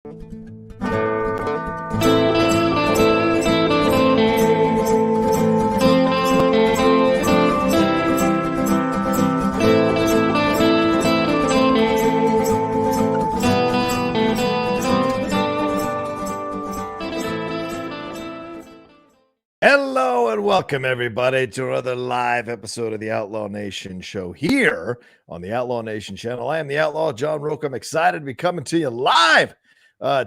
Hello and welcome everybody to another live episode of the Outlaw Nation show here on the Outlaw Nation channel. I am the Outlaw John Roque. I'm excited to be coming to you live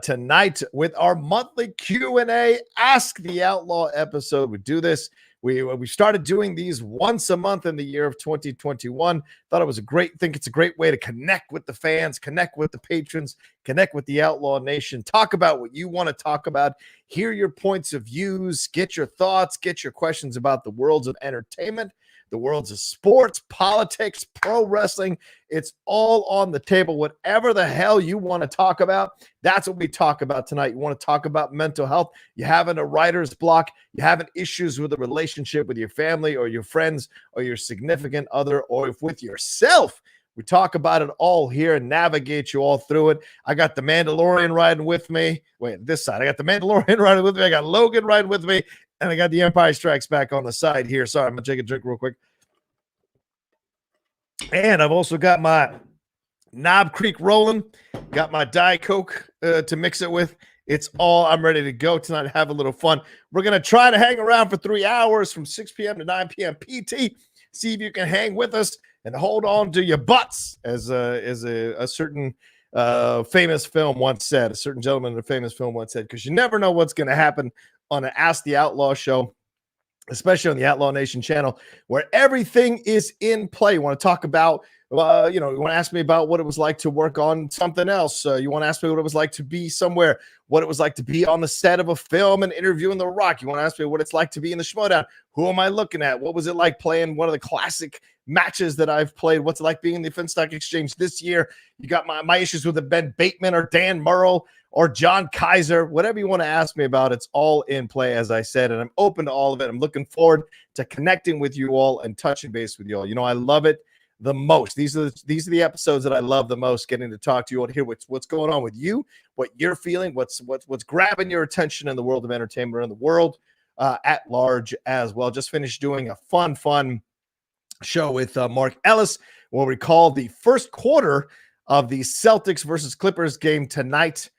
tonight with our monthly Q&A Ask the Outlaw episode. We do this. We started doing these once a month in the year of 2021. Thought it was a great thing. It's a great way to connect with the fans, connect with the patrons, connect with the Outlaw Nation, talk about what you want to talk about, hear your points of views, get your thoughts, get your questions about the worlds of entertainment, the worlds of sports, politics, pro wrestling. It's all on the table. Whatever the hell you want to talk about, that's what we talk about tonight. You want to talk about mental health, you having a writer's block, you having issues with a relationship with your family or your friends or your significant other or if with yourself. We talk about it all here and navigate you all through it. I got the Mandalorian riding with me. Wait, this side. I got the Mandalorian riding with me. I got Logan riding with me. And I got the Empire Strikes Back on the side here. Sorry, I'm going to take a drink real quick. And I've also got my Knob Creek rolling. Got my Diet Coke to mix it with. It's all, I'm ready to go tonight, have a little fun. We're going to try to hang around for 3 hours from 6 p.m. to 9 p.m. PT. See if you can hang with us and hold on to your butts, as a certain famous film once said. A certain gentleman in a famous film once said, because you never know what's going to happen on an Ask the Outlaw show, especially on the Outlaw Nation channel, where everything is in play. You want to talk about, you want to ask me about what it was like to work on something else. You want to ask me what it was like to be somewhere, what it was like to be on the set of a film and interviewing The Rock. You want to ask me what it's like to be in the Schmodown. Who am I looking at? What was it like playing one of the classic matches that I've played? What's it like being in the Finstock Exchange this year? You got my issues with the Ben Bateman or Dan Murrell or John Kaiser, whatever you want to ask me about, it's all in play, as I said, and I'm open to all of it. I'm looking forward to connecting with you all and touching base with you all. You know, I love it the most. These are the episodes that I love the most, getting to talk to you all, to hear what's going on with you, what you're feeling, what's grabbing your attention in the world of entertainment or in the world at large as well. Just finished doing a fun show with Mark Ellis, where we call the first quarter of the Celtics versus Clippers game tonight.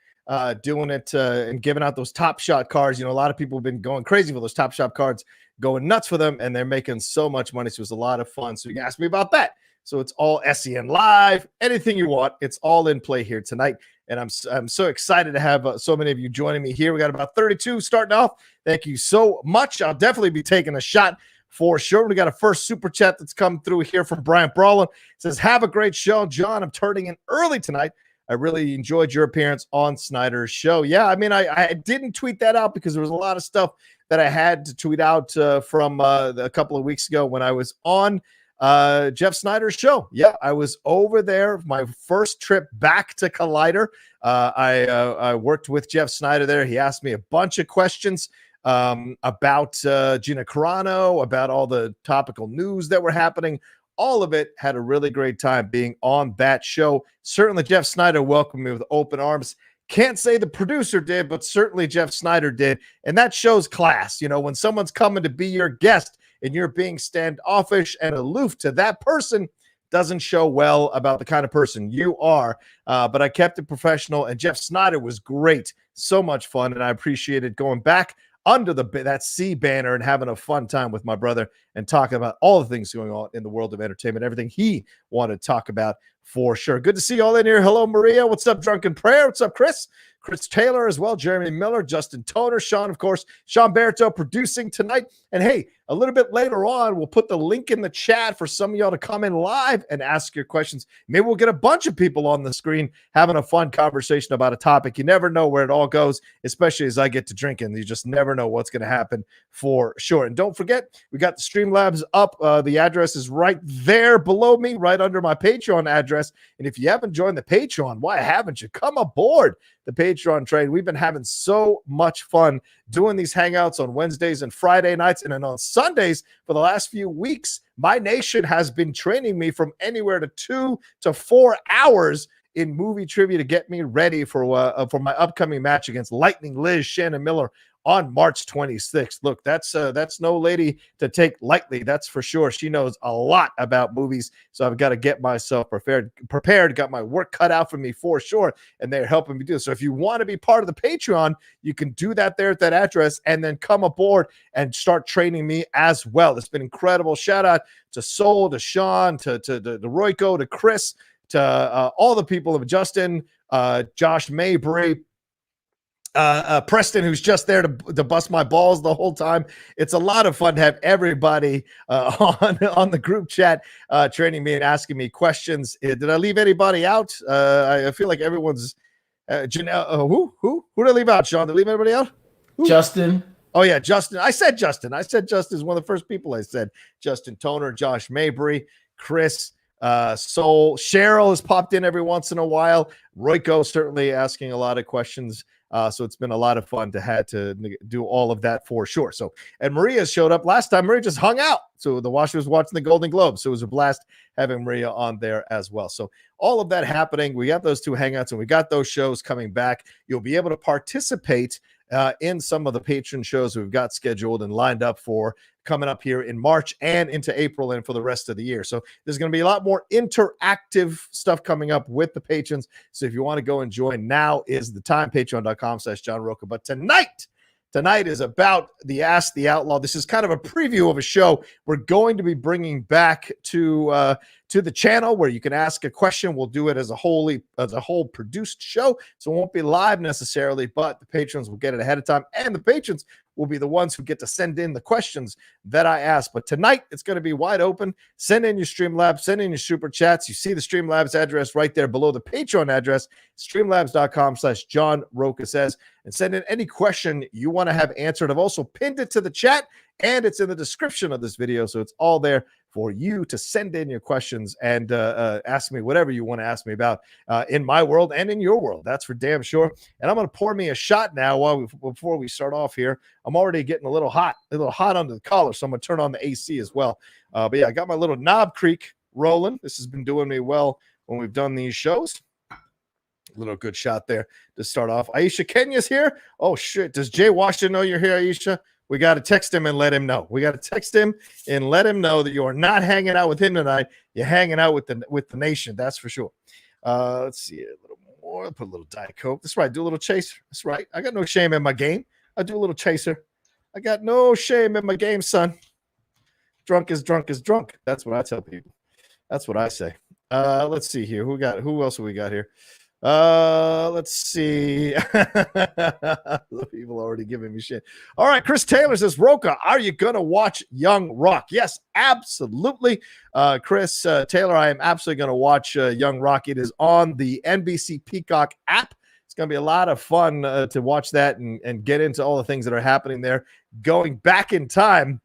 Doing it and giving out those Top Shot cards. You know, a lot of people have been going crazy for those Top Shot cards, going nuts for them, and they're making so much money. So it was a lot of fun. So you can ask me about that. So it's all SEN Live, anything you want. It's all in play here tonight. And I'm so excited to have so many of you joining me here. We got about 32 starting off. Thank you so much. I'll definitely be taking a shot for sure. We got a first super chat that's come through here from Brian Brawlin. It says, have a great show, John. I'm turning in early tonight. I really enjoyed your appearance on Snyder's show. Yeah, I mean, I didn't tweet that out because there was a lot of stuff that I had to tweet out from a couple of weeks ago when I was on Jeff Snyder's show. Yeah, I was over there. My first trip back to Collider. I worked with Jeff Snyder there. He asked me a bunch of questions about Gina Carano, about all the topical news that were happening. All of it. Had a really great time being on that show. Certainly Jeff Snyder welcomed me with open arms. Can't say the producer did, but certainly Jeff Snyder did. And that shows class. You know, when someone's coming to be your guest and you're being standoffish and aloof to that person, doesn't show well about the kind of person you are. But I kept it professional, and Jeff Snyder was great. So much fun, and I appreciated going back under that C banner and having a fun time with my brother and talking about all the things going on in the world of entertainment, everything he wanted to talk about for sure. Good to see you all in here. Hello, Maria. What's up, Drunken Prayer? What's up, Chris? Chris Taylor as well, Jeremy Miller, Justin Toner, Sean, of course, Sean Berto producing tonight. And hey, a little bit later on, we'll put the link in the chat for some of y'all to come in live and ask your questions. Maybe we'll get a bunch of people on the screen having a fun conversation about a topic. You never know where it all goes, especially as I get to drinking. You just never know what's going to happen for sure. And don't forget, we got the Streamlabs up. The address is right there below me, right under my Patreon address. And if you haven't joined the Patreon, why haven't you? Come aboard the Patreon train. We've been having so much fun doing these hangouts on Wednesdays and Friday nights, and then on Sundays for the last few weeks. My nation has been training me from anywhere to 2 to 4 hours in movie trivia to get me ready for my upcoming match against Lightning Liz Shannon Miller on March 26th. Look, that's no lady to take lightly. That's for sure. She knows a lot about movies, so I've got to get myself prepared, got my work cut out for me for sure, and they're helping me do this. So if you want to be part of the Patreon, you can do that there at that address and then come aboard and start training me as well. It's been incredible. Shout out to Soul, to Sean, to Royko, to Chris, to all the people of Justin, Josh Mabry, Preston, who's just there to bust my balls the whole time. It's a lot of fun to have everybody on the group chat training me and asking me questions. Did I leave anybody out? I feel like everyone's Janelle. Who did I leave out? Sean, did I leave anybody out? Who? Justin. Oh yeah, Justin. I said Justin is one of the first people I said. Justin Toner, Josh Mabry, Chris, Soul, Cheryl has popped in every once in a while. Royko certainly asking a lot of questions. So it's been a lot of fun to have to do all of that for sure. So, and Maria showed up last time. Maria just hung out. So the Washer was watching the Golden Globes. So it was a blast having Maria on there as well. So all of that happening. We got those two hangouts and we got those shows coming back. You'll be able to participate in some of the patron shows we've got scheduled and lined up for coming up here in March and into April and for the rest of the year. So there's going to be a lot more interactive stuff coming up with the patrons. So if you want to go and join, now is the time. Patreon.com/John Rocha. But tonight is about the Ask the Outlaw. This is kind of a preview of a show we're going to be bringing back to the channel where you can ask a question. We'll do it as a whole produced show, so it won't be live necessarily, but the patrons will get it ahead of time, and the patrons will be the ones who get to send in the questions that I ask. But tonight, it's going to be wide open. Send in your Streamlabs, send in your Super Chats. You see the Streamlabs address right there below the Patreon address, streamlabs.com/John Rocha says, and send in any question you want to have answered. I've also pinned it to the chat, and it's in the description of this video, so it's all there for you to send in your questions and ask me whatever you want to ask me about in my world and in your world. That's for damn sure. And I'm going to pour me a shot now before we start off here. I'm already getting a little hot under the collar, so I'm going to turn on the AC as well. But yeah, I got my little Knob Creek rolling. This has been doing me well when we've done these shows. Little good shot there to start off. Aisha Kenya's here. Oh, shit. Does Jay Washington know you're here, Aisha? We got to text him and let him know. We got to text him and let him know that you are not hanging out with him tonight. You're hanging out with the nation. That's for sure. Let's see a little more. Put a little Diet Coke. That's right. Do a little chaser. That's right. I got no shame in my game. I do a little chaser. I got no shame in my game, son. Drunk is drunk is drunk. That's what I tell people. That's what I say. Let's see here. Who else have we got here? Let's see. People already giving me shit. All right, Chris Taylor says, Rocha, are you gonna watch Young Rock? Yes, absolutely. Chris Taylor, I am absolutely gonna watch Young Rock. It is on the NBC Peacock app. It's gonna be a lot of fun to watch that and get into all the things that are happening there, going back in time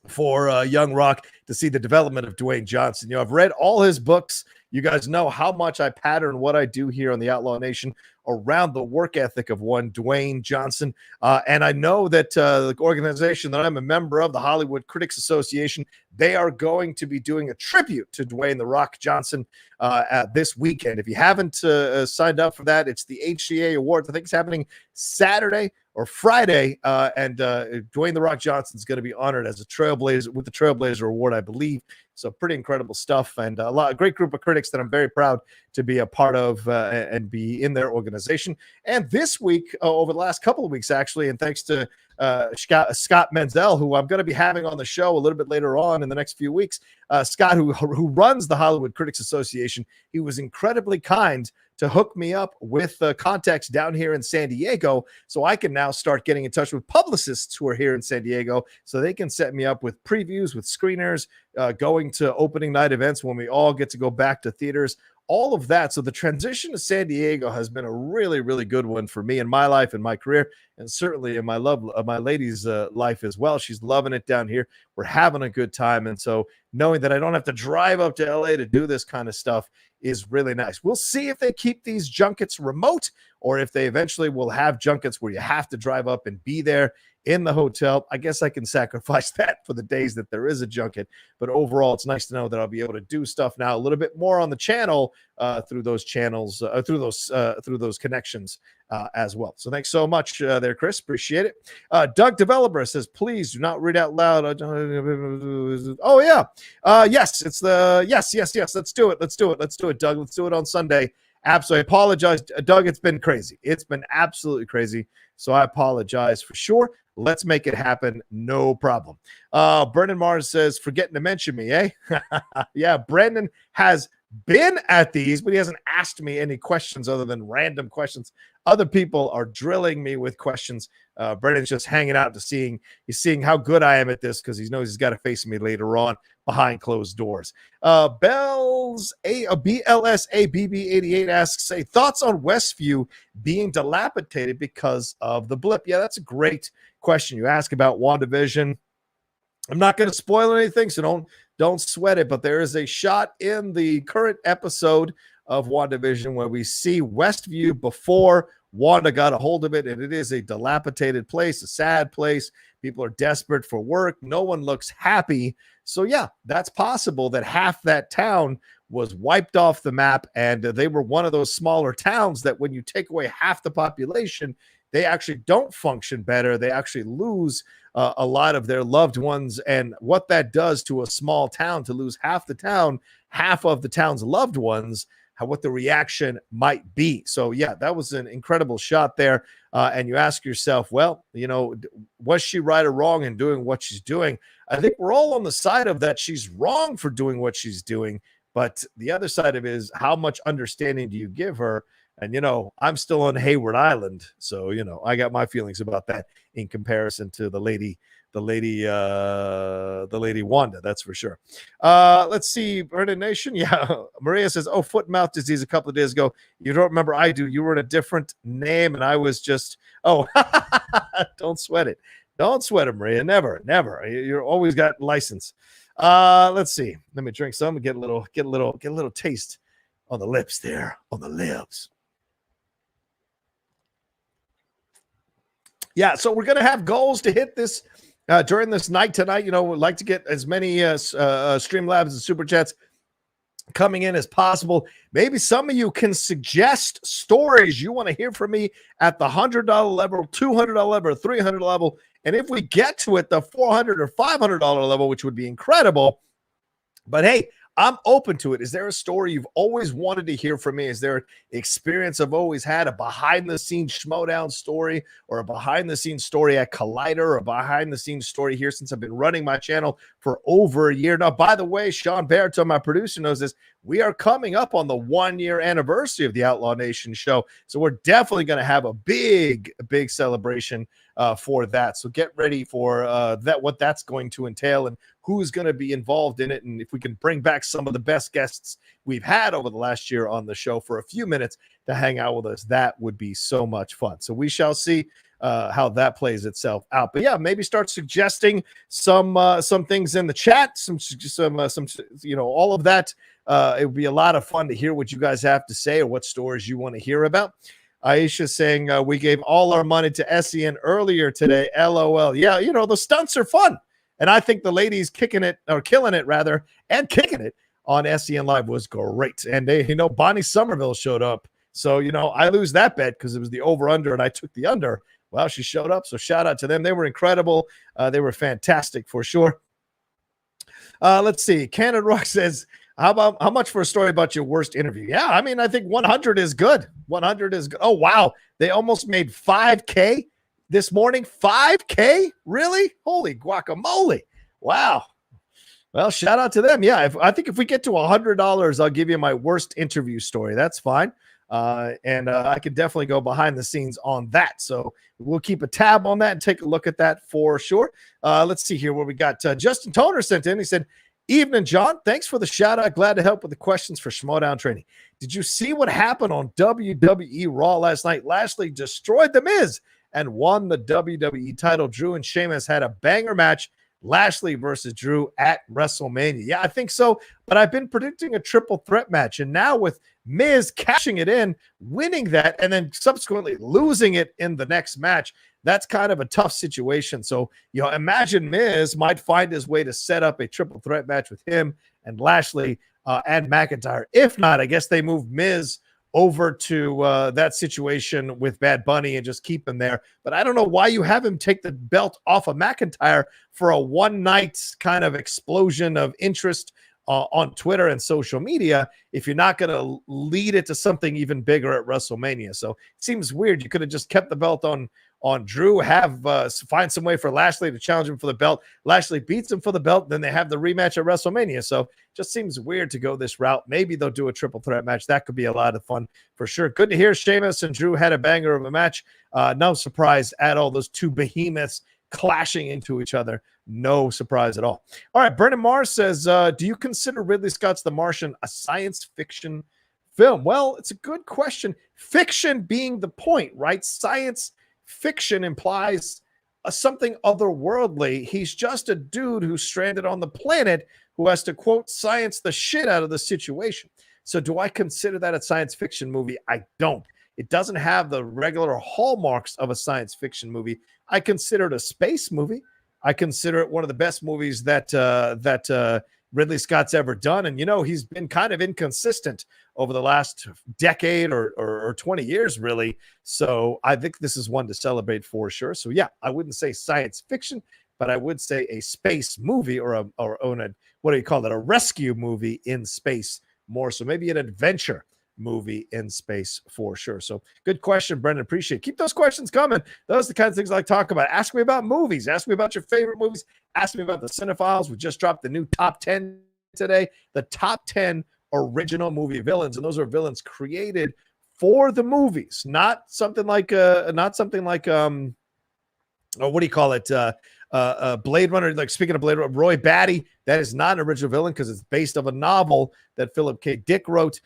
for Young Rock to see the development of Dwayne Johnson. You know, I've read all his books. You guys know how much I pattern what I do here on the Outlaw Nation around the work ethic of one Dwayne Johnson. And I know that the organization that I'm a member of, the Hollywood Critics Association, they are going to be doing a tribute to Dwayne "The Rock" Johnson this weekend. If you haven't signed up for that, it's the HCA Awards. I think it's happening Saturday or Friday. And Dwayne "The Rock" Johnson is going to be honored as a trailblazer with the Trailblazer Award, I believe. So pretty incredible stuff, and a great group of critics that I'm very proud to be a part of and be in their organization. And this week, over the last couple of weeks, actually, and thanks to Scott Menzel, who I'm going to be having on the show a little bit later on in the next few weeks. Scott, who runs the Hollywood Critics Association, he was incredibly kind to hook me up with contacts down here in San Diego, so I can now start getting in touch with publicists who are here in San Diego, so they can set me up with previews, with screeners, going to opening night events when we all get to go back to theaters, all of that. So the transition to San Diego has been a really, really good one for me in my life and my career, and certainly in my my lady's life as well. She's loving it down here. We're having a good time, and so knowing that I don't have to drive up to LA to do this kind of stuff is really nice. We'll see if they keep these junkets remote or if they eventually will have junkets where you have to drive up and be there in the hotel. I guess I can sacrifice that for the days that there is a junket, but overall it's nice to know that I'll be able to do stuff now a little bit more on the channel through those channels, through those connections as well. So thanks so much there, Chris. Appreciate it. Doug Developer says, please do not read out loud. Oh yeah. Yes, it's the yes. Let's do it, Doug. Let's do it on Sunday. Absolutely. I apologize, Doug. It's been crazy. It's been absolutely crazy. So I apologize for sure. Let's make it happen. No problem. Brendan Mars says, forgetting to mention me, eh? Yeah, Brendan has been at these, but he hasn't asked me any questions other than random questions. Other people are drilling me with questions. Brendan's just hanging out he's seeing how good I am at this because he knows he's got to face me later on behind closed doors. BLSABB88 asks, say, thoughts on Westview being dilapidated because of the blip? Yeah, that's a great question. You ask about WandaVision. I'm not going to spoil anything, so don't sweat it, but there is a shot in the current episode of WandaVision where we see Westview before Wanda got a hold of it, and it is a dilapidated place, a sad place. People are desperate for work. No one looks happy. So yeah, that's possible that half that town was wiped off the map, and they were one of those smaller towns that when you take away half the population, they actually don't function better. They actually lose a lot of their loved ones. And what that does to a small town, to lose half the town, half of the town's loved ones, what the reaction might be. So yeah, that was an incredible shot there. And you ask yourself, well, was she right or wrong in doing what she's doing? I think we're all on the side of that. She's wrong for doing what she's doing. But the other side of it is, how much understanding do you give her? And, I'm still on Hayward Island. So, I got my feelings about that in comparison to the lady Wanda, that's for sure. Let's see, Bernard Nation. Yeah, Maria says, oh, foot and mouth disease a couple of days ago. You don't remember? I do. You were in a different name, and I was just, don't sweat it. Don't sweat it, Maria. Never. You're always got license. Let's see. Let me drink some and get a little taste on the lips there, on the lips. Yeah, so we're going to have goals to hit this during this night tonight. We'd like to get as many Streamlabs and Super Chats coming in as possible. Maybe some of you can suggest stories you want to hear from me at the $100 level, $200 level, $300 level. And if we get to it, the $400 or $500 level, which would be incredible. But hey, I'm open to it. Is there a story you've always wanted to hear from me? Is there an experience I've always had, a behind-the-scenes Schmodown story, or a behind-the-scenes story at Collider, or a behind-the-scenes story here since I've been running my channel for over a year now? By the way, Sean Barreto, my producer, knows this. We are coming up on the 1-year anniversary of the Outlaw Nation show, so we're definitely going to have a big celebration for that. So get ready for what that's going to entail and who's going to be involved in it. And if we can bring back some of the best guests we've had over the last year on the show for a few minutes to hang out with us, that would be so much fun. So we shall see how that plays itself out. But yeah, maybe start suggesting some things in the chat, some all of that. It would be a lot of fun to hear what you guys have to say or what stories you want to hear about. Aisha saying we gave all our money to SEN earlier today. LOL. Yeah, the stunts are fun. And I think the ladies killing it on SEN Live was great. And they, Bonnie Somerville showed up. So, I lose that bet because it was the over-under and I took the under. Well, she showed up. So shout out to them. They were incredible. They were fantastic for sure. Let's see. Cannon Rock says, how much for a story about your worst interview? Yeah, I mean, I think 100 is good. 100 is good. Oh, wow. They almost made 5K this morning. 5K? Really? Holy guacamole. Wow. Well, shout out to them. Yeah, I think if we get to $100, I'll give you my worst interview story. That's fine. And I could definitely go behind the scenes on that. So we'll keep a tab on that and take a look at that for sure. Let's see here what we got. Justin Toner sent in. He said, evening, John. Thanks for the shout out. Glad to help with the questions for Schmodown training. Did you see what happened on WWE Raw last night? Lashley destroyed The Miz and won the WWE title. Drew and Sheamus had a banger match. Lashley versus Drew at WrestleMania. Yeah, I think so. But I've been predicting a triple threat match. And now with Miz cashing it in, winning that, and then subsequently losing it in the next match, that's kind of a tough situation. So, imagine Miz might find his way to set up a triple threat match with him and Lashley and McIntyre. If not, I guess they move Miz over to that situation with Bad Bunny and just keep him there. But I don't know why you have him take the belt off of McIntyre for a one-night kind of explosion of interest on Twitter and social media if you're not going to lead it to something even bigger at WrestleMania. So it seems weird. You could have just kept the belt on Drew, find some way for Lashley to challenge him for the belt. Lashley beats him for the belt, then they have the rematch at WrestleMania. So just seems weird to go this route. Maybe they'll do a triple threat match. That could be a lot of fun for sure. Good to hear Sheamus and Drew had a banger of a match. No surprise at all. Those two behemoths clashing into each other. No surprise at all. All right, Brennan Mars says, do you consider Ridley Scott's The Martian a science fiction film? Well, it's a good question. Fiction being the point, right? Science fiction implies something otherworldly. He's just a dude who's stranded on the planet who has to, quote, science the shit out of the situation. So do I consider that a science fiction movie? I don't. It doesn't have the regular hallmarks of a science fiction movie. I consider it a space movie. I consider it one of the best movies that Ridley Scott's ever done. And, he's been kind of inconsistent over the last decade or 20 years, really. So I think this is one to celebrate for sure. So, yeah, I wouldn't say science fiction, but I would say a space movie or a what do you call it? A rescue movie in space more. So maybe an adventure movie in space for sure. So good question, Brendan. Appreciate it. Keep those questions coming. Those are the kinds of things I like to talk about. Ask me about movies. Ask me about your favorite movies. Ask me about the Cinephiles. We just dropped the new top 10 today. The top 10 original movie villains, and those are villains created for the movies, not something like what do you call it? Blade Runner. Like, speaking of Blade Runner, Roy Batty, that is not an original villain because it's based on a novel that Philip K. Dick wrote.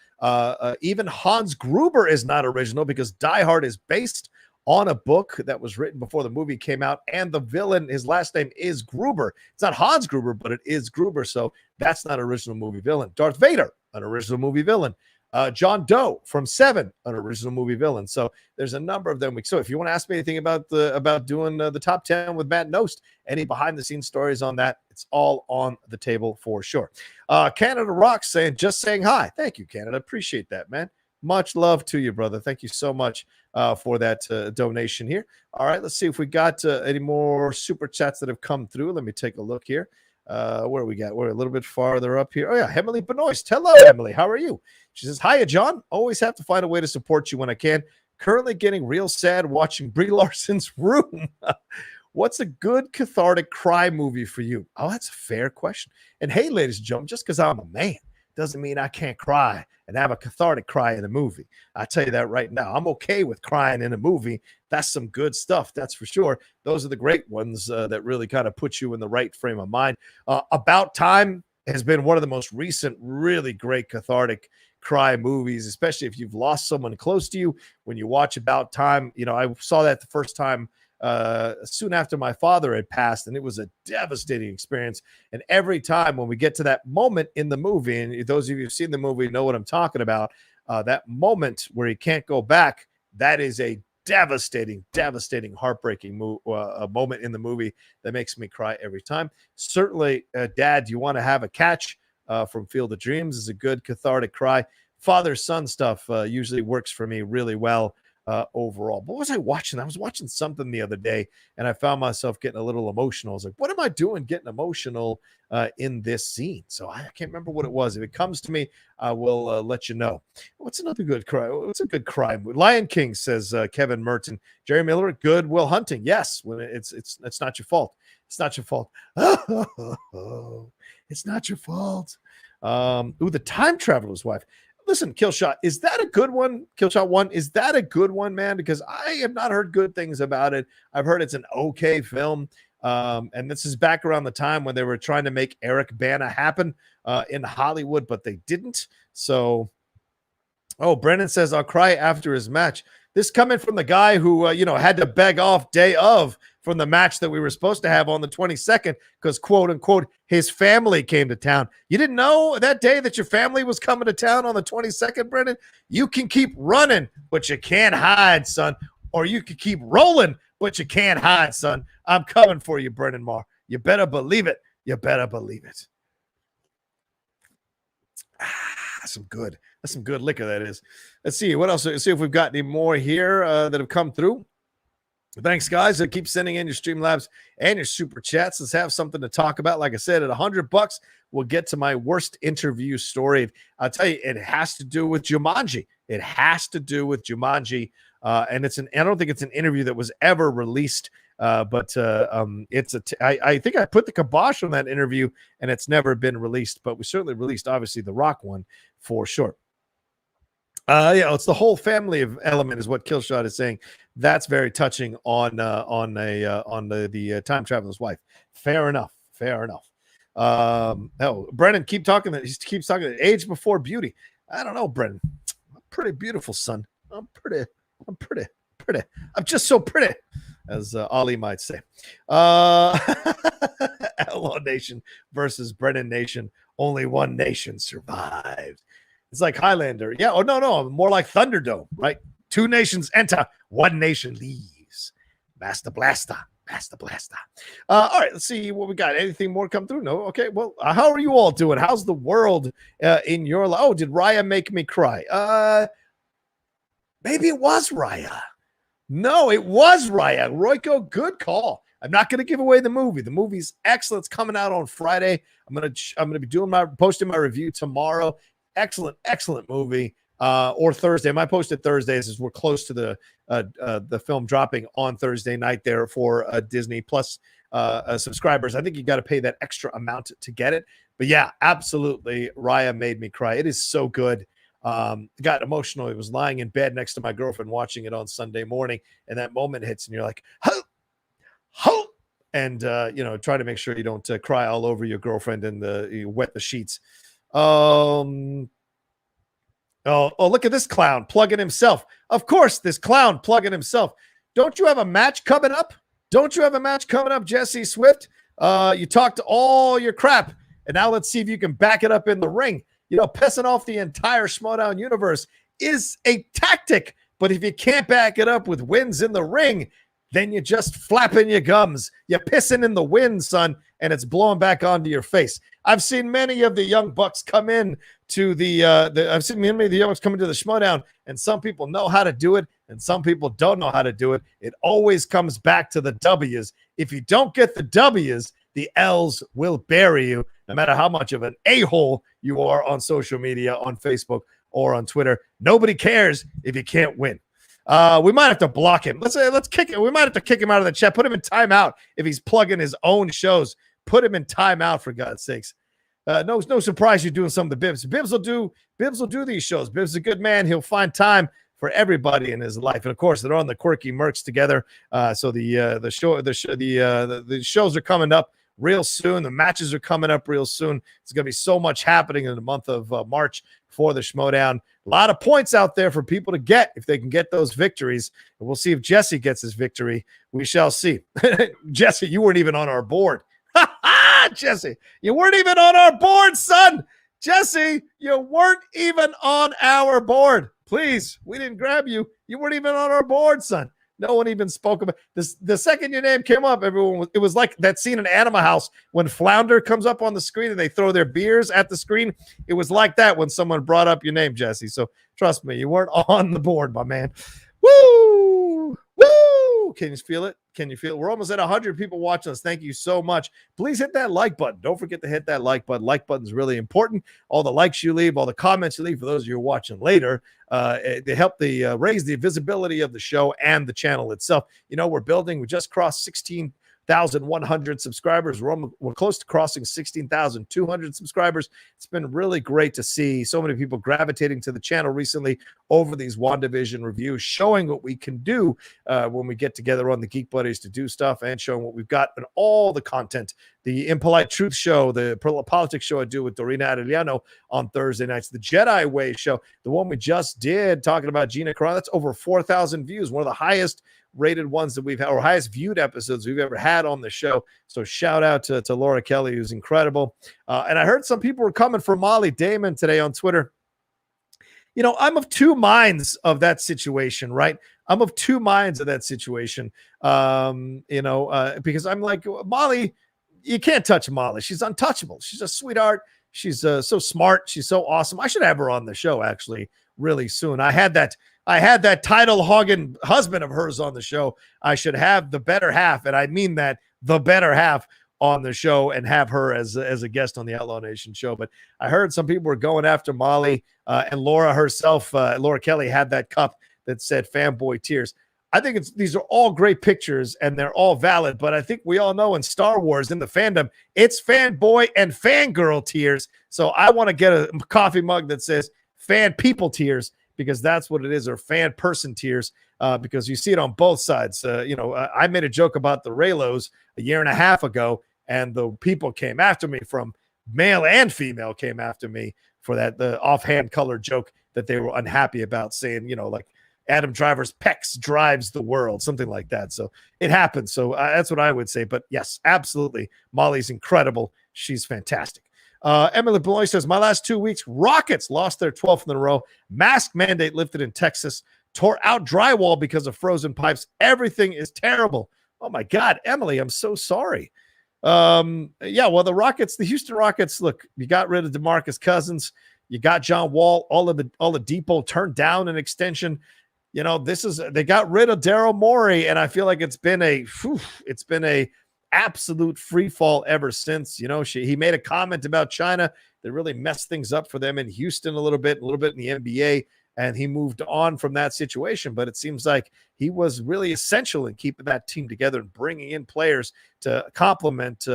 Even Hans Gruber is not original because Die Hard is based on a book that was written before the movie came out, and the villain, his last name is Gruber. It's not Hans Gruber, but it is Gruber, so that's not an original movie villain. Darth Vader, an original movie villain. John Doe from Seven, an original movie villain. So there's a number of them. So if you want to ask me anything about doing the top 10 with Matt Nost, any behind the scenes stories on that, it's all on the table for sure. Canada Rocks just saying hi. Thank you, Canada. Appreciate that, man. Much love to you, brother. Thank you so much for that donation here. All right, let's see if we got any more super chats that have come through. Let me take a look here. Where we got? We're a little bit farther up here. Oh yeah, Emily Benoist. Hello, Emily. How are you? She says, hiya, John. Always have to find a way to support you when I can. Currently getting real sad watching Brie Larson's Room. What's a good cathartic cry movie for you? Oh, that's a fair question. And hey, ladies and gentlemen, just because I'm a man doesn't mean I can't cry and have a cathartic cry in a movie. I tell you that right now. I'm okay with crying in a movie. That's some good stuff, that's for sure. Those are the great ones that really kind of put you in the right frame of mind. About Time has been one of the most recent, really great cathartic cry movies, especially if you've lost someone close to you. When you watch About Time, I saw that the first time soon after my father had passed, and it was a devastating experience. And every time when we get to that moment in the movie, and those of you who've seen the movie know what I'm talking about, that moment where he can't go back, that is a devastating, heartbreaking moment in the movie that makes me cry every time. Certainly, Dad, Do You Want to Have a Catch from Field of Dreams is a good cathartic cry. Father-son stuff usually works for me really well overall. What was I watching? I was watching something the other day, and I found myself getting a little emotional. I was like, what am I doing getting emotional in this scene? So I can't remember what it was. If it comes to me, I will let you know. What's another good cry? What's a good cry? Lion King, says Kevin Merton. Jerry Miller, Good Will Hunting. Yes, when it's not your fault. It's not your fault. It's not your fault. The Time Traveler's Wife. Listen, Killshot, is that a good one? Killshot 1, is that a good one, man? Because I have not heard good things about it. I've heard it's an okay film. And this is back around the time when they were trying to make Eric Bana happen in Hollywood, but they didn't. So, Brennan says, I'll cry after his match. This coming from the guy who, had to beg off day of from the match that we were supposed to have on the 22nd because, quote unquote, his family came to town. You didn't know that day that your family was coming to town on the 22nd, Brendan? You can keep running, but you can't hide, son. Or you can keep rolling, but you can't hide, son. I'm coming for you, Brendan Marr. You better believe it. You better believe it. That's some good liquor, that is. Let's see what else. Let's see if we've got any more here that have come through. Thanks, guys. Keep sending in your Streamlabs and your super chats. Let's have something to talk about. Like I said, at $100, we'll get to my worst interview story. I'll tell you, it has to do with Jumanji. It has to do with Jumanji. And I don't think it's an interview that was ever released. But I think I put the kibosh on that interview and it's never been released, but we certainly released, obviously, the Rock one for sure. Yeah, it's the whole family of element is what Killshot is saying. That's very touching on the time traveler's wife. Fair enough. Brennan, keep talking. He keeps talking. Age before beauty. I don't know, Brennan. I'm pretty beautiful, son. I'm pretty. I'm just so pretty, as Ali might say. Outlaw Nation versus Brennan Nation. Only one nation survived. It's like Highlander. Yeah. Oh, no. More like Thunderdome, right? Two nations enter. One nation leaves. Master Blaster. All right. Let's see what we got. Anything more come through? No. Okay. Well, how are you all doing? How's the world in your life? Oh, did Raya make me cry? Maybe it was Raya. No, it was Raya. Royko, good call. I'm not going to give away the movie. The movie's excellent. It's coming out on Friday. I'm gonna be posting my review tomorrow. Excellent movie. Or Thursday. I posted Thursdays as we're close to the film dropping on Thursday night there for Disney Plus subscribers. I think you got to pay that extra amount to get it. But yeah, absolutely. Raya made me cry. It is so good. Got emotional. I was lying in bed next to my girlfriend watching it on Sunday morning, and that moment hits, and you're like, ho, and try to make sure you don't cry all over your girlfriend and you wet the sheets. Oh, look at this clown plugging himself. Of course, this clown plugging himself. Don't you have a match coming up? Jesse Swift? You talked all your crap, and now let's see if you can back it up in the ring. Pissing off the entire Schmodown universe is a tactic, but if you can't back it up with wins in the ring, then you're just flapping your gums. You're pissing in the wind, son, and it's blowing back onto your face. I've seen many of the young bucks come in to the Schmodown, and some people know how to do it, and some people don't know how to do it. It always comes back to the W's. If you don't get the W's, the L's will bury you, no matter how much of an a-hole you are on social media, on Facebook or on Twitter. Nobody cares if you can't win. We might have to block him. Let's kick him. We might have to kick him out of the chat. Put him in timeout if he's plugging his own shows. Put him in timeout, for God's sakes. No surprise you're doing some of the Bibs. Bibs will do these shows. Bibs is a good man. He'll find time for everybody in his life. And of course, they're on the Quirky Mercs together. So the shows are coming up real soon. The matches are coming up real soon. There's going to be so much happening in the month of March for the Schmodown. A lot of points out there for people to get if they can get those victories. And we'll see if Jesse gets his victory. We shall see. Jesse, you weren't even on our board. Jesse, you weren't even on our board, son. Jesse, you weren't even on our board. Please, we didn't grab you. You weren't even on our board, son. No one even spoke about this. The second your name came up, it was like that scene in Animal House when Flounder comes up on the screen and they throw their beers at the screen. It was like that when someone brought up your name, Jesse. So trust me, you weren't on the board, my man. Woo! Woo! Can you feel it? We're almost at 100 people watching us. Thank you so much. Please hit that like button. Don't forget to hit that like button. Like button is really important. All the likes you leave, all the comments you leave for those of you who are watching later, they help raise the visibility of the show and the channel itself. We're building. We just crossed 16,100 subscribers. We're close to crossing 16,200 subscribers. It's been really great to see so many people gravitating to the channel recently over these WandaVision reviews, showing what we can do when we get together on the Geek Buddies to do stuff, and showing what we've got in all the content. The Impolite Truth show, the politics show I do with Dorina Arellano on Thursday nights, the Jedi Way show, the one we just did talking about Gina Carano, that's over 4,000 views, one of the highest rated ones that we've had, or highest viewed episodes we've ever had on the show. So shout out to Laura Kelly, who's incredible. And I heard some people were coming for Molly Damon today on Twitter. You know, I'm of two minds of that situation, right? I'm of two minds of that situation. Because I'm like, Molly, you can't touch Molly. She's untouchable. She's a sweetheart. She's so smart. She's so awesome. I should have her on the show actually really soon. I had that title hogging husband of hers on the show. I should have the better half, and I mean that, the better half, on the show, and have her as a guest on the Outlaw Nation show. But I heard some people were going after Molly, and Laura herself, Laura Kelly, had that cup that said fanboy tears. I think these are all great pictures and they're all valid, but I think we all know in Star Wars, in the fandom, it's fanboy and fangirl tears. So I want to get a coffee mug that says fan people tears, because that's what it is, or fan person tears, because you see it on both sides. I made a joke about the Raylos a year and a half ago, and the people came after me, from male and female came after me for that, the offhand color joke that they were unhappy about, saying, like Adam Driver's pecs drives the world, something like that. So it happens. So that's what I would say. But yes, absolutely. Molly's incredible. She's fantastic. Emily Beloy says, my last 2 weeks, Rockets lost their 12th in a row. Mask mandate lifted in Texas. Tore out drywall because of frozen pipes. Everything is terrible. Oh my God, Emily, I'm so sorry. Well, the Houston Rockets, look, you got rid of DeMarcus Cousins. You got John Wall. All the depot turned down an extension. They got rid of Daryl Morey, and I feel like it's been a absolute free fall ever since. He made a comment about China that really messed things up for them in Houston a little bit in the NBA, and he moved on from that situation. But it seems like he was really essential in keeping that team together and bringing in players to complement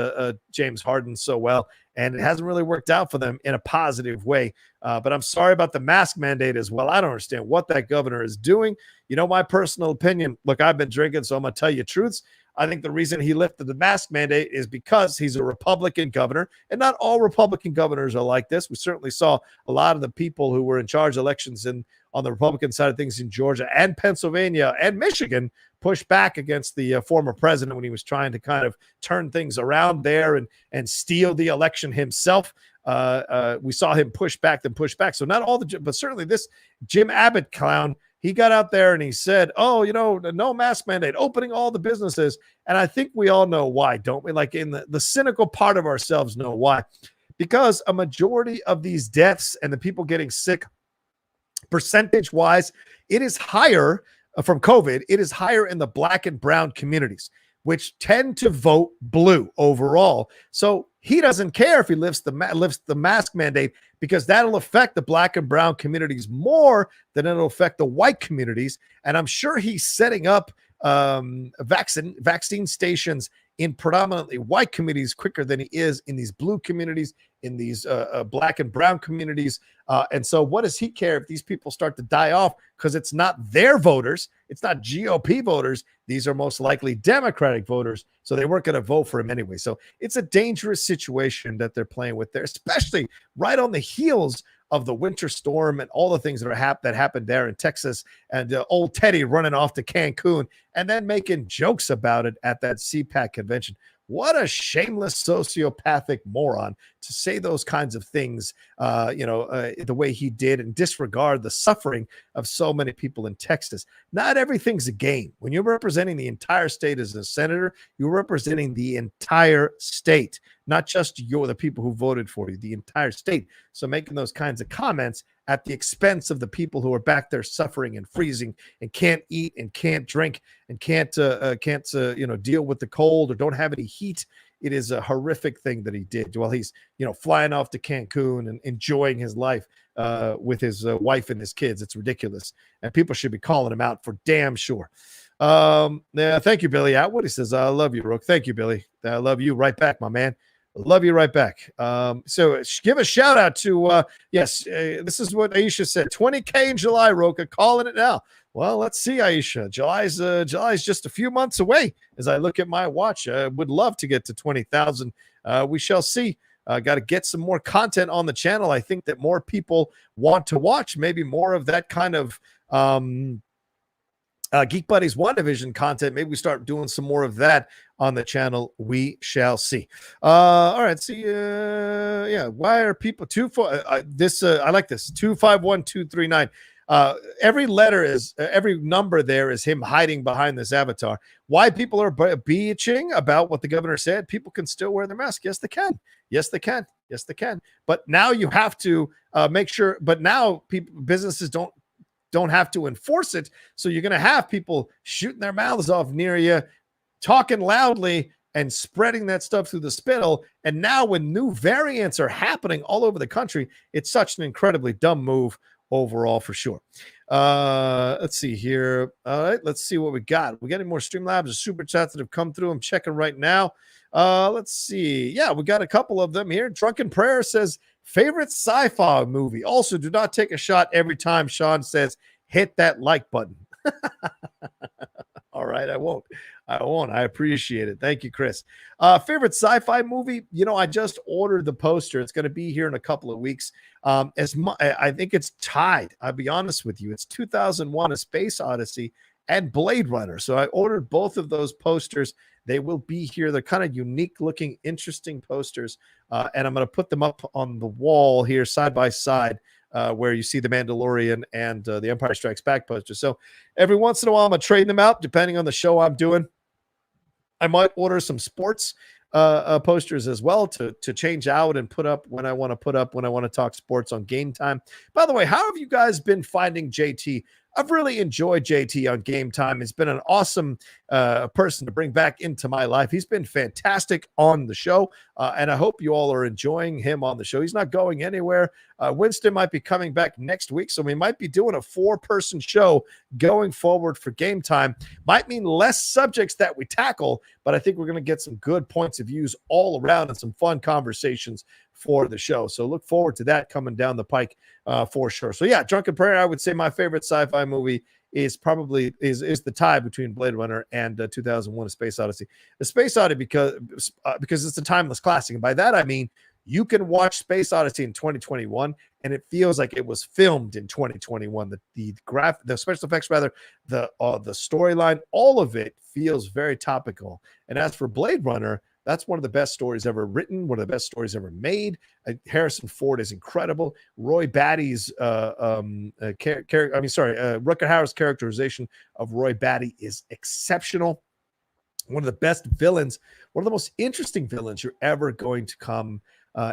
James Harden so well. And it hasn't really worked out for them in a positive way. But I'm sorry about the mask mandate as well. I don't understand what that governor is doing. My personal opinion, look, I've been drinking, so I'm going to tell you truths. I think the reason he lifted the mask mandate is because he's a Republican governor, and not all Republican governors are like this. We certainly saw a lot of the people who were in charge of elections on the Republican side of things in Georgia and Pennsylvania and Michigan push back against the former president when he was trying to kind of turn things around there and steal the election himself. We saw him push back. So not all but certainly this Jim Abbott clown, he got out there and he said, no mask mandate, opening all the businesses. And I think we all know why, don't we? Like, in the cynical part of ourselves know why. Because a majority of these deaths and the people getting sick, percentage-wise, it is higher from COVID. It is higher in the Black and brown communities, which tend to vote blue overall. So he doesn't care if he lifts the mask mandate, because that'll affect the Black and brown communities more than it'll affect the white communities. And I'm sure he's setting up vaccine stations in predominantly white communities quicker than he is in these blue communities, in these Black and brown communities. And so what does he care if these people start to die off? Because it's not their voters. It's not GOP voters. These are most likely Democratic voters. So they weren't going to vote for him anyway. So it's a dangerous situation that they're playing with there, especially right on the heels of the winter storm and all the things that happened there in Texas, and old Teddy running off to Cancun and then making jokes about it at that CPAC convention. What a shameless sociopathic moron to say those kinds of things, the way he did, and disregard the suffering of so many people in Texas. Not everything's a game. When you're representing the entire state as a senator, you're representing the entire state, not just the people who voted for you, the entire state. So making those kinds of comments at the expense of the people who are back there suffering and freezing and can't eat and can't drink and can't deal with the cold or don't have any heat. It is a horrific thing that he did while he's, flying off to Cancun and enjoying his life with his wife and his kids. It's ridiculous. And people should be calling him out for damn sure. Thank you, Billy Atwood. He says, I love you, Rook. Thank you, Billy. I love you right back, my man. Love you right back. So give a shout out to, this is what Aisha said, 20K in July, Roka, calling it now. Well, let's see, Aisha. July's just a few months away as I look at my watch. I would love to get to 20,000. We shall see. Got to get some more content on the channel. I think that more people want to watch maybe more of that kind of Geek Buddies WandaVision content. Maybe we start doing some more of that on the channel. We shall see. All right. See, yeah. Why are people I like this 251239. Every letter is every number there is him hiding behind this avatar. Why people are bitching about what the governor said? People can still wear their mask. Yes, they can. Yes, they can. Yes, they can. But now you have to make sure. But now businesses don't have to enforce it. So you're going to have people shooting their mouths off near you, talking loudly and spreading that stuff through the spittle. And now when new variants are happening all over the country, it's such an incredibly dumb move overall for sure. Let's see here. All right, let's see what we got. We getting more Streamlabs or Super Chats that have come through. I'm checking right now. Let's see. Yeah, we got a couple of them here. Drunken Prayer says, favorite sci-fi movie. Also, do not take a shot every time Sean says, hit that like button. All right, I won't. I appreciate it. Thank you, Chris. Favorite sci-fi movie? You know, I just ordered the poster. It's going to be here in a couple of weeks. I think it's tied. I'll be honest with you. It's 2001: A Space Odyssey and Blade Runner. So I ordered both of those posters. They will be here. They're kind of unique looking, interesting posters. And I'm going to put them up on the wall here side by side where you see the Mandalorian and the Empire Strikes Back poster. So every once in a while, I'm going to trade them out depending on the show I'm doing. I might order some sports posters as well to change out and put up when I want to talk sports on Game Time. By the way, how have you guys been finding JT? I've really enjoyed JT on Game Time. He's been an awesome person to bring back into my life. He's been fantastic on the show, and I hope you all are enjoying him on the show. He's not going anywhere. Winston might be coming back next week, so we might be doing a 4-person show going forward for Game Time. Might mean less subjects that we tackle, but I think we're going to get some good points of views all around and some fun conversations for the show. So look forward to that coming down the pike for sure. So yeah, Drunken Prayer, I would say my favorite sci-fi movie is probably is the tie between Blade Runner and 2001: A Space Odyssey. The Space Odyssey because it's a timeless classic. And by that, I mean, you can watch Space Odyssey in 2021 and it feels like it was filmed in 2021. The special effects, rather, the storyline, all of it feels very topical. And as for Blade Runner, that's one of the best stories ever written, one of the best stories ever made. Harrison Ford is incredible. Roy Batty's Rutger Hauer's characterization of Roy Batty is exceptional. One of the best villains, one of the most interesting villains you're ever going to come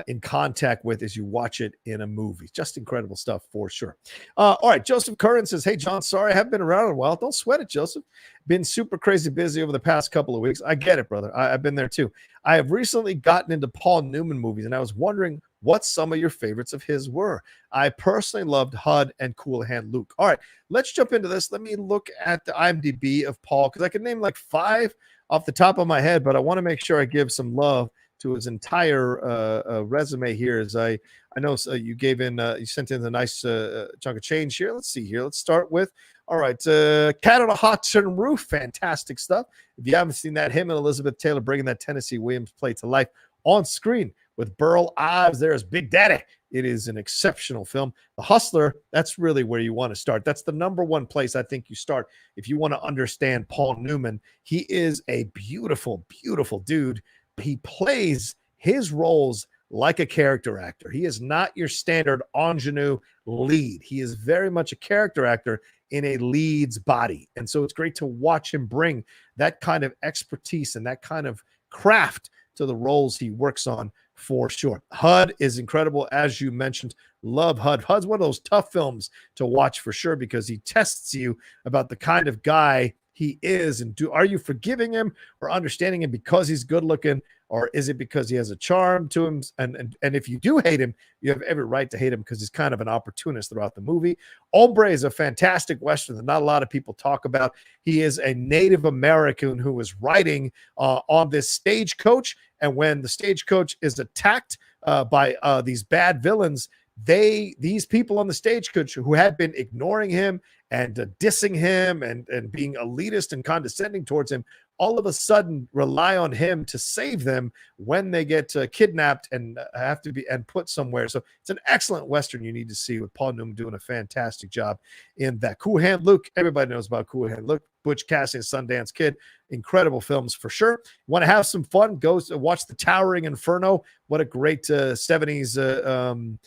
in contact with as you watch it in a movie. Just incredible stuff for sure. All right, Joseph Curran says, hey, John, sorry I haven't been around in a while. Don't sweat it, Joseph. Been super crazy busy over the past couple of weeks. I get it, brother. I've been there too. I have recently gotten into Paul Newman movies, and I was wondering what some of your favorites of his were. I personally loved HUD and Cool Hand Luke. All right, let's jump into this. Let me look at the IMDb of Paul, because I can name like 5 off the top of my head, but I want to make sure I give some love to his entire resume here. As I know you gave in, you sent in a nice chunk of change here. Let's see here. Let's start with, all right, Cat on a Hot Tin Roof. Fantastic stuff. If you haven't seen that, him and Elizabeth Taylor bringing that Tennessee Williams play to life on screen with Burl Ives there as Big Daddy. It is an exceptional film. The Hustler, that's really where you want to start. That's the number one place I think you start if you want to understand Paul Newman. He is a beautiful, beautiful dude. He plays his roles like a character actor. He is not your standard ingenue lead. He is very much a character actor in a lead's body. And so it's great to watch him bring that kind of expertise and that kind of craft to the roles he works on for sure. HUD is incredible. As you mentioned, love HUD. HUD's one of those tough films to watch for sure, because he tests you about the kind of guy he is, and are you forgiving him or understanding him because he's good looking, or is it because he has a charm to him? And if you do hate him, you have every right to hate him because he's kind of an opportunist throughout the movie. Hombre is a fantastic Western that not a lot of people talk about. He is a Native American who is riding on this stagecoach, and when the stagecoach is attacked by these bad villains, these people on the stagecoach who had been ignoring him and dissing him and being elitist and condescending towards him all of a sudden rely on him to save them when they get kidnapped and have to be and put somewhere. So it's an excellent Western you need to see, with Paul Newman doing a fantastic job in that. Cool Hand Luke, everybody knows about Cool Hand Luke. Butch Cassidy and Sundance Kid, incredible films for sure. Want to have some fun? Go watch The Towering Inferno. What a great 70s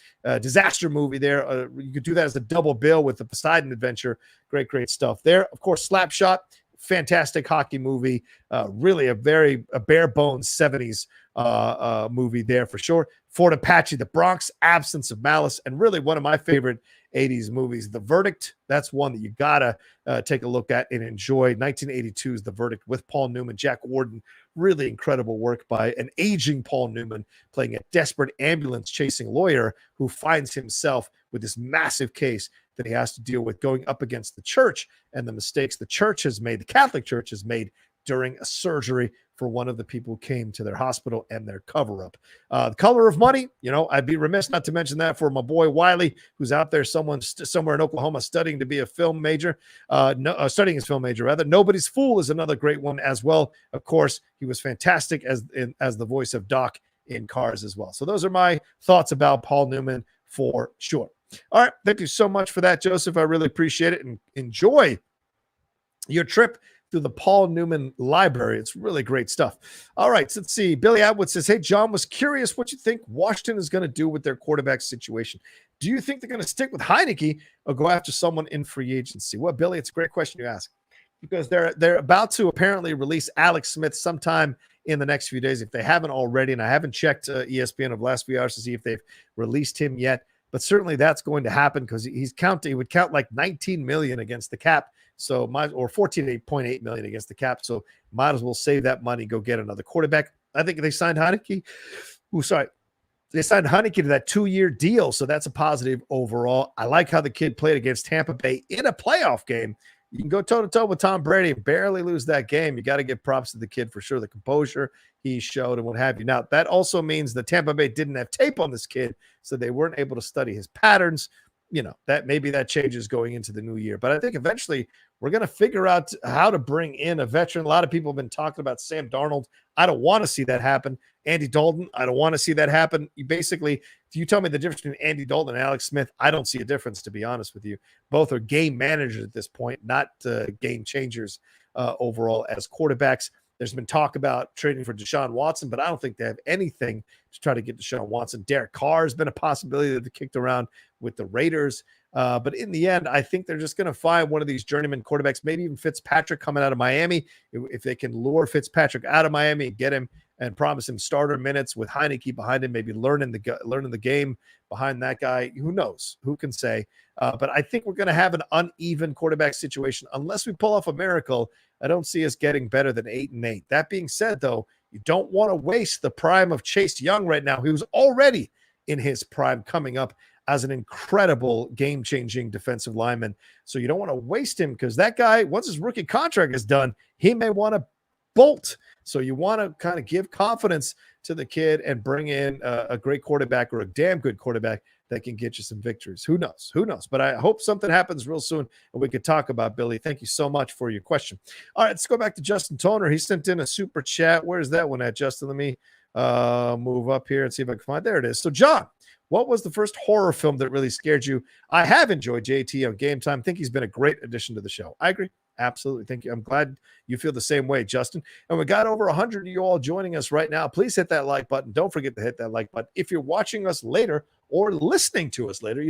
disaster movie there. You could do that as a double bill with the Poseidon Adventure. Great stuff there. Of course, Slapshot, fantastic hockey movie. Really a bare bones 70s movie there for sure. Fort Apache, The Bronx, Absence of Malice, and really one of my favorite 80s movies, The Verdict. That's one that you gotta take a look at and enjoy. 1982's The Verdict with Paul Newman, Jack Warden. Really incredible work by an aging Paul Newman playing a desperate ambulance chasing lawyer who finds himself with this massive case that he has to deal with, going up against the church and the mistakes the church has made, the Catholic Church has made during a surgery for one of the people who came to their hospital and their cover-up. The Color of Money, I'd be remiss not to mention that for my boy Wiley, who's out there somewhere in Oklahoma studying to be a film major, studying his film major rather. Nobody's Fool is another great one as well. Of course, he was fantastic as the voice of Doc in Cars as well. So those are my thoughts about Paul Newman for sure. All right, thank you so much for that, Joseph. I really appreciate it, and enjoy your trip through the Paul Newman library. It's really great stuff. All right, so let's see. Billy Atwood says, hey, John, was curious what you think Washington is going to do with their quarterback situation. Do you think they're going to stick with Heineke or go after someone in free agency? Well, Billy, it's a great question you ask, because they're about to apparently release Alex Smith sometime in the next few days, if they haven't already, and I haven't checked ESPN of the last few hours to see if they've released him yet, but certainly that's going to happen, because he would count like 19 million against the cap. So or 14.8 million against the cap. So might as well save that money, go get another quarterback. I think they signed Heineke. They signed Heineke to that 2-year deal. So that's a positive overall. I like how the kid played against Tampa Bay in a playoff game. You can go toe-to-toe with Tom Brady and barely lose that game. You got to give props to the kid for sure. The composure he showed and what have you. Now, that also means that Tampa Bay didn't have tape on this kid, so they weren't able to study his patterns. That maybe that changes going into the new year. But I think eventually we're going to figure out how to bring in a veteran. A lot of people have been talking about Sam Darnold. I don't want to see that happen. Andy Dalton, I don't want to see that happen. If you tell me the difference between Andy Dalton and Alex Smith, I don't see a difference, to be honest with you. Both are game managers at this point, not game changers overall as quarterbacks. There's been talk about trading for Deshaun Watson, but I don't think they have anything to try to get Deshaun Watson. Derek Carr has been a possibility that they kicked around with the Raiders. But in the end, I think they're just going to find one of these journeyman quarterbacks, maybe even Fitzpatrick coming out of Miami. If they can lure Fitzpatrick out of Miami and get him and promise him starter minutes with Heineke behind him, maybe learning the game behind that guy. Who knows? Who can say? But I think we're going to have an uneven quarterback situation. Unless we pull off a miracle, I don't see us getting better than 8-8. That being said, though, you don't want to waste the prime of Chase Young right now. He was already in his prime, coming up as an incredible game-changing defensive lineman. So you don't want to waste him, because that guy, once his rookie contract is done, he may want to bolt. So you want to kind of give confidence to the kid and bring in a great quarterback, or a damn good quarterback that can get you some victories. Who knows? Who knows? But I hope something happens real soon and we could talk about Billy. Thank you so much for your question. All right, let's go back to Justin Toner. He sent in a super chat. Where's that one at, Justin? Let me move up here and see if I can find. There it is. So, John, what was the first horror film that really scared you? I have enjoyed JT on Game Time. I think he's been a great addition to the show. I agree. Absolutely. Thank you. I'm glad you feel the same way, Justin. And we got over 100 of you all joining us right now. Please hit that like button. Don't forget to hit that like button. If you're watching us later or listening to us later,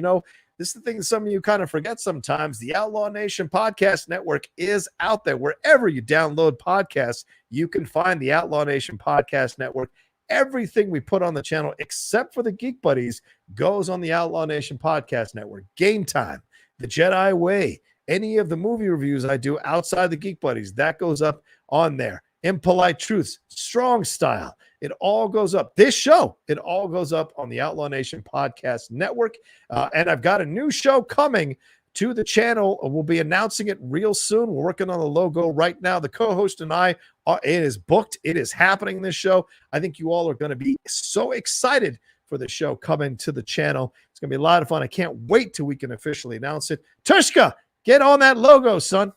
this is the thing that some of you kind of forget sometimes. The Outlaw Nation Podcast Network is out there. Wherever you download podcasts, you can find the Outlaw Nation Podcast Network. Everything we put on the channel, except for the Geek Buddies, goes on the Outlaw Nation Podcast Network. Game Time, The Jedi Way, any of the movie reviews I do outside the Geek Buddies, that goes up on there. Impolite Truths, Strong Style, it all goes up. This show, it all goes up on the Outlaw Nation Podcast Network. And I've got a new show coming to the channel. We'll be announcing it real soon. We're working on the logo right now. The co-host and I, it is booked. It is happening, this show. I think you all are going to be so excited for the show coming to the channel. It's going to be a lot of fun. I can't wait till we can officially announce it. Tushka, get on that logo, son.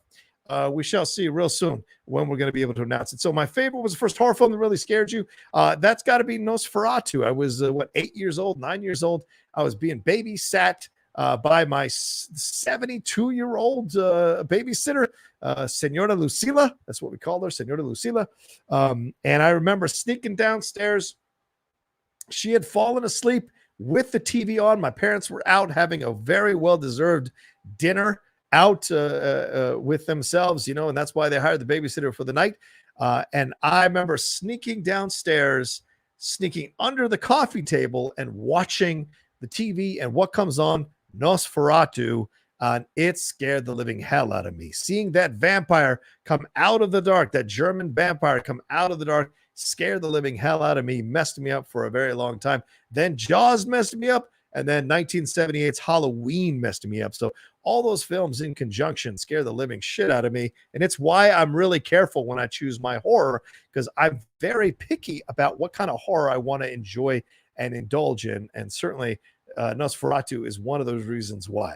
We shall see real soon when we're going to be able to announce it. So my favorite was the first horror film that really scared you. That's got to be Nosferatu. I was, 8 years old, 9 years old. I was being babysat by my 72-year-old babysitter, Senora Lucila. That's what we call her, Senora Lucila. And I remember sneaking downstairs. She had fallen asleep with the TV on. My parents were out having a very well-deserved dinner out with themselves, and that's why they hired the babysitter for the night. And I remember sneaking downstairs, sneaking under the coffee table and watching the TV, and what comes on? Nosferatu. And it scared the living hell out of me. Seeing that vampire come out of the dark, that German vampire come out of the dark, scared the living hell out of me, messed me up for a very long time. Then Jaws messed me up, and then 1978's Halloween messed me up. So all those films in conjunction scare the living shit out of me. And it's why I'm really careful when I choose my horror, because I'm very picky about what kind of horror I want to enjoy and indulge in. And certainly Nosferatu is one of those reasons why.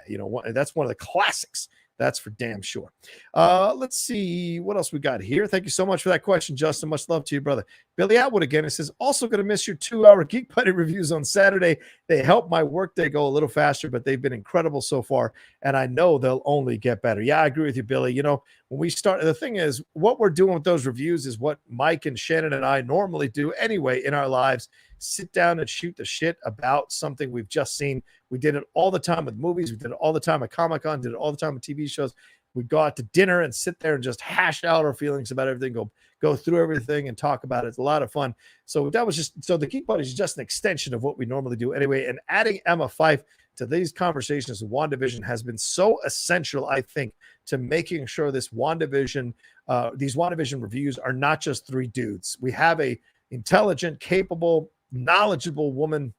That's one of the classics. That's for damn sure. Let's see what else we got here. Thank you so much for that question, Justin. Much love to you, brother. Billy Atwood again. It says, also going to miss your 2-hour Geek Buddy reviews on Saturday. They help my workday go a little faster, but they've been incredible so far, and I know they'll only get better. Yeah, I agree with you, Billy. When we start, the thing is, what we're doing with those reviews is what Mike and Shannon and I normally do anyway in our lives. Sit down and shoot the shit about something we've just seen. We did it all the time with movies. We did it all the time at Comic-Con, did it all the time with TV shows. We go out to dinner and sit there and just hash out our feelings about everything, go through everything and talk about it. It's a lot of fun. So that was the Geek Buddy is just an extension of what we normally do anyway. And adding Emma Fyffe to these conversations with WandaVision has been so essential, I think, to making sure these WandaVision reviews are not just three dudes. We have a intelligent, capable, knowledgeable woman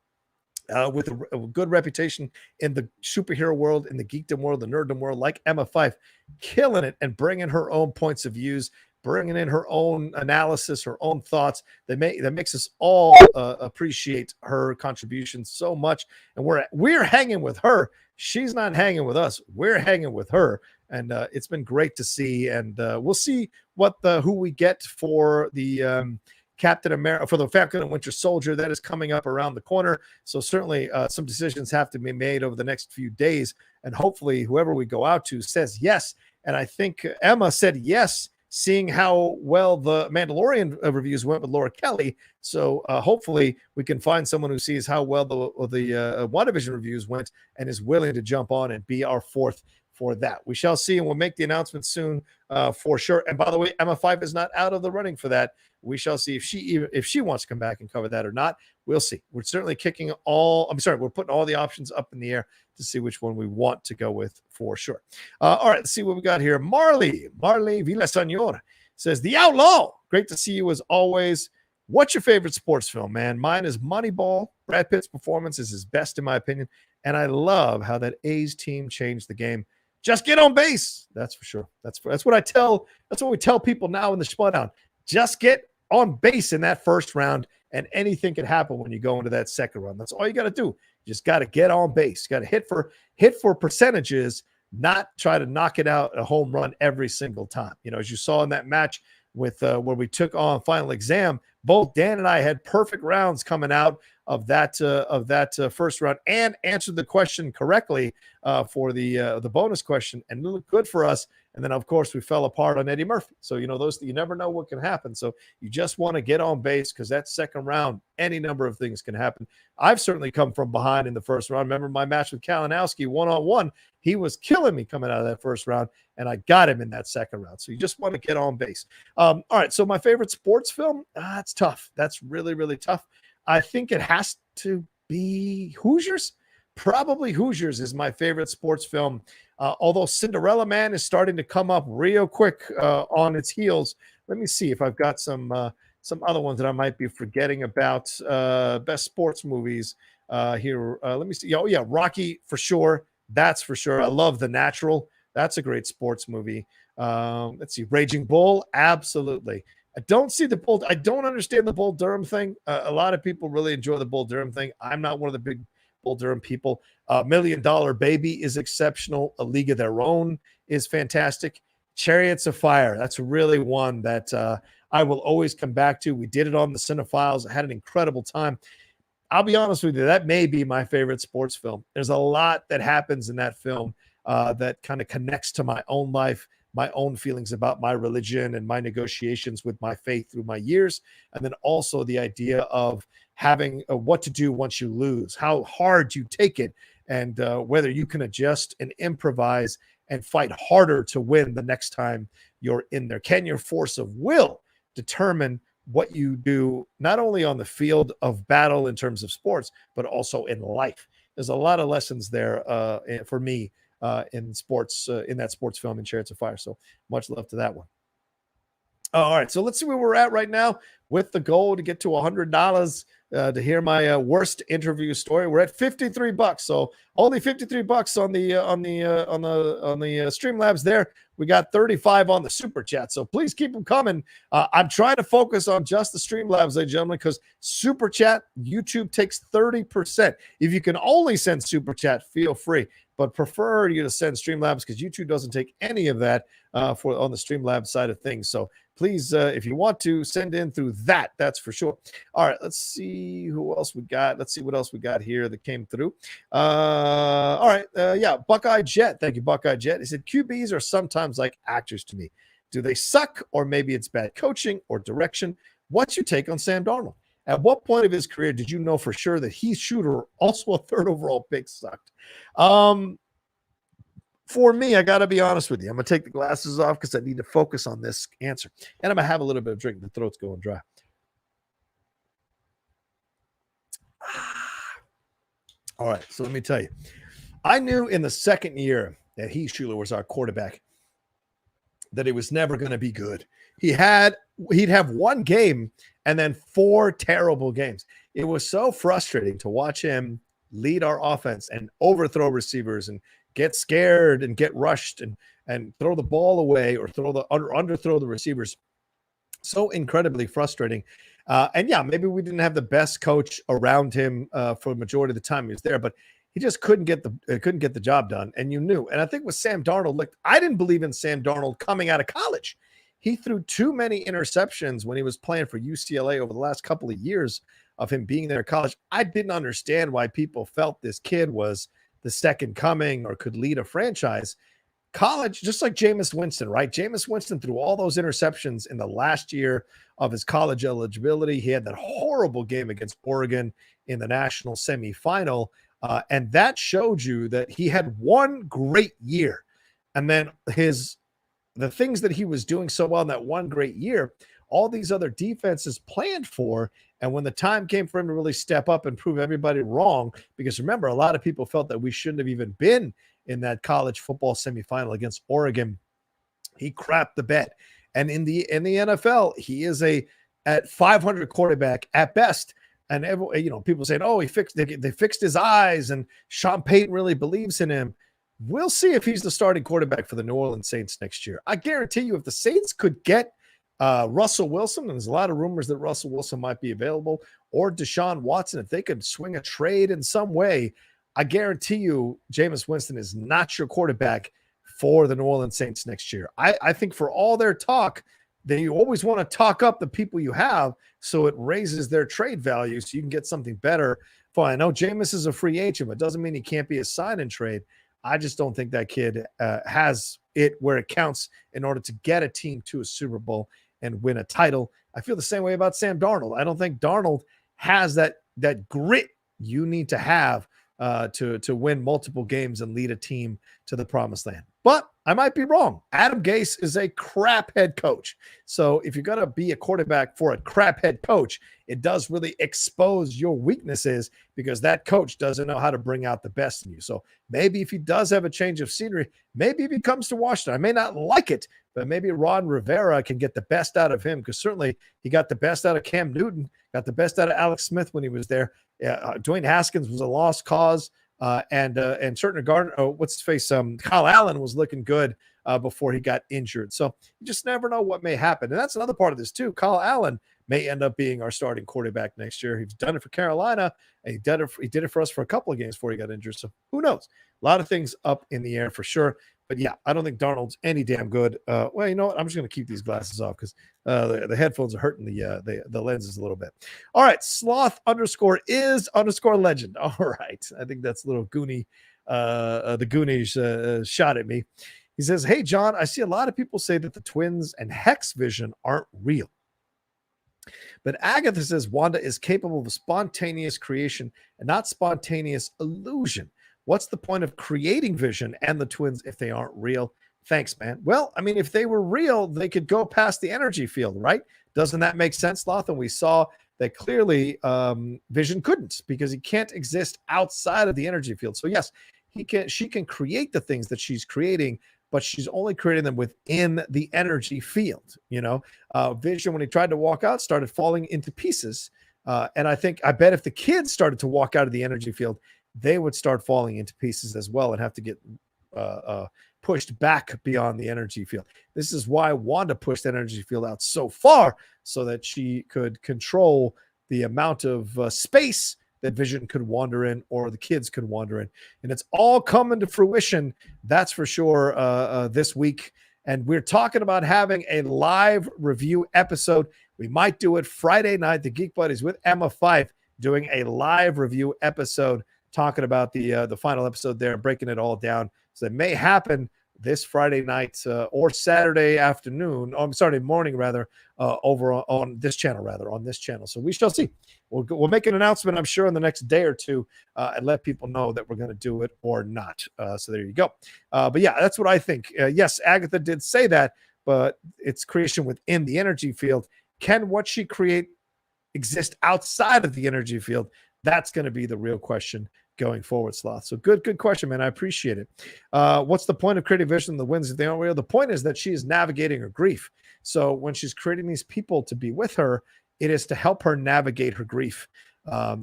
with a good reputation in the superhero world, in the geekdom world, the nerddom world, like Emma Fyffe, killing it and bringing her own points of views, bringing in her own analysis, her own thoughts. That makes us all appreciate her contribution so much. And we're hanging with her. She's not hanging with us. We're hanging with her. And it's been great to see. And we'll see who we get for the Captain America, for the Falcon and Winter Soldier. That is coming up around the corner. So certainly some decisions have to be made over the next few days. And hopefully whoever we go out to says yes. And I think Emma said yes, seeing how well the Mandalorian reviews went with Laura Kelly. So hopefully we can find someone who sees how well the WandaVision reviews went and is willing to jump on and be our fourth for that. We shall see, and we'll make the announcement soon for sure. And by the way, Emma Fyffe is not out of the running for that. We shall see if she wants to come back and cover that or not. We'll see. We're certainly we're putting all the options up in the air to see which one we want to go with for sure. All right, let's see what we got here. Marley Villaseñor says, The Outlaw. Great to see you as always. What's your favorite sports film, man? Mine is Moneyball. Brad Pitt's performance is his best, in my opinion. And I love how that A's team changed the game. Just get on base. That's for sure. That's what we tell people now in the Shutdown. Just get on base in that first round, and anything can happen when you go into that second round. That's all you got to do. You just got to get on base. You got to hit for percentages, not try to knock it out a home run every single time. As you saw in that match with where we took on Final Exam, both Dan and I had perfect rounds coming out of that first round and answered the question correctly for the bonus question, and it looked good for us. And then, of course, we fell apart on Eddie Murphy. So, you never know what can happen. So you just want to get on base, because that second round, any number of things can happen. I've certainly come from behind in the first round. Remember my match with Kalinowski one-on-one? He was killing me coming out of that first round, and I got him in that second round. So you just want to get on base. All right, so my favorite sports film, it's tough. That's really, really tough. I think it has to be Hoosiers. Probably Hoosiers is my favorite sports film. Although Cinderella Man is starting to come up real quick on its heels. Let me see if I've got some other ones that I might be forgetting about. Best sports movies here. Let me see. Oh, yeah, Rocky for sure. That's for sure. I love The Natural. That's a great sports movie. Let's see. Raging Bull. Absolutely. I don't understand the Bull Durham thing. A lot of people really enjoy the Bull Durham thing. I'm not one of the big Bull Durham people. $1 Million Baby is exceptional. A League of Their Own is fantastic. Chariots of Fire. That's really one that I will always come back to. We did it on the Cinephiles. I had an incredible time. I'll be honest with you, that may be my favorite sports film. There's a lot that happens in that film that kind of connects to my own life, my own feelings about my religion and my negotiations with my faith through my years. And then also the idea of having what to do once you lose, how hard you take it, and whether you can adjust and improvise and fight harder to win the next time you're in there. Can your force of will determine what you do, not only on the field of battle in terms of sports, but also in life? There's a lot of lessons there for me in sports, in that sports film in Chariots of Fire. So much love to that one. All right, so let's see where we're at right now with the goal to get to $100 to hear my worst interview story. We're at $53, so only $53 on the Streamlabs there. We got 35 on the super chat, so please keep them coming. I'm trying to focus on just the Streamlabs, ladies and gentlemen, because super chat, YouTube takes 30%. If you can only send super chat, feel free, but prefer you to send Streamlabs because YouTube doesn't take any of that for on the Streamlabs side of things. So please, if you want to send in through that, that's for sure. All right, let's see who else we got. Let's see what else we got here that came through. All right, yeah, Buckeye Jet. Thank you, Buckeye Jet. He said, QBs are sometimes like actors to me. Do they suck, or maybe it's bad coaching or direction? What's your take on Sam Darnold? At what point of his career did you know for sure that Heath Shooter, also a third overall pick, sucked? For me, I got to be honest with you. I'm going to take the glasses off because I need to focus on this answer. And I'm going to have a little bit of drink. The throat's going dry. All right, so let me tell you. I knew in the second year that Heath Shooter was our quarterback that he was never going to be good. He'd have one game and then 4 terrible games. It was so frustrating to watch him lead our offense and overthrow receivers and get scared and get rushed and throw the ball away or underthrow the receivers. So incredibly frustrating. And yeah, maybe we didn't have the best coach around him for the majority of the time he was there, but he just couldn't get the job done. And you knew. And I think with Sam Darnold, look, I didn't believe in Sam Darnold coming out of college. He threw too many interceptions when he was playing for UCLA over the last couple of years of him being there in college. I didn't understand why people felt this kid was the second coming or could lead a franchise. College, just like Jameis Winston, right? Jameis Winston threw all those interceptions in the last year of his college eligibility. He had that horrible game against Oregon in the national semifinal. And that showed you that he had one great year. And then the things that he was doing so well in that one great year, all these other defenses planned for. And when the time came for him to really step up and prove everybody wrong, because remember, a lot of people felt that we shouldn't have even been in that college football semifinal against Oregon, he crapped the bed. And in the NFL, he is at 500 quarterback at best. And people saying, "Oh, they fixed his eyes," and Sean Payton really believes in him. We'll see if he's the starting quarterback for the New Orleans Saints next year. I guarantee you, if the Saints could get Russell Wilson, and there's a lot of rumors that Russell Wilson might be available, or Deshaun Watson, if they could swing a trade in some way, I guarantee you Jameis Winston is not your quarterback for the New Orleans Saints next year. I think for all their talk, you always want to talk up the people you have so it raises their trade value so you can get something better. Fine, I know Jameis is a free agent, but it doesn't mean he can't be a sign and trade. I just don't think that kid has it where it counts in order to get a team to a Super Bowl and win a title. I feel the same way about Sam Darnold. I don't think Darnold has that grit you need to have to win multiple games and lead a team to the promised land. But I might be wrong. Adam Gase is a crap head coach. So if you're going to be a quarterback for a crap head coach, it does really expose your weaknesses because that coach doesn't know how to bring out the best in you. So maybe if he does have a change of scenery, maybe if he comes to Washington, I may not like it, but maybe Ron Rivera can get the best out of him because certainly he got the best out of Cam Newton, got the best out of Alex Smith when he was there. Dwayne Haskins was a lost cause. And certain regard, what's his face? Kyle Allen was looking good before he got injured. So you just never know what may happen. And that's another part of this too. Kyle Allen may end up being our starting quarterback next year. He's done it for Carolina, and he did it for us for a couple of games before he got injured. So who knows? A lot of things up in the air for sure. But yeah, I don't think Darnold's any damn good. Well, you know what? I'm just going to keep these glasses off because the headphones are hurting the lenses a little bit. All right, sloth underscore is underscore legend. All right, I think that's a little Goonie. The Goonies shot at me. He says, "Hey John, I see a lot of people say that the twins and Hex vision aren't real. But Agatha says Wanda is capable of spontaneous creation and not spontaneous illusion. What's the point of creating Vision and the twins if they aren't real? Thanks, man." Well, I mean, if they were real, they could go past the energy field, right? Doesn't that make sense, Loth? And we saw that clearly Vision couldn't, because he can't exist outside of the energy field. So yes, she can create the things that she's creating, but she's only creating them within the energy field. Vision, when he tried to walk out, started falling into pieces. And I bet if the kids started to walk out of the energy field, they would start falling into pieces as well and have to get pushed back beyond the energy field. This is why Wanda pushed the energy field out so far, so that she could control the amount of space that Vision could wander in, or the kids could wander in. And it's all coming to fruition, that's for sure, this week. And we're talking about having a live review episode. We might do it Friday night. The Geek Buddies with Emma Fife doing a live review episode, talking about the final episode there and breaking it all down. So it may happen this Friday night or Saturday afternoon, or Saturday morning rather, over on this channel. So we shall see. We'll make an announcement, I'm sure, in the next day or two, and let people know that we're going to do it or not. So there you go. But yeah, that's what I think. Yes, Agatha did say that, but it's creation within the energy field. Can what she create exist outside of the energy field? That's going to be the real question going forward, Sloth. So good question, man. I appreciate it. What's the point of creating Vision and the wins if they aren't real? The point is that she is navigating her grief. So when she's creating these people to be with her, it is to help her navigate her grief.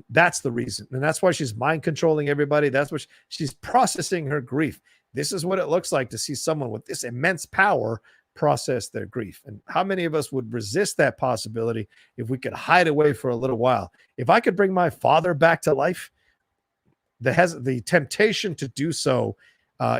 That's the reason. And that's why she's mind controlling everybody. That's what she's processing her grief. This is what it looks like to see someone with this immense power process their grief. And how many of us would resist that possibility if we could hide away for a little while? If I could bring my father back to life, the temptation to do so,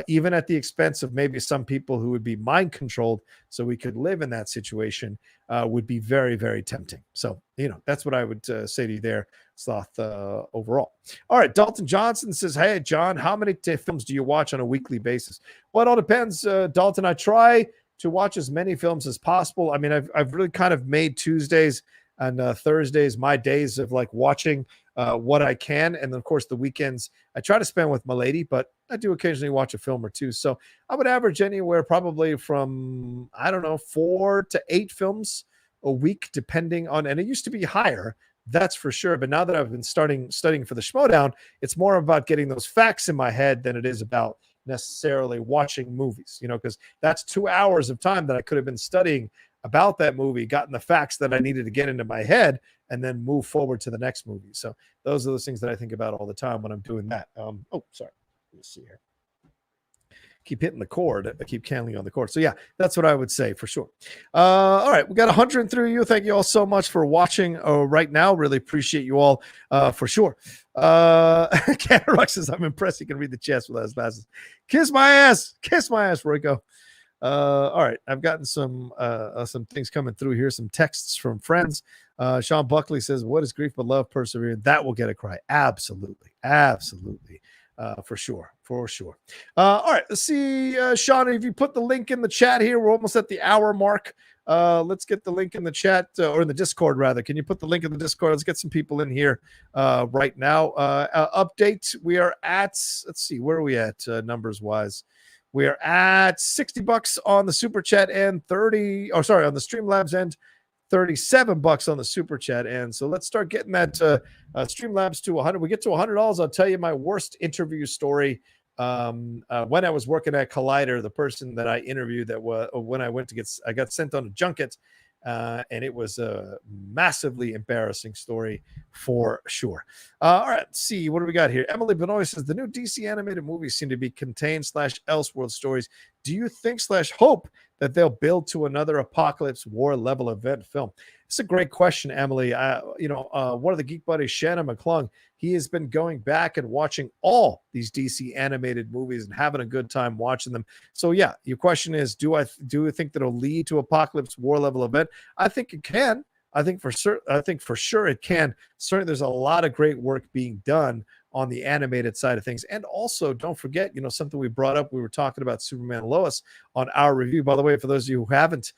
even at the expense of maybe some people who would be mind controlled so we could live in that situation, would be very, very tempting. So, that's what I would say to you there, Sloth, overall. All right. Dalton Johnson says, "Hey, John, how many films do you watch on a weekly basis?" Well, it all depends, Dalton. I try to watch as many films as possible. I mean, I've really kind of made Tuesdays and Thursdays my days of like watching what I can. And then, of course, the weekends I try to spend with my lady, but I do occasionally watch a film or two. So I would average anywhere probably from, 4 to 8 films a week, depending on, and it used to be higher, that's for sure. But now that I've been studying for the Schmodown, it's more about getting those facts in my head than it is about necessarily watching movies, because that's 2 hours of time that I could have been studying about that movie, gotten the facts that I needed to get into my head, and then move forward to the next movie. So those are those things that I think about all the time when I'm doing that. Sorry. Let me see here. Keep hitting the cord. I keep canceling on the cord. So yeah, that's what I would say for sure. All right. We got 103 of you. Thank you all so much for watching right now. Really appreciate you all for sure. Cathartic says, "I'm impressed. You can read the chest without his glasses." Kiss my ass. Kiss my ass, Rico. All right. I've gotten some things coming through here. Some texts from friends. Sean Buckley says, "What is grief but love? Persevering." That will get a cry. Absolutely. Absolutely. For sure. All right, let's see, Sean, if you put the link in the chat here, we're almost at the hour mark. Let's get the link in the chat, or in the Discord rather. Can you put the link in the Discord? Let's get some people in here right now. Update, we are at, let's see, where are we at numbers wise? We are at $60 on the Super Chat and on the Streamlabs end. $37 on the Super Chat. And so let's start getting that Streamlabs to 100. We get to $100. I'll tell you my worst interview story. When I was working at Collider, the person that I interviewed when I got sent on a junket, and it was a massively embarrassing story for sure. All right, let's see. What do we got here? Emily Benoit says, "The new DC animated movies seem to be contained /Elseworld stories. Do you think /hope that they'll build to another Apocalypse War level event film?" It's a great question, Emily. One of the Geek Buddies, Shannon McClung, he has been going back and watching all these DC animated movies and having a good time watching them. So yeah, your question is, do I think that it'll lead to Apocalypse War level event? I think it can. I think for sure it can. Certainly, there's a lot of great work being done on the animated side of things. And also, don't forget, something we brought up, we were talking about Superman and Lois on our review. By the way, for those of you who haven't,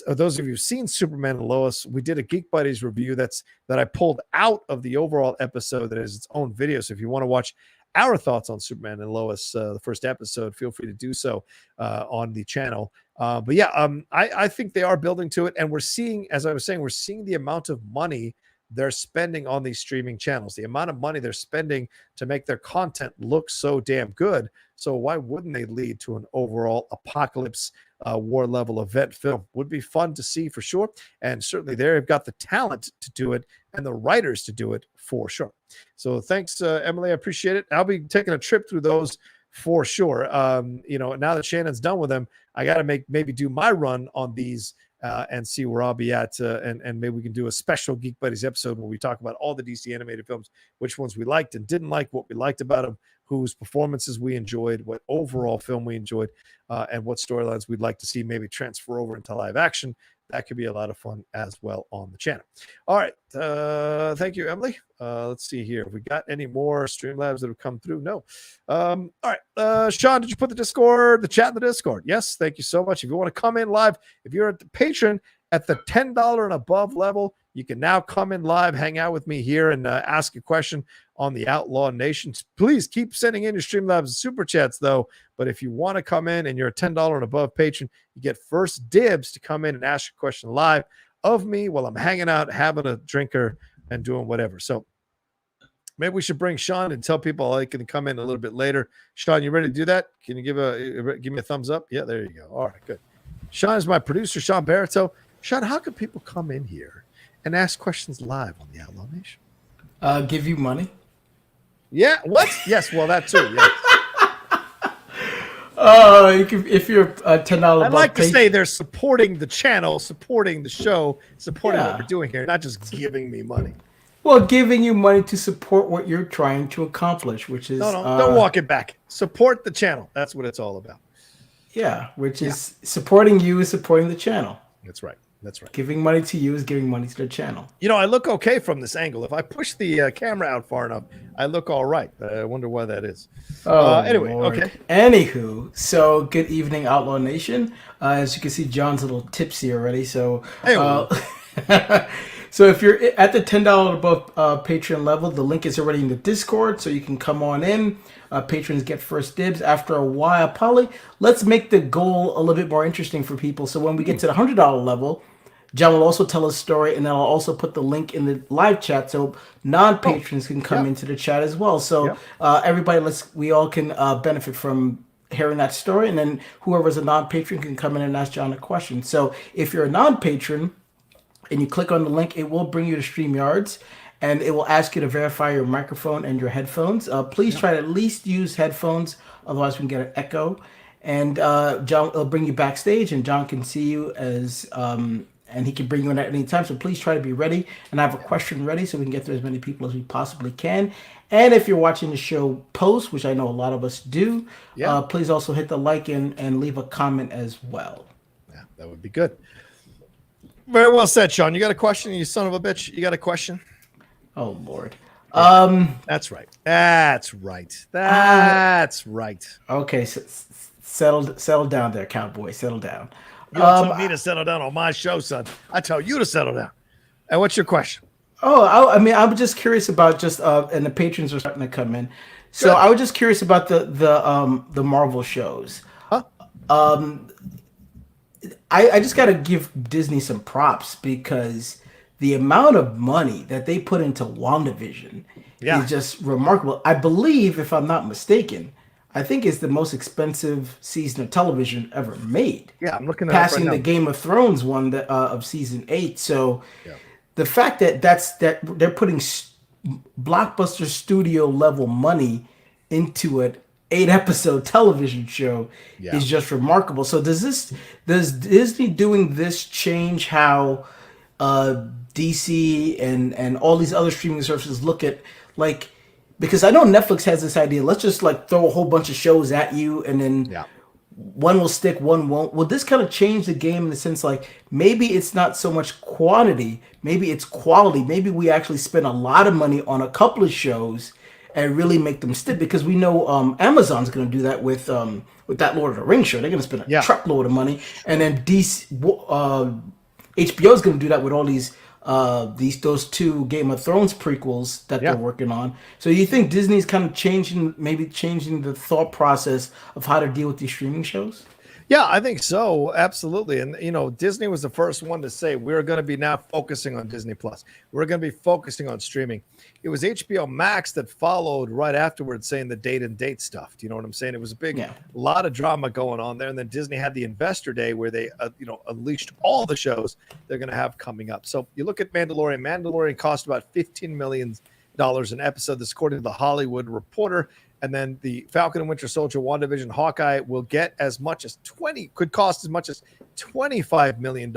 those of you who've seen Superman and Lois, we did a Geek Buddies review that I pulled out of the overall episode that is its own video. So if you want to watch our thoughts on Superman and Lois, the first episode, feel free to do so on the channel. I think they are building to it. And we're seeing, as I was saying, we're seeing the amount of money they're spending on these streaming channels, the amount of money they're spending to make their content look so damn good. So why wouldn't they lead to an overall Apocalypse War level event film? Would be fun to see for sure. And certainly they've got the talent to do it and the writers to do it for sure. So thanks, Emily. I appreciate it. I'll be taking a trip through those for sure. Now that Shannon's done with them, I got to maybe do my run on these and see where I'll be at. And maybe we can do a special Geek Buddies episode where we talk about all the DC animated films, which ones we liked and didn't like, what we liked about them, whose performances we enjoyed, what overall film we enjoyed, and what storylines we'd like to see maybe transfer over into live action. That could be a lot of fun as well on the channel. All right. Thank you, Emily. Let's see here. Have we got any more Streamlabs that have come through? No. All right. Sean, did you put the chat in the Discord? Yes. Thank you so much. If you want to come in live, if you're at the patron at the $10 and above level, you can now come in live, hang out with me here, and ask a question on the Outlaw Nation. Please keep sending in your Streamlabs and Super Chats, though. But if you want to come in and you're a $10 and above patron, you get first dibs to come in and ask a question live of me while I'm hanging out, having a drinker, and doing whatever. So maybe we should bring Sean and tell people I can come in a little bit later. Sean, you ready to do that? Can you give me a thumbs up? Yeah, there you go. All right, good. Sean is my producer, Sean Barreto. Sean, how can people come in here and ask questions live on the Outlaw Nation? Give you money. Yeah. What? Yes. Well, that too. Yes. If you're a $10, I'd like to say they're supporting the channel, supporting the show, supporting what we're doing here, not just giving me money. Well, giving you money to support what you're trying to accomplish, which is don't walk it back. Support the channel. That's what it's all about. Yeah, which is supporting you is supporting the channel. That's right. That's right. Giving money to you is giving money to the channel. I look okay from this angle. If I push the camera out far enough, I look all right. I wonder why that is. Anyway, Lord. Okay. Anywho, so good evening, Outlaw Nation. As you can see, John's a little tipsy already. So, so if you're at the $10 above Patreon level, the link is already in the Discord, so you can come on in. Patrons get first dibs after a while. Polly, let's make the goal a little bit more interesting for people. So when we get to the $100 level, John will also tell a story, and then I'll also put the link in the live chat so non-patrons can come into the chat as well. So everybody, we all can benefit from hearing that story, and then whoever's a non-patron can come in and ask John a question. So if you're a non-patron and you click on the link, it will bring you to StreamYards, and it will ask you to verify your microphone and your headphones. Please try to at least use headphones, otherwise we can get an echo. And John will bring you backstage, and John can see you as... and he can bring you in at any time. So please try to be ready. And I have a question ready so we can get through as many people as we possibly can. And if you're watching the show post, which I know a lot of us do, please also hit the like and leave a comment as well. Yeah, that would be good. Very well said, Sean. You got a question, you son of a bitch? You got a question? Oh, Lord. That's right. That's right. That's right. Okay, so settle down there, cowboy. Settle down. You don't tell me to settle down on my show, son. I tell you to settle down. And what's your question? I'm just curious about and the patrons are starting to come in. So good. I was just curious about the Marvel shows. Huh? I just got to give Disney some props because the amount of money that they put into WandaVision is just remarkable. I believe, if I'm not mistaken, I think it's the most expensive season of television ever made. Yeah, I'm looking at passing the Game of Thrones one of season 8. So the fact that they're putting blockbuster studio level money into an 8-episode television show is just remarkable. So does Disney doing this change how DC and all these other streaming services look at, like, because I know Netflix has this idea. Let's just like throw a whole bunch of shows at you, and then Yeah. one will stick, one won't. Will this kind of change the game in the sense like maybe it's not so much quantity, maybe it's quality. Maybe we actually spend a lot of money on a couple of shows and really make them stick, because we know Amazon's going to do that with that Lord of the Rings show. They're going to spend a truckload of money, and then HBO is going to do that with all those two Game of Thrones prequels that they're working on. So you think Disney's kind of changing the thought process of how to deal with these streaming shows? Yeah, I think so. Absolutely. And, Disney was the first one to say, we're going to be now focusing on Disney Plus. We're going to be focusing on streaming. It was HBO Max that followed right afterwards saying the date and date stuff. Do you know what I'm saying? It was a lot of drama going on there. And then Disney had the Investor Day where they, unleashed all the shows they're going to have coming up. So you look at Mandalorian. Mandalorian cost about $15 million an episode. This according to the Hollywood Reporter. And then the Falcon and Winter Soldier, WandaVision, Hawkeye will get could cost as much as $25 million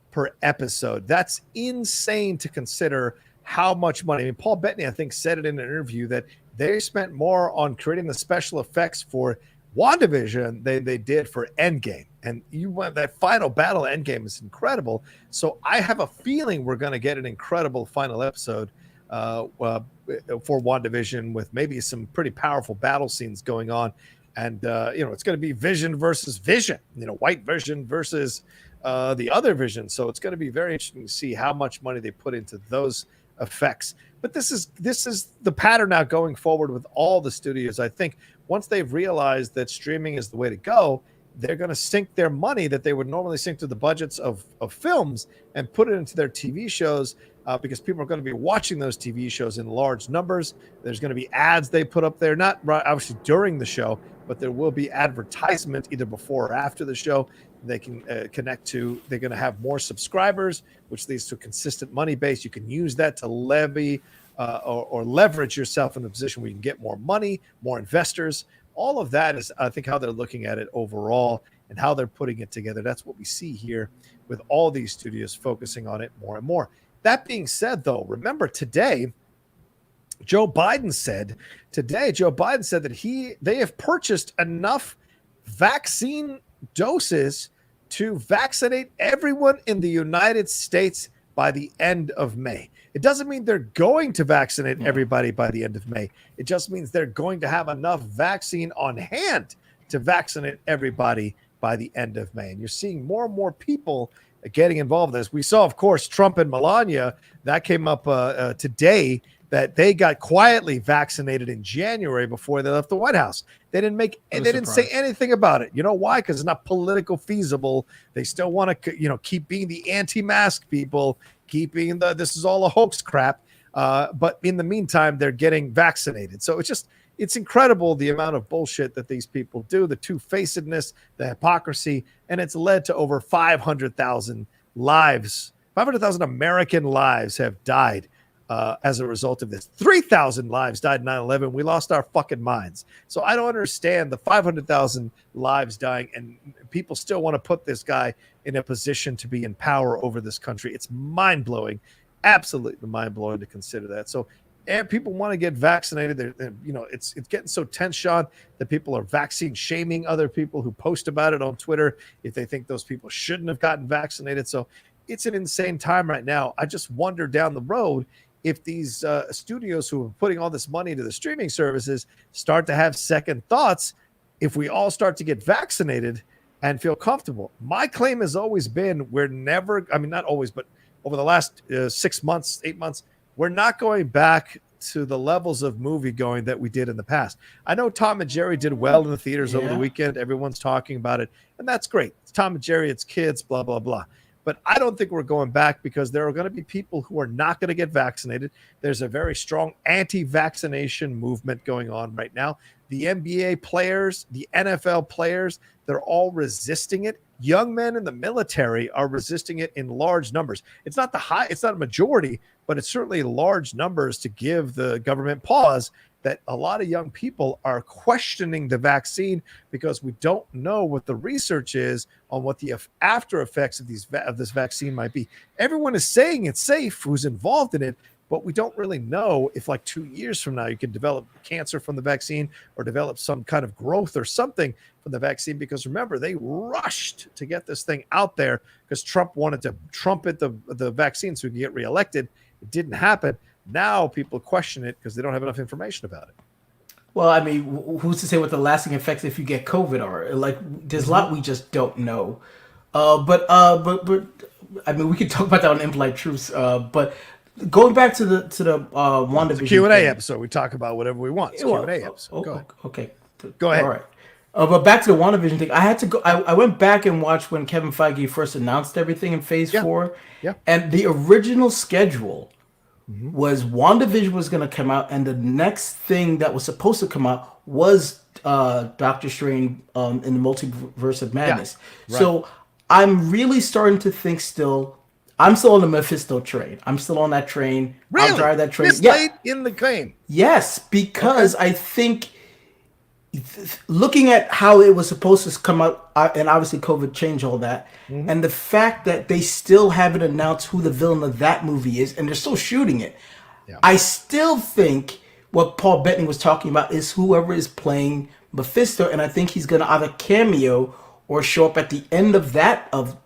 per episode. That's insane to consider how much money. I mean, Paul Bettany, I think, said it in an interview that they spent more on creating the special effects for WandaVision than they did for Endgame. And you went that final battle Endgame is incredible. So I have a feeling we're going to get an incredible final episode for WandaVision with maybe some pretty powerful battle scenes going on. And, it's going to be Vision versus Vision, White Vision versus the other Vision. So it's going to be very interesting to see how much money they put into those effects. But this is the pattern now going forward with all the studios. I think once they've realized that streaming is the way to go, they're going to sink their money that they would normally sink to the budgets of films and put it into their TV shows. Because people are going to be watching those TV shows in large numbers. There's going to be ads they put up there, not obviously during the show, but there will be advertisement either before or after the show. They can connect to. They're going to have more subscribers, which leads to a consistent money base. You can use that to levy or leverage yourself in a position where you can get more money, more investors. All of that is, I think, how they're looking at it overall and how they're putting it together. That's what we see here with all these studios focusing on it more and more. That being said, though, remember today, Joe Biden said that they have purchased enough vaccine doses to vaccinate everyone in the United States by the end of May. It doesn't mean they're going to vaccinate everybody by the end of May. It just means they're going to have enough vaccine on hand to vaccinate everybody by the end of May. And you're seeing more and more people getting involved in this. We saw, of course, Trump and Melania. That came up today, that they got quietly vaccinated in January before they left the White House. They didn't say anything about it. You know why? Because it's not political feasible. They still want to, keep being the anti-mask people, keeping this is all a hoax crap. But in the meantime, they're getting vaccinated. So it's incredible the amount of bullshit that these people do, the two-facedness, the hypocrisy, and it's led to over 500,000 lives. 500,000 American lives have died as a result of this. 3,000 lives died in 9/11. We lost our fucking minds. So I don't understand the 500,000 lives dying, and people still want to put this guy in a position to be in power over this country. It's mind-blowing, absolutely mind-blowing to consider that. So and people want to get vaccinated. It's getting so tense, Sean, that people are vaccine shaming other people who post about it on Twitter if they think those people shouldn't have gotten vaccinated. So it's an insane time right now. I just wonder down the road if these studios who are putting all this money into the streaming services start to have second thoughts if we all start to get vaccinated and feel comfortable. My claim has always been not always, but over the last 6 months, 8 months, we're not going back to the levels of movie going that we did in the past. I know Tom and Jerry did well in the theaters over the weekend. Everyone's talking about it, and that's great. It's Tom and Jerry, it's kids, blah, blah, blah. But I don't think we're going back because there are going to be people who are not going to get vaccinated. There's a very strong anti-vaccination movement going on right now. The NBA players, the NFL players, they're all resisting it. Young men in the military are resisting it in large numbers. It's not a majority, but it's certainly large numbers to give the government pause that a lot of young people are questioning the vaccine because we don't know what the research is on what the after effects of this vaccine might be. Everyone is saying it's safe who's involved in it, but we don't really know if like 2 years from now you can develop cancer from the vaccine or develop some kind of growth or something from the vaccine. Because remember, they rushed to get this thing out there because Trump wanted to trumpet the vaccine so he could get reelected. It didn't happen. Now people question it because they don't have enough information about it. Well, I mean, who's to say what the lasting effects if you get COVID are? Like, there's a lot we just don't know. But I mean, we could talk about that on Impolite Truths. But going back to the WandaVision Q&A episode, we talk about whatever we want. It's Q&A episode. Go ahead. Okay. Go ahead. All right. But back to the WandaVision thing, I had to go. I went back and watched when Kevin Feige first announced everything in Phase 4. Yeah. And the original schedule was WandaVision was going to come out, and the next thing that was supposed to come out was Doctor Strange in the Multiverse of Madness. Yeah, right. So I'm really starting to think I'm still on the Mephisto train. I'm still on that train. Really? I'll drive that train. Mislaid in the game. Yes, because I think looking at how it was supposed to come out, and obviously COVID changed all that, and the fact that they still haven't announced who the villain of that movie is, and they're still shooting it, I still think what Paul Bettany was talking about is whoever is playing Mephisto, and I think he's going to either cameo or show up at the end of that of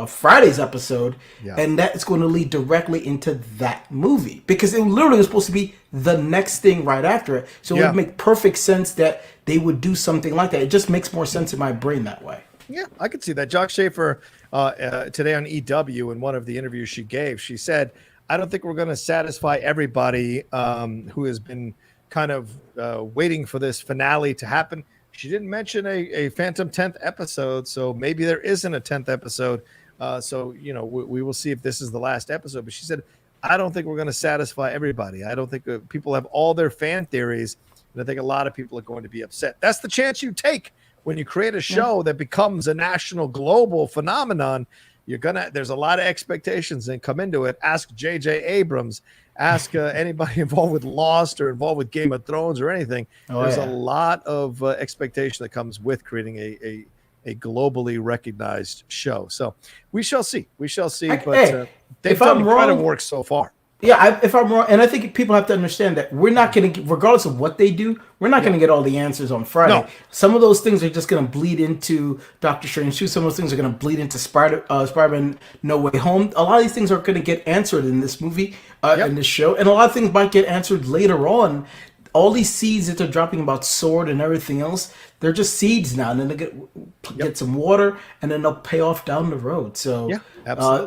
Friday's episode, and that is going to lead directly into that movie because it literally was supposed to be the next thing right after it. So it would make perfect sense that they would do something like that. It just makes more sense in my brain that way. Yeah, I could see that. Jock Schaefer today on EW in one of the interviews she gave, she said, "I don't think we're going to satisfy everybody who has been kind of waiting for this finale to happen." She didn't mention a Phantom 10th episode, so maybe there isn't a 10th episode. So, we will see if this is the last episode. But she said, I don't think we're going to satisfy everybody. I don't think people have all their fan theories, and I think a lot of people are going to be upset. That's the chance you take when you create a show that becomes a national, global phenomenon. There's a lot of expectations that come into it. Ask J.J. Abrams. Ask anybody involved with Lost or involved with Game of Thrones or anything. There's a lot of expectation that comes with creating a globally recognized show. So we shall see. They've done incredible work so far. Yeah, if I'm wrong, and I think people have to understand that we're not going to, regardless of what they do, we're not going to get all the answers on Friday. No. Some of those things are just going to bleed into Doctor Strange 2. Some of those things are going to bleed into Spider-Man No Way Home. A lot of these things are going to get answered in this movie, in this show, and a lot of things might get answered later on. All these seeds that they're dropping about Sword and everything else, they're just seeds now, and then they get some water, and then they'll pay off down the road. So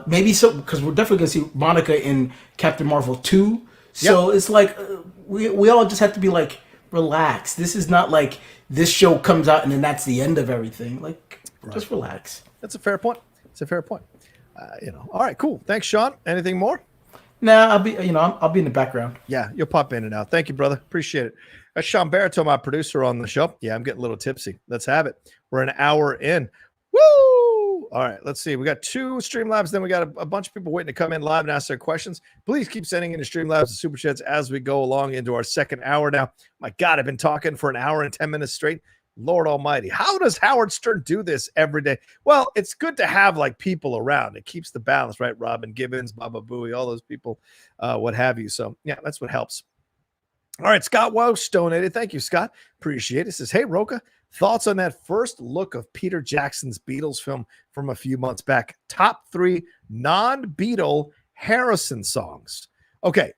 maybe because we're definitely going to see Monica in Captain Marvel 2. So it's like we all just have to be like, relax. This is not like this show comes out and then that's the end of everything. Like, just relax. That's a fair point. All right, cool. Thanks, Sean. Anything more? Nah, I'll be in the background. Yeah, you'll pop in and out. Thank you, brother. Appreciate it. That's Sean Barreto, my producer on the show. Yeah, I'm getting a little tipsy. Let's have it. We're an hour in. Woo! All right, let's see. We got 2 Streamlabs. Then we got a bunch of people waiting to come in live and ask their questions. Please keep sending in the Streamlabs and SuperChats as we go along into our second hour now. My God, I've been talking for an hour and 10 minutes straight. Lord almighty. How does Howard Stern do this every day? Well, it's good to have like people around. It keeps the balance, right? Robin Gibbons, Baba Booey, all those people, what have you. So yeah, that's what helps. All right, Scott Welsh donated. Thank you, Scott. Appreciate it. Says, hey, Roca, thoughts on that first look of Peter Jackson's Beatles film from a few months back? Top 3 non-Beatle Harrison songs. Okay,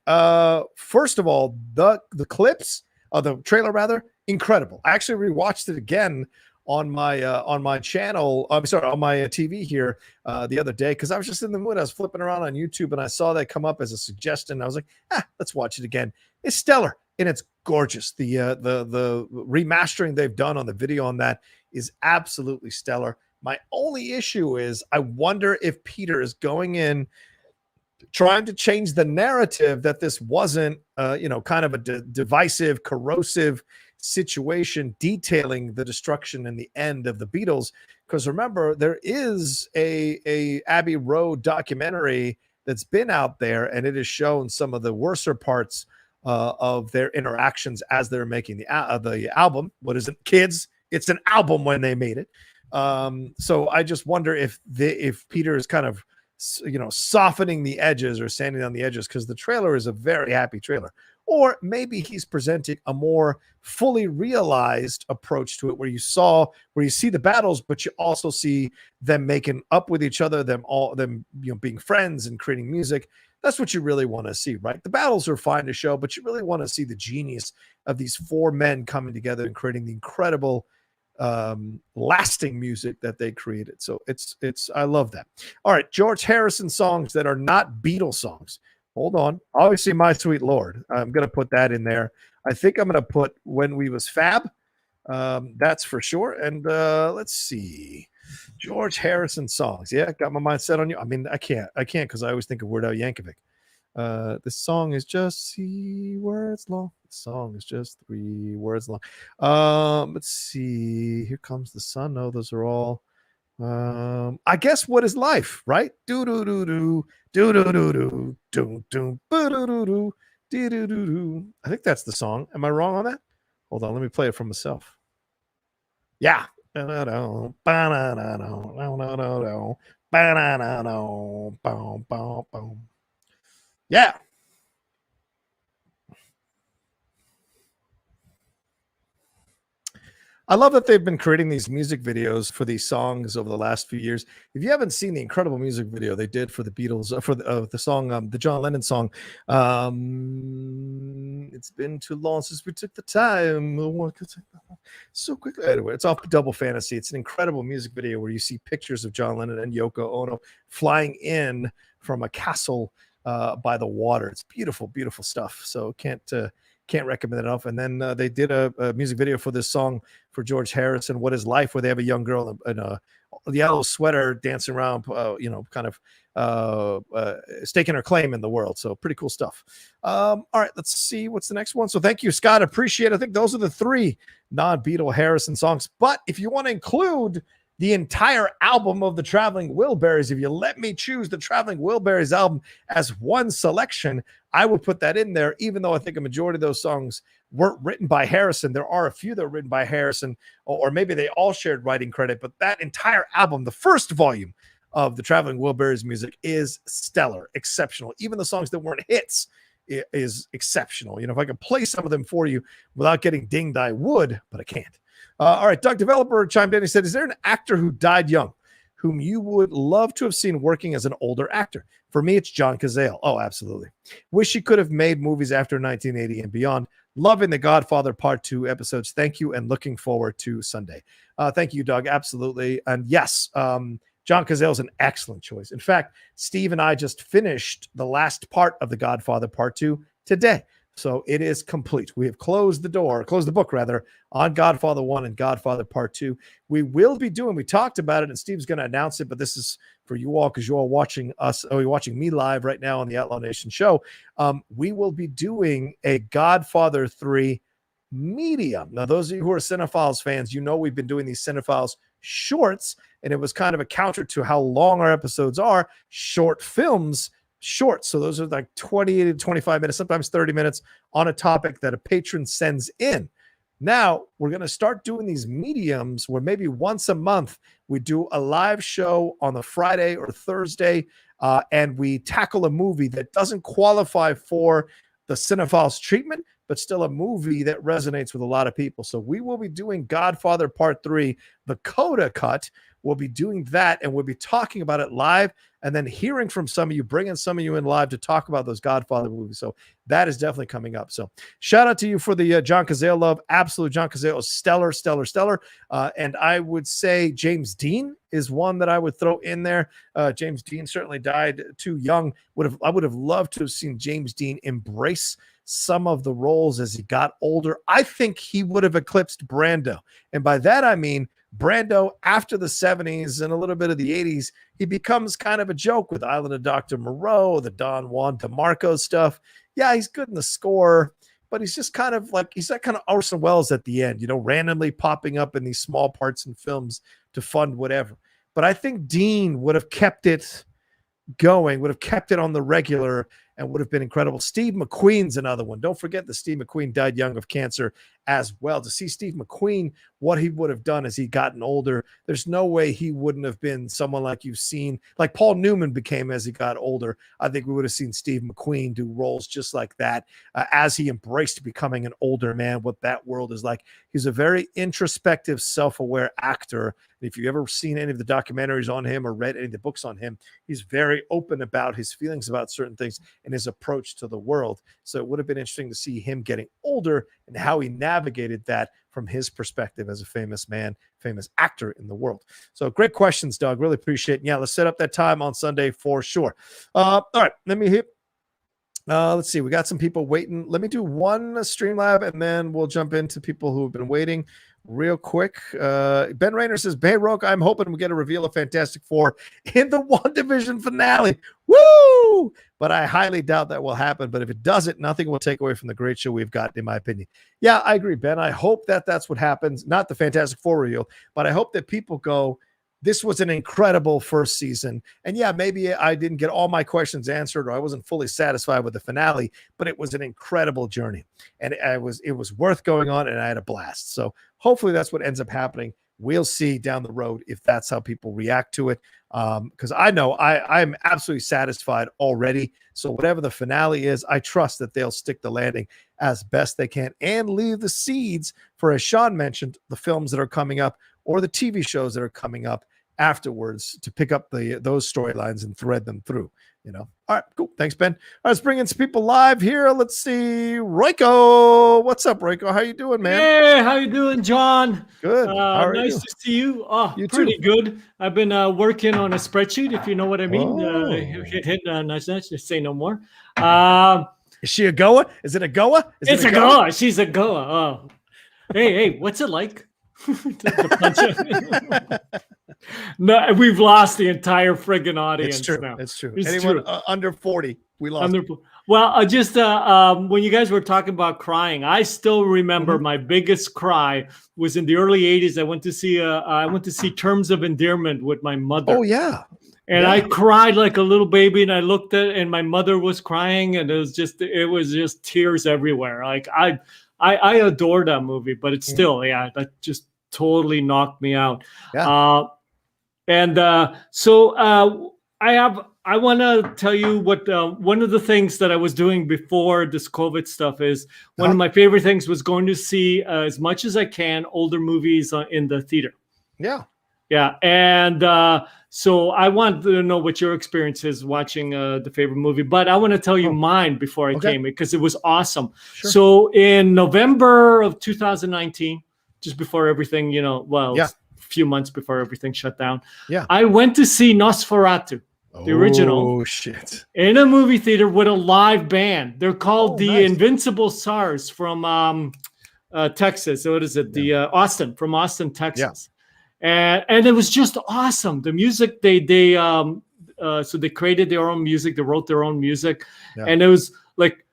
first of all, the clips, the trailer rather, incredible. I actually rewatched it again on my channel. I'm sorry, on my TV here the other day because I was just in the mood. I was flipping around on YouTube and I saw that come up as a suggestion. I was like, let's watch it again. It's stellar and it's gorgeous. The remastering they've done on the video on that is absolutely stellar. My only issue is I wonder if Peter is going in trying to change the narrative that this wasn't kind of a divisive, corrosive situation detailing the destruction and the end of the Beatles. Because remember, there is a Abbey Road documentary that's been out there, and it has shown some of the worser parts of their interactions as they're making the album. What is it, kids? It's an album when they made it. So I just wonder if Peter is kind of, softening the edges or sanding on the edges, because the trailer is a very happy trailer. Or maybe he's presenting a more fully realized approach to it, where you see the battles, but you also see them making up with each other, them being friends and creating music. That's what you really want to see, right? The battles are fine to show, but you really want to see the genius of these four men coming together and creating the incredible lasting music that they created. So I love that. All right, George Harrison songs that are not Beatles songs. Hold on. Obviously, My Sweet Lord. I'm going to put that in there. I think I'm going to put When We Was Fab. That's for sure. And let's see. George Harrison songs. Yeah, got my mind set on you. I mean, I can't because I always think of Weird Al Yankovic. This song is just 3 words long. The song is just 3 words long. Let's see. Here Comes the Sun. No, those are all. I guess What Is Life, right? Do do do do do do do do do do do do do do do. I think that's the song. Am I wrong on that? Hold on, let me play it for myself. Yeah. Yeah. I love that they've been creating these music videos for these songs over the last few years. If you haven't seen the incredible music video they did for the Beatles, for the song, the John Lennon song, it's been too long since we took the time. So quickly. Anyway, it's off Double Fantasy. It's an incredible music video where you see pictures of John Lennon and Yoko Ono flying in from a castle by the water. It's beautiful, beautiful stuff. So can't recommend it enough. And then they did a music video for this song for George Harrison, What Is Life, where they have a young girl in a yellow sweater dancing around, kind of staking her claim in the world. So pretty cool stuff. All right, let's see what's the next one. So thank you, Scott. Appreciate it. I think those are the 3 non-Beatle Harrison songs. But if you want to include the entire album of the Traveling Wilburys, if you let me choose the Traveling Wilburys album as one selection, I would put that in there, even though I think a majority of those songs weren't written by Harrison. There are a few that were written by Harrison, or maybe they all shared writing credit, but that entire album, the first volume of the Traveling Wilburys music, is stellar, exceptional. Even the songs that weren't hits is exceptional. If I could play some of them for you without getting dinged, I would, but I can't. All right, Doug Developer chimed in. He said, is there an actor who died young whom you would love to have seen working as an older actor? For me, it's John Cazale. Oh, absolutely. Wish he could have made movies after 1980 and beyond. Loving the Godfather Part 2 episodes. Thank you, and looking forward to Sunday. Thank you, Doug. Absolutely. And yes, John Cazale is an excellent choice. In fact, Steve and I just finished the last part of the Godfather Part 2 today. So it is complete. We have closed the book on Godfather 1 and Godfather Part 2. We talked about it, and Steve's going to announce it, but this is for you all because you're all watching us, or you're watching me live right now on the Outlaw Nation show. We will be doing a Godfather 3 medium. Now, those of you who are Cinephiles fans, we've been doing these Cinephiles shorts, and it was kind of a counter to how long our episodes are. Short films, short. So those are like 20 to 25 minutes, sometimes 30 minutes on a topic that a patron sends in. Now we're going to start doing these mediums where maybe once a month we do a live show on the Friday or Thursday, and we tackle a movie that doesn't qualify for the Cinephiles treatment, but still a movie that resonates with a lot of people. So we will be doing Godfather Part 3, the Coda cut. We'll be doing that, and we'll be talking about it live, and then hearing from some of you, bringing some of you in live to talk about those Godfather movies. So that is definitely coming up. So shout out to you for the John Cazale love. Absolute John Cazale is stellar, stellar, stellar. And I would say James Dean is one that I would throw in there. James Dean certainly died too young. I would have loved to have seen James Dean embrace some of the roles as he got older. I think he would have eclipsed Brando. And by that, I mean, Brando, after the 70s and a little bit of the 80s, he becomes kind of a joke with Island of Dr. Moreau, the Don Juan DeMarco stuff. Yeah, he's good in the score, but he's just kind of like, he's that kind of Orson Welles at the end, randomly popping up in these small parts in films to fund whatever. But I think Dean would have kept it going, would have kept it on the regular, and would have been incredible. Steve McQueen's another one. Don't forget that Steve McQueen died young of cancer as well. To see Steve McQueen, what he would have done as he gotten older, there's no way he wouldn't have been someone like you've seen, like Paul Newman became as he got older. I think we would have seen Steve McQueen do roles just like that as he embraced becoming an older man, what that world is like. He's a very introspective, self-aware actor. If you've ever seen any of the documentaries on him or read any of the books on him, he's very open about his feelings about certain things and his approach to the world. So it would have been interesting to see him getting older and how he navigated that from his perspective as a famous man, famous actor in the world. So great questions, Doug. Really appreciate it. Yeah, let's set up that time on Sunday for sure. All right, let me hit. Let's see. We got some people waiting. Let me do one Streamlab, and then we'll jump into people who have been waiting real quick. Ben Rayner says, "Hey, Roke, I'm hoping we get a reveal of Fantastic Four in the WandaVision finale. Woo! But I highly doubt that will happen. But if it doesn't, nothing will take away from the great show we've got, in my opinion." Yeah, I agree, Ben. I hope that that's what happens. Not the Fantastic Four reveal, but I hope that people go, this was an incredible first season. And yeah, maybe I didn't get all my questions answered, or I wasn't fully satisfied with the finale, but it was an incredible journey. And it was worth going on, and I had a blast. So hopefully that's what ends up happening. We'll see down the road if that's how people react to it. Because I know I'm absolutely satisfied already. So whatever the finale is, I trust that they'll stick the landing as best they can and leave the seeds for, as Sean mentioned, the films that are coming up or the TV shows that are coming up afterwards to pick up those storylines and thread them through, All right, cool. Thanks, Ben. All right, let's bring in some people live here. Let's see. Royko. What's up, Royko? How you doing, man? Hey, how you doing, John? Good. How are nice you? to see you. Oh, You pretty too. good. I've been working on a spreadsheet, if you know what I mean. Oh. Hit nice, just say no more. Is she a goa? Is it a goa? It's a goa. She's a goa. Oh, hey, what's it like? No, we've lost the entire friggin' audience. It's true. Now. It's true. It's Anyone true. Under 40, we lost. Well, just when you guys were talking about crying, I still remember my biggest cry was in the early '80s. I went to see Terms of Endearment with my mother. Oh yeah. And I cried like a little baby, and I looked at, and my mother was crying, and it was just tears everywhere. Like I adore that movie, but it's still, that just totally knocked me out. Yeah. So I want to tell you what one of the things that I was doing before this COVID stuff is one of my favorite things was going to see as much as I can older movies in the theater. Yeah. Yeah. And so I want to know what your experience is watching the favorite movie, but I want to tell you mine before I came because it was awesome. Sure. So in November of 2019, just before everything, a few months before everything shut down, I went to see Nosferatu. The original. Oh, shit. In a movie theater with a live band. They're called the Invincible Stars from Texas. So what is it? The from Austin, Texas. Yeah. And it was just awesome. The music, so they created their own music. They wrote their own music. Yeah. And it was like,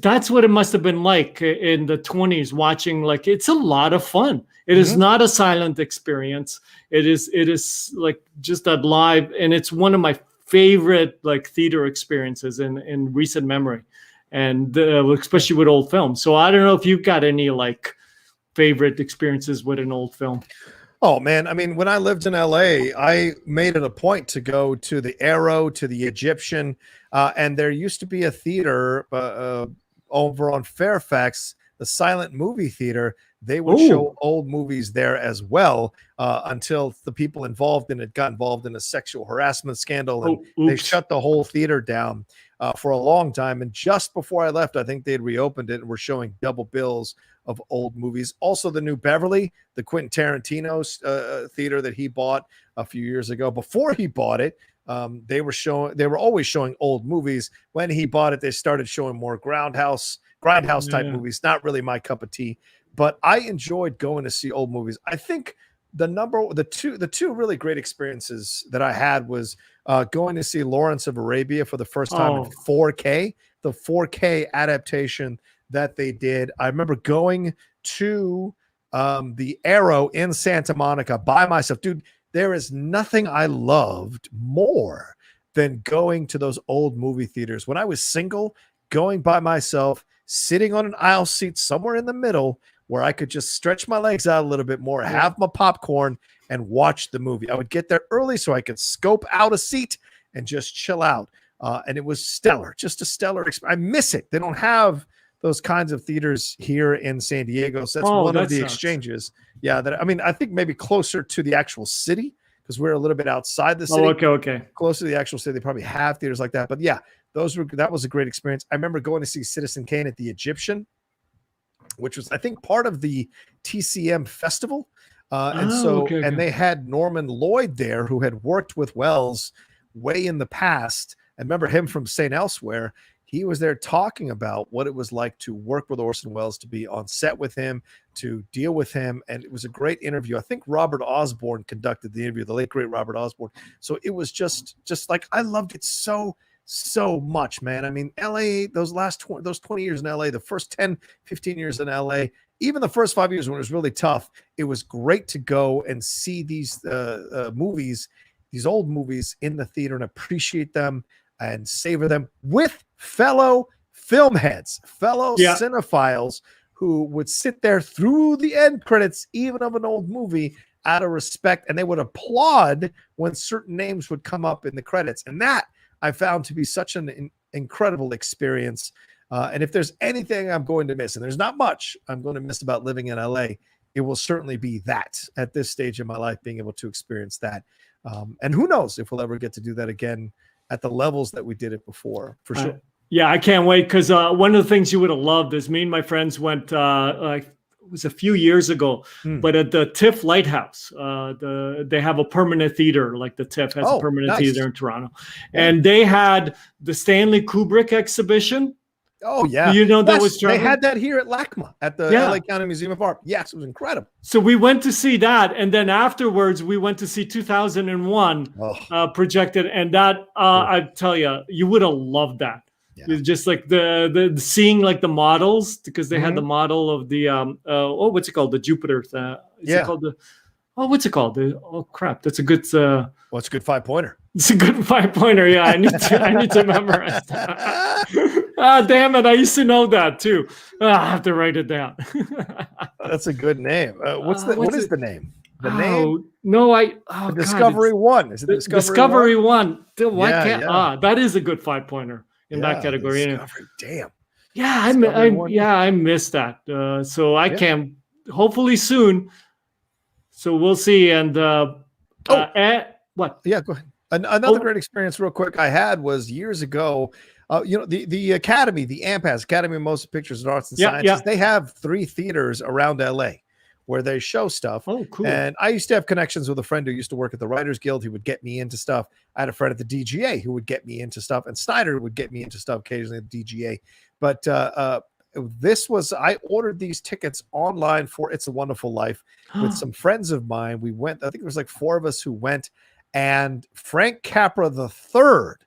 that's what it must have been like in the 20s watching. Like, it's a lot of fun. It is not a silent experience. It is like just that live, and it's one of my favorite like theater experiences in recent memory, and especially with old films. So I don't know if you've got any like favorite experiences with an old film. Oh man, I mean, when I lived in LA, I made it a point to go to the Arrow, to the Egyptian, and there used to be a theater over on Fairfax, the Silent Movie Theater. They would show old movies there as well until the people involved in it got involved in a sexual harassment scandal, and they shut the whole theater down for a long time. And just before I left, I think they'd reopened it and were showing double bills of old movies. Also, the New Beverly, the Quentin Tarantino's theater that he bought a few years ago. Before he bought it, they were always showing old movies. When he bought it, they started showing more grindhouse type movies. Not really my cup of tea, but I enjoyed going to see old movies. I think the two really great experiences that I had was going to see Lawrence of Arabia for the first time in 4K, the 4K adaptation that they did. I remember going to the Arrow in Santa Monica by myself. Dude, there is nothing I loved more than going to those old movie theaters. When I was single, going by myself, sitting on an aisle seat somewhere in the middle where I could just stretch my legs out a little bit more, have my popcorn, and watch the movie. I would get there early so I could scope out a seat and just chill out. And it was stellar, just a stellar experience. I miss it. They don't have those kinds of theaters here in San Diego. So that's one of the exchanges. Yeah, I think maybe closer to the actual city, because we're a little bit outside the city. Oh, okay. Closer to the actual city. They probably have theaters like that. But yeah, that was a great experience. I remember going to see Citizen Kane at the Egyptian, which was, I think, part of the TCM festival. And they had Norman Lloyd there, who had worked with Welles way in the past. I remember him from St. Elsewhere. He was there talking about what it was like to work with Orson Welles, to be on set with him, to deal with him. And it was a great interview. I think Robert Osborne conducted the interview, the late, great Robert Osborne. So it was just like, I loved it so much, man. I mean, LA, those 20 years in LA, the first 10, 15 years in LA, even the first 5 years when it was really tough, it was great to go and see these movies, these old movies in the theater, and appreciate them and savor them with fellow film heads, fellow cinephiles who would sit there through the end credits, even of an old movie, out of respect, and they would applaud when certain names would come up in the credits. And that I found to be such an incredible experience. And if there's anything I'm going to miss, and there's not much I'm going to miss about living in LA, it will certainly be that at this stage in my life, being able to experience that. And who knows if we'll ever get to do that again at the levels that we did it before, for sure. Yeah, I can't wait, because one of the things you would have loved is me and my friends went, it was a few years ago, but at the TIFF Lighthouse, they have a permanent theater, like the TIFF has a permanent theater in Toronto. And they had the Stanley Kubrick exhibition. Oh, yeah. You know, that was they had that here at LACMA at the LA County Museum of Art. Yes, it was incredible. So we went to see that, and then afterwards we went to see 2001 projected, and that I tell you, you would have loved that. Yeah. Just like the seeing like the models, because they had the model of the what's it called, the Jupiter. It called what's it called? That's a good. It's a good 5-pointer. It's a good 5-pointer. Yeah, I need to memorize that. Damn it! I used to know that too. I have to write it down. That's a good name. What is the name? The name? No, Discovery One. Is it Discovery One? Why can't? That is a good 5-pointer in that category. Discovery. Damn. Yeah, I missed that. So I can hopefully soon. So we'll see. And what? Yeah, go ahead. Another great experience, real quick, I had was years ago. The Academy, the AMPAS, Academy of Motion Pictures and Arts and Sciences, they have 3 theaters around LA where they show stuff. Oh, cool. And I used to have connections with a friend who used to work at the Writers Guild. He would get me into stuff. I had a friend at the DGA who would get me into stuff, and Snyder would get me into stuff occasionally at the DGA. But I ordered these tickets online for It's a Wonderful Life with some friends of mine. We went, I think it was like 4 of us who went, and Frank Capra III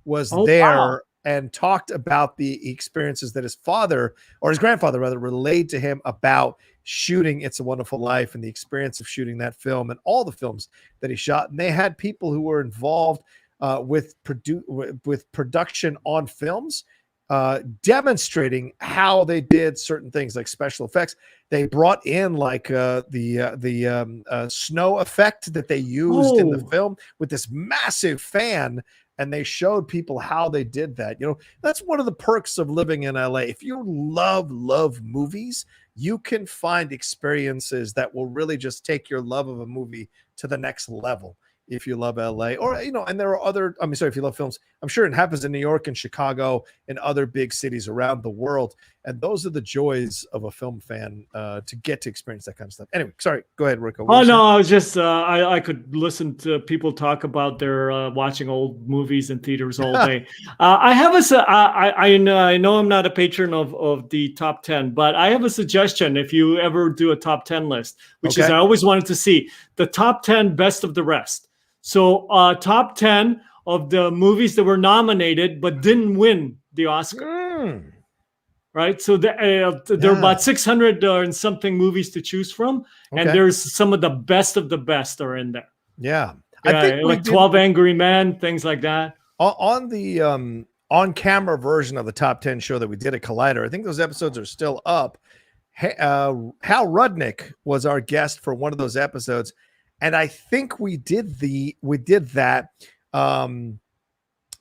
was there and talked about the experiences that his father, or his grandfather rather, relayed to him about shooting It's a Wonderful Life and the experience of shooting that film and all the films that he shot. And they had people who were involved with production on films, demonstrating how they did certain things like special effects. They brought in like the snow effect that they used in the film with this massive fan, and they showed people how they did that. You know, that's one of the perks of living in LA. If you love movies, you can find experiences that will really just take your love of a movie to the next level. If you love LA, or, and there are other, if you love films, I'm sure it happens in New York and Chicago and other big cities around the world. And those are the joys of a film fan, to get to experience that kind of stuff. Anyway, sorry, go ahead, Rico. I was just, I could listen to people talk about their watching old movies in theaters all day. I know I'm not a patron of the top 10, but I have a suggestion. If you ever do a top 10 list, which is I always wanted to see the top 10 best of the rest. So top 10 of the movies that were nominated but didn't win the Oscar. Right? So there are about 600 and something movies to choose from. And there's some of the best are in there. Yeah. I think like 12 Angry Men, things like that. On the on-camera version of the top 10 show that we did at Collider, I think those episodes are still up. Hal Rudnick was our guest for one of those episodes, and I think we did that. Oh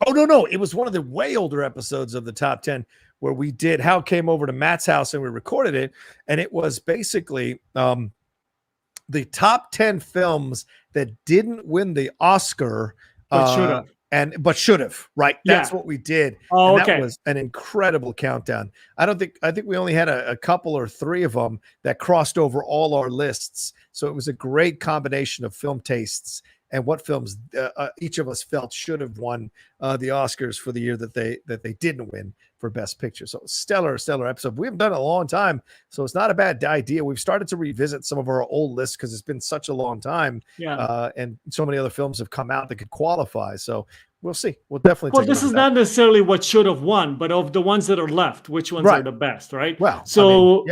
no, it was one of the way older episodes of the top 10 where we did. Hal came over to Matt's house and we recorded it, and it was basically the top 10 films that didn't win the Oscar, but should have. But should have, right? That's what we did. Oh, and okay. That was an incredible countdown. I think we only had a couple or three of them that crossed over all our lists. So it was a great combination of film tastes and what films each of us felt should have won the Oscars for the year that they didn't win for Best Picture. So stellar episode. We haven't done it in a long time, so it's not a bad idea. We've started to revisit some of our old lists because it's been such a long time. Yeah. And so many other films have come out that could qualify. So we'll see. We'll definitely. Well, this is not necessarily what should have won, but of the ones that are left, which ones are the best, right? Well, so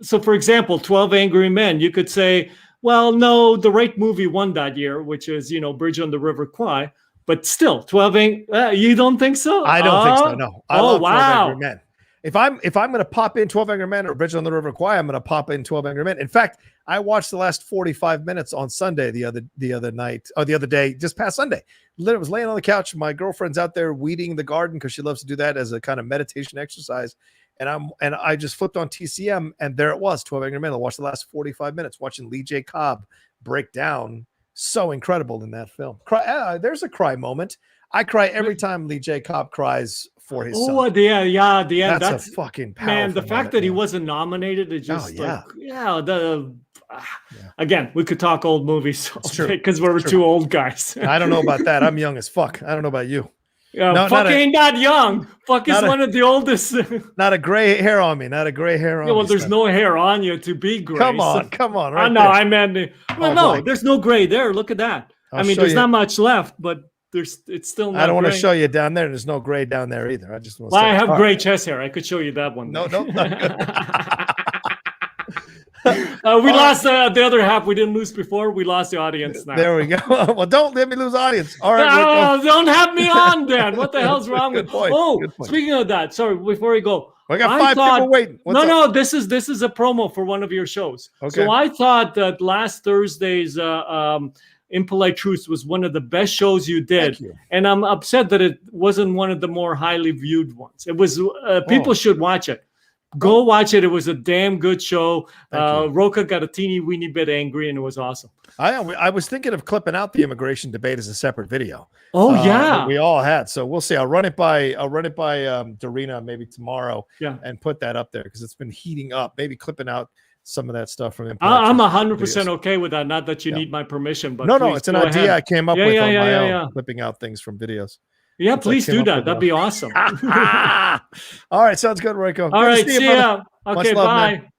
so for example, 12 Angry Men, you could say, well, no, the right movie won that year, which is, Bridge on the River Kwai. But still, 12 Angry you don't think so? I don't think so, no. I love 12 wow. Angry Men. If I'm going to pop in 12 Angry Men or Bridge on the River Kwai, I'm going to pop in 12 Angry Men. In fact, I watched the last 45 minutes on Sunday the other day, just past Sunday. I was laying on the couch. My girlfriend's out there weeding the garden because she loves to do that as a kind of meditation exercise. And I just flipped on TCM, and there it was, 12 Angry Men. I watched the last 45 minutes watching Lee J. Cobb break down. So incredible in that film. There's a cry moment. I cry every time Lee J. Cobb cries for his son. The end. That's a fucking powerful man. The fact moment, that he wasn't nominated is just again, we could talk old movies because we're two old guys. I don't know about that. I'm young as fuck. I don't know about you. Fuck ain't not young. Fuck is one of the oldest. Not a gray hair on me. Not a gray hair on me. Well, there's no hair on you to be gray. Come on. Right no, I meant. Well, no, there's no gray there. Look at that. There's not much left, but it's still not. I don't want to gray. show you down there. There's no gray down there either. I just want to I have gray chest hair. I could show you that one. No. We lost the other half. We didn't lose before. We lost the audience now. There we go. Well, don't let me lose audience. All right. Don't have me on, Dan. What the hell's wrong with? Point. Speaking of that, sorry. Before we go, I got five people waiting. No. This is a promo for one of your shows. Okay. So I thought that last Thursday's Impolite Truths was one of the best shows you did, and I'm upset that it wasn't one of the more highly viewed ones. It was people should watch it. Go watch it. It was a damn good show. Roca got a teeny weeny bit angry, and it was awesome. I was thinking of clipping out the immigration debate as a separate video. Oh yeah, we all had. So we'll see. I'll run it by Darina maybe tomorrow. And put that up there because it's been heating up. Maybe clipping out some of that stuff from. I'm 100% okay with that. Not that you need my permission, but no, it's an idea I came up with on my own, clipping out things from videos. Yeah, please do that. That'd be awesome. All right, sounds good, Royko. All right, see ya. Okay, bye. Man.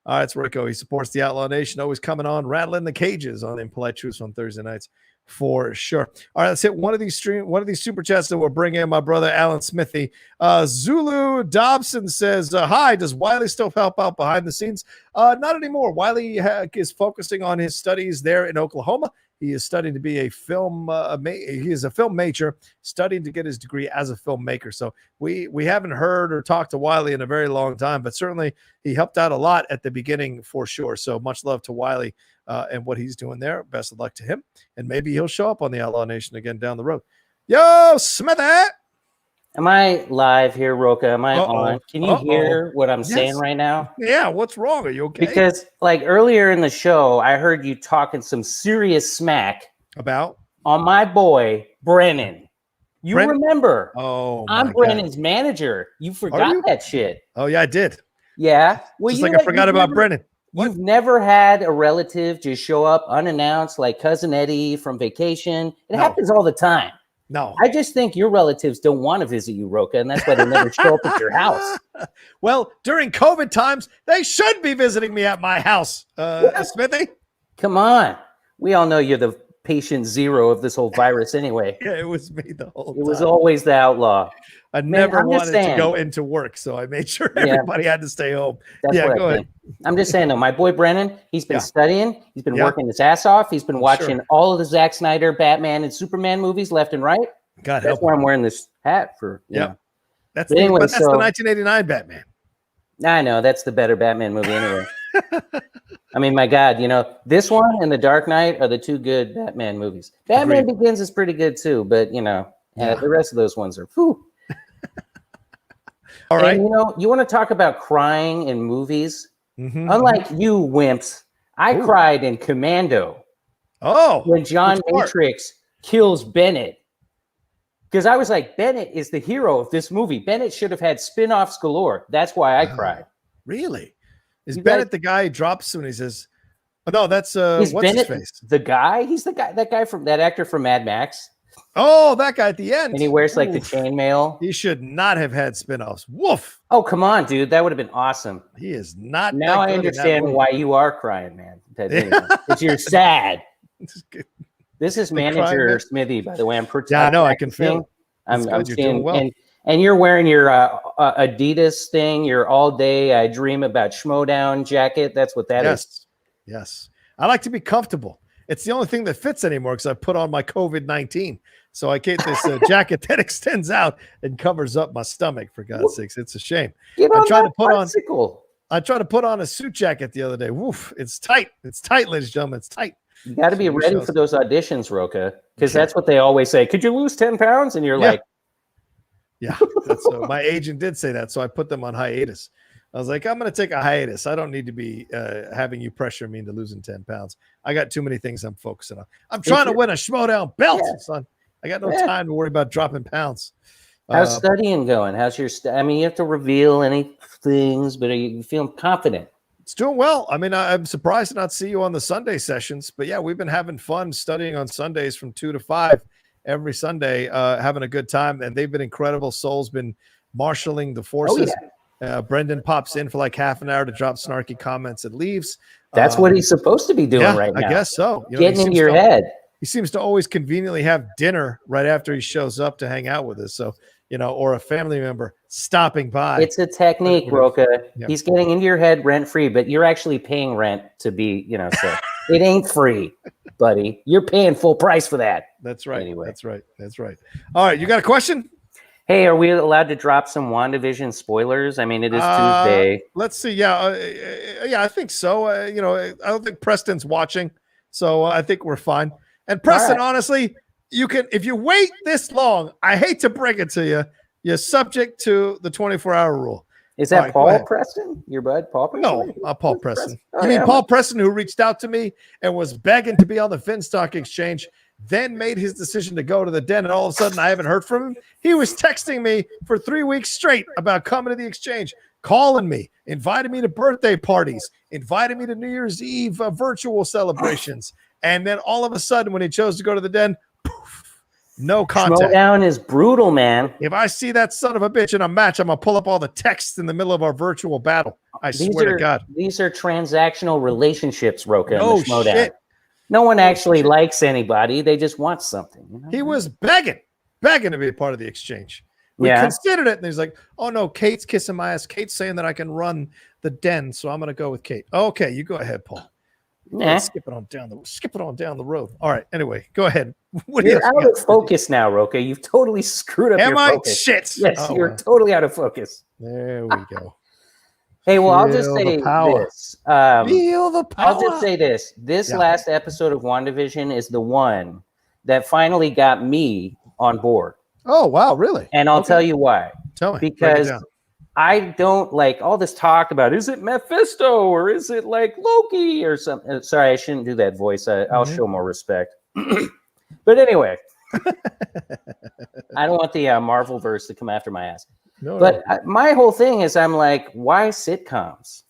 All right, it's Royko. He supports the Outlaw Nation. Always coming on, rattling the cages on Impolite Truths on Thursday nights for sure. All right, let's hit one of these super chats that we'll bring in my brother Alan Smithy. Zulu Dobson says, "Hi, does Wiley still help out behind the scenes? Not anymore. Wiley is focusing on his studies there in Oklahoma. He is studying to be a film. He is a film major, studying to get his degree as a filmmaker. So we haven't heard or talked to Wiley in a very long time, but certainly he helped out a lot at the beginning for sure. So much love to Wiley and what he's doing there. Best of luck to him, and maybe he'll show up on the Outlaw Nation again down the road. Yo, Smithy. Am I live here, Roca? Am I on? Can you hear what I'm saying right now? Yeah, what's wrong? Are you okay? Because like earlier in the show, I heard you talking some serious smack about on my boy, Brennan. You remember. Oh, I'm Brennan's manager. You forgot that shit. Oh, yeah, I did. Yeah. Well, just I forgot about Brennan. You've never had a relative just show up unannounced like Cousin Eddie from vacation. It happens all the time. No, I just think your relatives don't want to visit you, Roca, and that's why they never show up at your house. Well, during COVID times, they should be visiting me at my house, Smithy. Come on. We all know you're the patient zero of this whole virus anyway. Yeah, it was me the whole time. It was always the outlaw. I never wanted to go into work, so I made sure everybody had to stay home. That's go ahead. I'm just saying, though, my boy Brennan, he's been studying. He's been working his ass off. He's been watching all of the Zack Snyder Batman and Superman movies left and right. God That's help why him. I'm wearing this hat for. Yep. That's But the, anyway, but that's so- the 1989 Batman. I know that's the better Batman movie anyway. I mean, my God, this one and The Dark Knight are the two good Batman movies. Batman Agreed. Begins is pretty good too, but the rest of those ones are whew. All right. And you want to talk about crying in movies? Mhm, Unlike you wimps, I cried in Commando. Oh, When John which part? Matrix kills Bennett. Because I was like, Bennett is the hero of this movie. Bennett should have had spin-offs galore. That's why I cried. Really? Is You Bennett guys- the guy who drops when he says, "Oh no, that's Is what's Bennett his face?" the guy? He's the guy, that actor from Mad Max. Oh, that guy at the end. And he wears like the Oof. chainmail. He should not have had spin-offs. Woof. Oh, come on, dude. That would have been awesome. He is not. Now that I good in that understand movie. why you are crying, man. Because you're sad. It's good. This is The manager crime- Smithy, by the way. I'm Yeah, I know. I can feel practicing. it. That's I'm good. You're doing seeing, well. and you're wearing your Adidas thing, your all day I dream about Schmodown jacket. That's what that is. Yes. I like to be comfortable. It's the only thing that fits anymore because I put on my COVID-19. So I get this jacket that extends out and covers up my stomach, for God's sakes. It's a shame. Get I on tried that to put on- bicycle. I tried to put on a suit jacket the other day. Woof. It's tight. It's tight, ladies and gentlemen. It's tight. You got to be So ready shows. for those auditions, Roca, because that's what they always say. Could you lose 10 pounds? And you're Yeah. like, Yeah. That's my agent did say that. So I put them on hiatus. I was like, I'm going to take a hiatus. I don't need to be having you pressure me into losing 10 pounds. I got too many things I'm focusing on. I'm trying to win a Schmodown belt, son. I got no time to worry about dropping pounds. how's studying going? How's your I mean, you have to reveal any things, but are you feeling confident? It's doing well. I mean, I'm surprised to not see you on the Sunday sessions, but yeah, we've been having fun studying on Sundays from 2 to 5 every Sunday, having a good time. And they've been incredible. Soul's been marshaling the forces. Brendan pops in for like half an hour to drop snarky comments and leaves. That's what he's supposed to be doing right now. I guess so. You know, Getting he into seems your to- head. He seems to always conveniently have dinner right after he shows up to hang out with us. So, or a family member stopping by. It's a technique, Roca. Yeah. He's getting into your head rent-free, but you're actually paying rent to be, so it ain't free, buddy. You're paying full price for that. That's right. Anyway. That's right. That's right. All right. You got a question? Hey, are we allowed to drop some WandaVision spoilers? I mean, it is Tuesday. Let's see. Yeah. Yeah, I think so. I don't think Preston's watching. So I think we're fine. And Preston, honestly, you can, if you wait this long, I hate to break it to you, you're subject to the 24-hour rule. Is that All right, go Paul ahead. Preston? Your bud, Paul Preston? No, not Paul Preston. Oh, You mean yeah. Paul Preston, who reached out to me and was begging to be on the Finstock Exchange, then made his decision to go to the den, and all of a sudden I haven't heard from him? He was texting me for 3 weeks straight about coming to the exchange, calling me, invited me to birthday parties, invited me to New Year's Eve virtual celebrations, and then all of a sudden when he chose to go to the den, poof, no contact. Schmodown is brutal, man. If I see that son of a bitch in a match, I'm going to pull up all the texts in the middle of our virtual battle. I swear to God. These are transactional relationships, Roca. in Oh, the Schmodown. shit. No one actually likes anybody. They just want something. He was begging to be a part of the exchange. We considered it, and he's like, "Oh no, Kate's kissing my ass. Kate's saying that I can run the den, so I'm going to go with Kate." Okay, you go ahead, Paul. Nah. Skip it on down the road. All right. Anyway, go ahead. What do You're you out of focus now, Roca. You've totally screwed up Am your I? focus. Shit. Yes, Oh, you're well. totally out of focus. There we go. Hey, well, I'll just Feel the say power. this. Feel the power. I'll just say this. This last episode of WandaVision is the one that finally got me on board. Oh, wow. Really? And I'll tell you why. Tell me. Break it Because down. I don't like all this talk about, is it Mephisto or is it like Loki or something? Sorry, I shouldn't do that voice. I'll show more respect. But anyway, I don't want the Marvel verse to come after my ass. No, But my whole thing is I'm like, why sitcoms?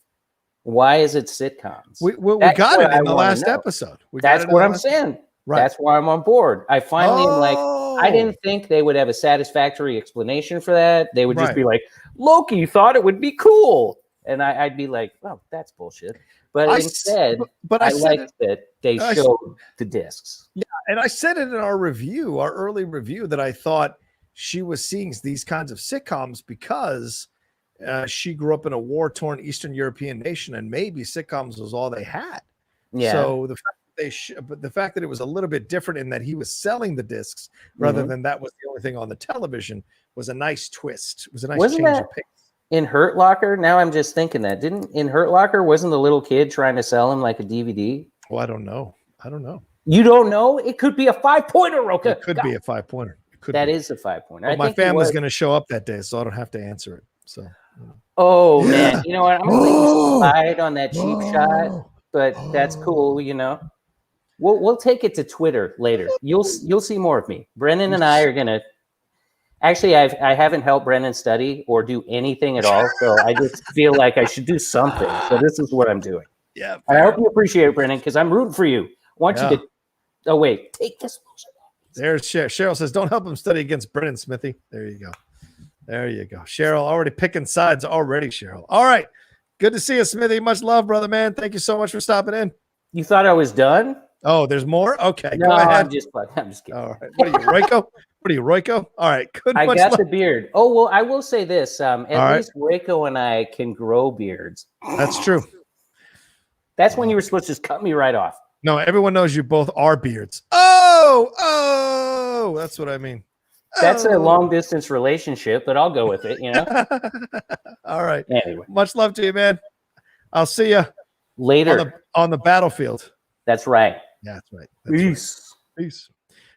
Why is it sitcoms? we That's got what it I in the wanna last know. episode. That's what I'm saying. Right. That's why I'm on board. I finally am like, I Oh. didn't think they would have a satisfactory explanation for that. They would just Right. be like, Loki thought it would be cool. And I'd be like, oh, that's bullshit. But instead, but I said liked that they I showed the discs. And I said it in our review, our early review, that I thought she was seeing these kinds of sitcoms because she grew up in a war-torn Eastern European nation, and maybe sitcoms was all they had. Yeah. So the fact but the fact that it was a little bit different in that he was selling the discs rather than that was the only thing on the television was a nice twist. It was a nice change of pace. In Hurt Locker? Now I'm just thinking that. In Hurt Locker, wasn't the little kid trying to sell him like a DVD? Well, I don't know. You don't know? It could be a 5-pointer, Roka. It could be a 5-pointer. That is a 5-pointer. Well, my family's going to show up that day, so I don't have to answer it. So. Oh man, you know what? I'm going to let you slide on that cheap shot, but that's cool. You know, we'll take it to Twitter later. You'll see more of me. Brennan and I are going to. Actually, I haven't helped Brennan study or do anything at all, so I just feel like I should do something. So this is what I'm doing. Yeah. I hope you appreciate it, Brennan, because I'm rooting for you. I want you to. Oh wait, take this. There's Cheryl says, "Don't help him study against Brennan Smithy." There you go. There you go. Cheryl already picking sides already, Cheryl. All right. Good to see you, Smithy. Much love, brother, man. Thank you so much for stopping in. You thought I was done? Oh, there's more? Okay. No, go ahead. I'm just kidding. All right. What are you, Royko? What are you, Royko? All right. Good. I got the beard. Oh, well, I will say this. At least Royko and I can grow beards. That's true. That's when you were supposed to just cut me right off. No, everyone knows you both are beards. Oh, that's what I mean. That's a long distance relationship, but I'll go with it, you know. All right. Anyway, much love to you, man. I'll see you later on the battlefield. That's right. Yeah, that's right. Peace. Right. Peace.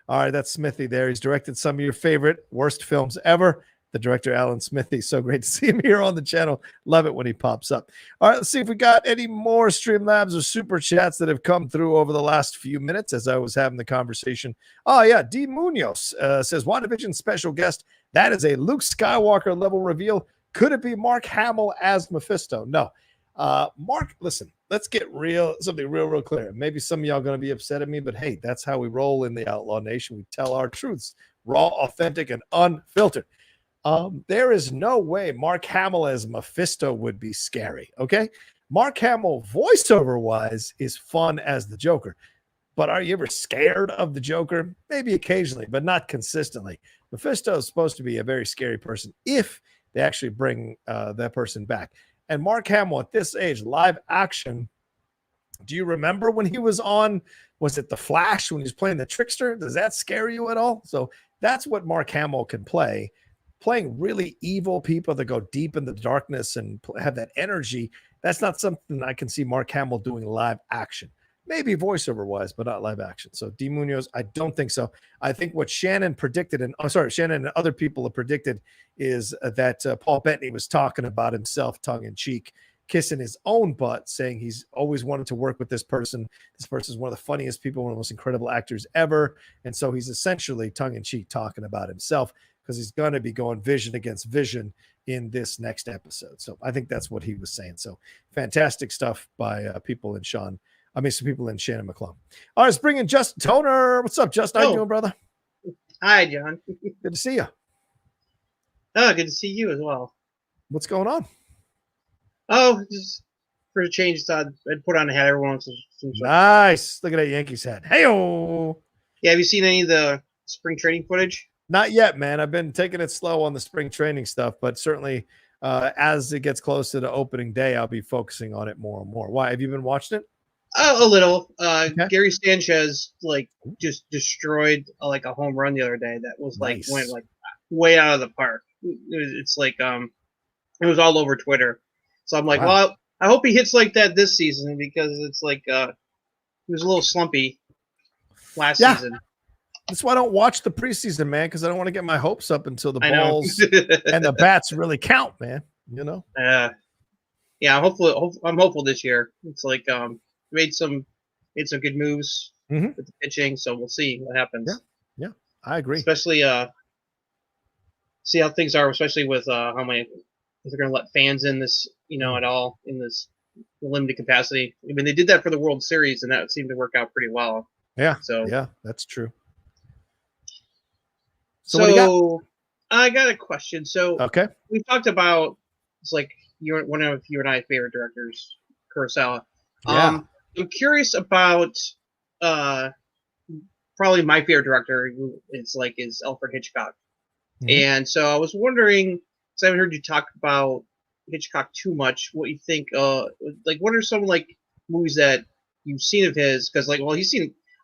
All right, that's Smithy there. He's directed some of your favorite worst films ever. The director, Alan Smithy. So great to see him here on the channel. Love it when he pops up. All right, let's see if we got any more Streamlabs or Super Chats that have come through over the last few minutes as I was having the conversation. Oh, yeah. D. Munoz says, WandaVision special guest. That is a Luke Skywalker level reveal. Could it be Mark Hamill as Mephisto? No. Mark, listen, let's get something real clear. Maybe some of y'all are going to be upset at me, but hey, that's how we roll in the Outlaw Nation. We tell our truths, raw, authentic, and unfiltered. There is no way Mark Hamill as Mephisto would be scary. Okay. Mark Hamill voiceover wise is fun as the Joker, but are you ever scared of the Joker? Maybe occasionally, but not consistently. Mephisto is supposed to be a very scary person if they actually bring that person back. And Mark Hamill at this age, live action. Do you remember when he was on, was it The Flash when he was playing the trickster? Does that scare you at all? So that's what Mark Hamill can play. Playing really evil people that go deep in the darkness and have that energy, that's not something I can see Mark Hamill doing live action. Maybe voiceover wise, but not live action. So D. Munoz, I don't think so. I think what Shannon predicted, Shannon and other people have predicted is that Paul Bettany was talking about himself tongue in cheek, kissing his own butt, saying he's always wanted to work with this person. This person is one of the funniest people, one of the most incredible actors ever. And so he's essentially tongue in cheek talking about himself, because he's going to be going vision against vision in this next episode. So I think that's what he was saying. So fantastic stuff by people in some people in Shannon McClung. All right, let's bring in Justin Toner. What's up, Justin? How you doing, brother? Hi, John. Good to see you. Oh, good to see you as well. What's going on? Oh, just for a change, I'd put on a hat every once in a while. Nice. Look at that Yankees hat. Hey-o. Yeah, have you seen any of the spring training footage? Not yet, man. I've been taking it slow on the spring training stuff, but certainly as it gets closer to opening day, I'll be focusing on it more and more. Why? Have you been watching it? A little. Okay. Gary Sanchez just destroyed a home run the other day. That was Nice. went way out of the park. It's it was all over Twitter. So I'm like, Wow. well, I hope he hits like that this season, because it's he was a little slumpy last season. That's why I don't watch the preseason, man, because I don't want to get my hopes up until the I know. balls and the bats really count, man. You know? Yeah, I'm hopeful this year. It's made some good moves with the pitching, so we'll see what happens. Yeah, I agree. Especially see how things are, especially with how many, if they're going to let fans in this, at all in this limited capacity. I mean, they did that for the World Series, and that seemed to work out pretty well. Yeah. So yeah, that's true. So what do you got? I got a question. So Okay. we've talked about one of you and I favorite directors, Kurosawa. Yeah. I'm curious about probably my favorite director is Alfred Hitchcock. And so I was wondering, because I haven't heard you talk about Hitchcock too much, what you think what are some movies that you've seen of his, because like, well,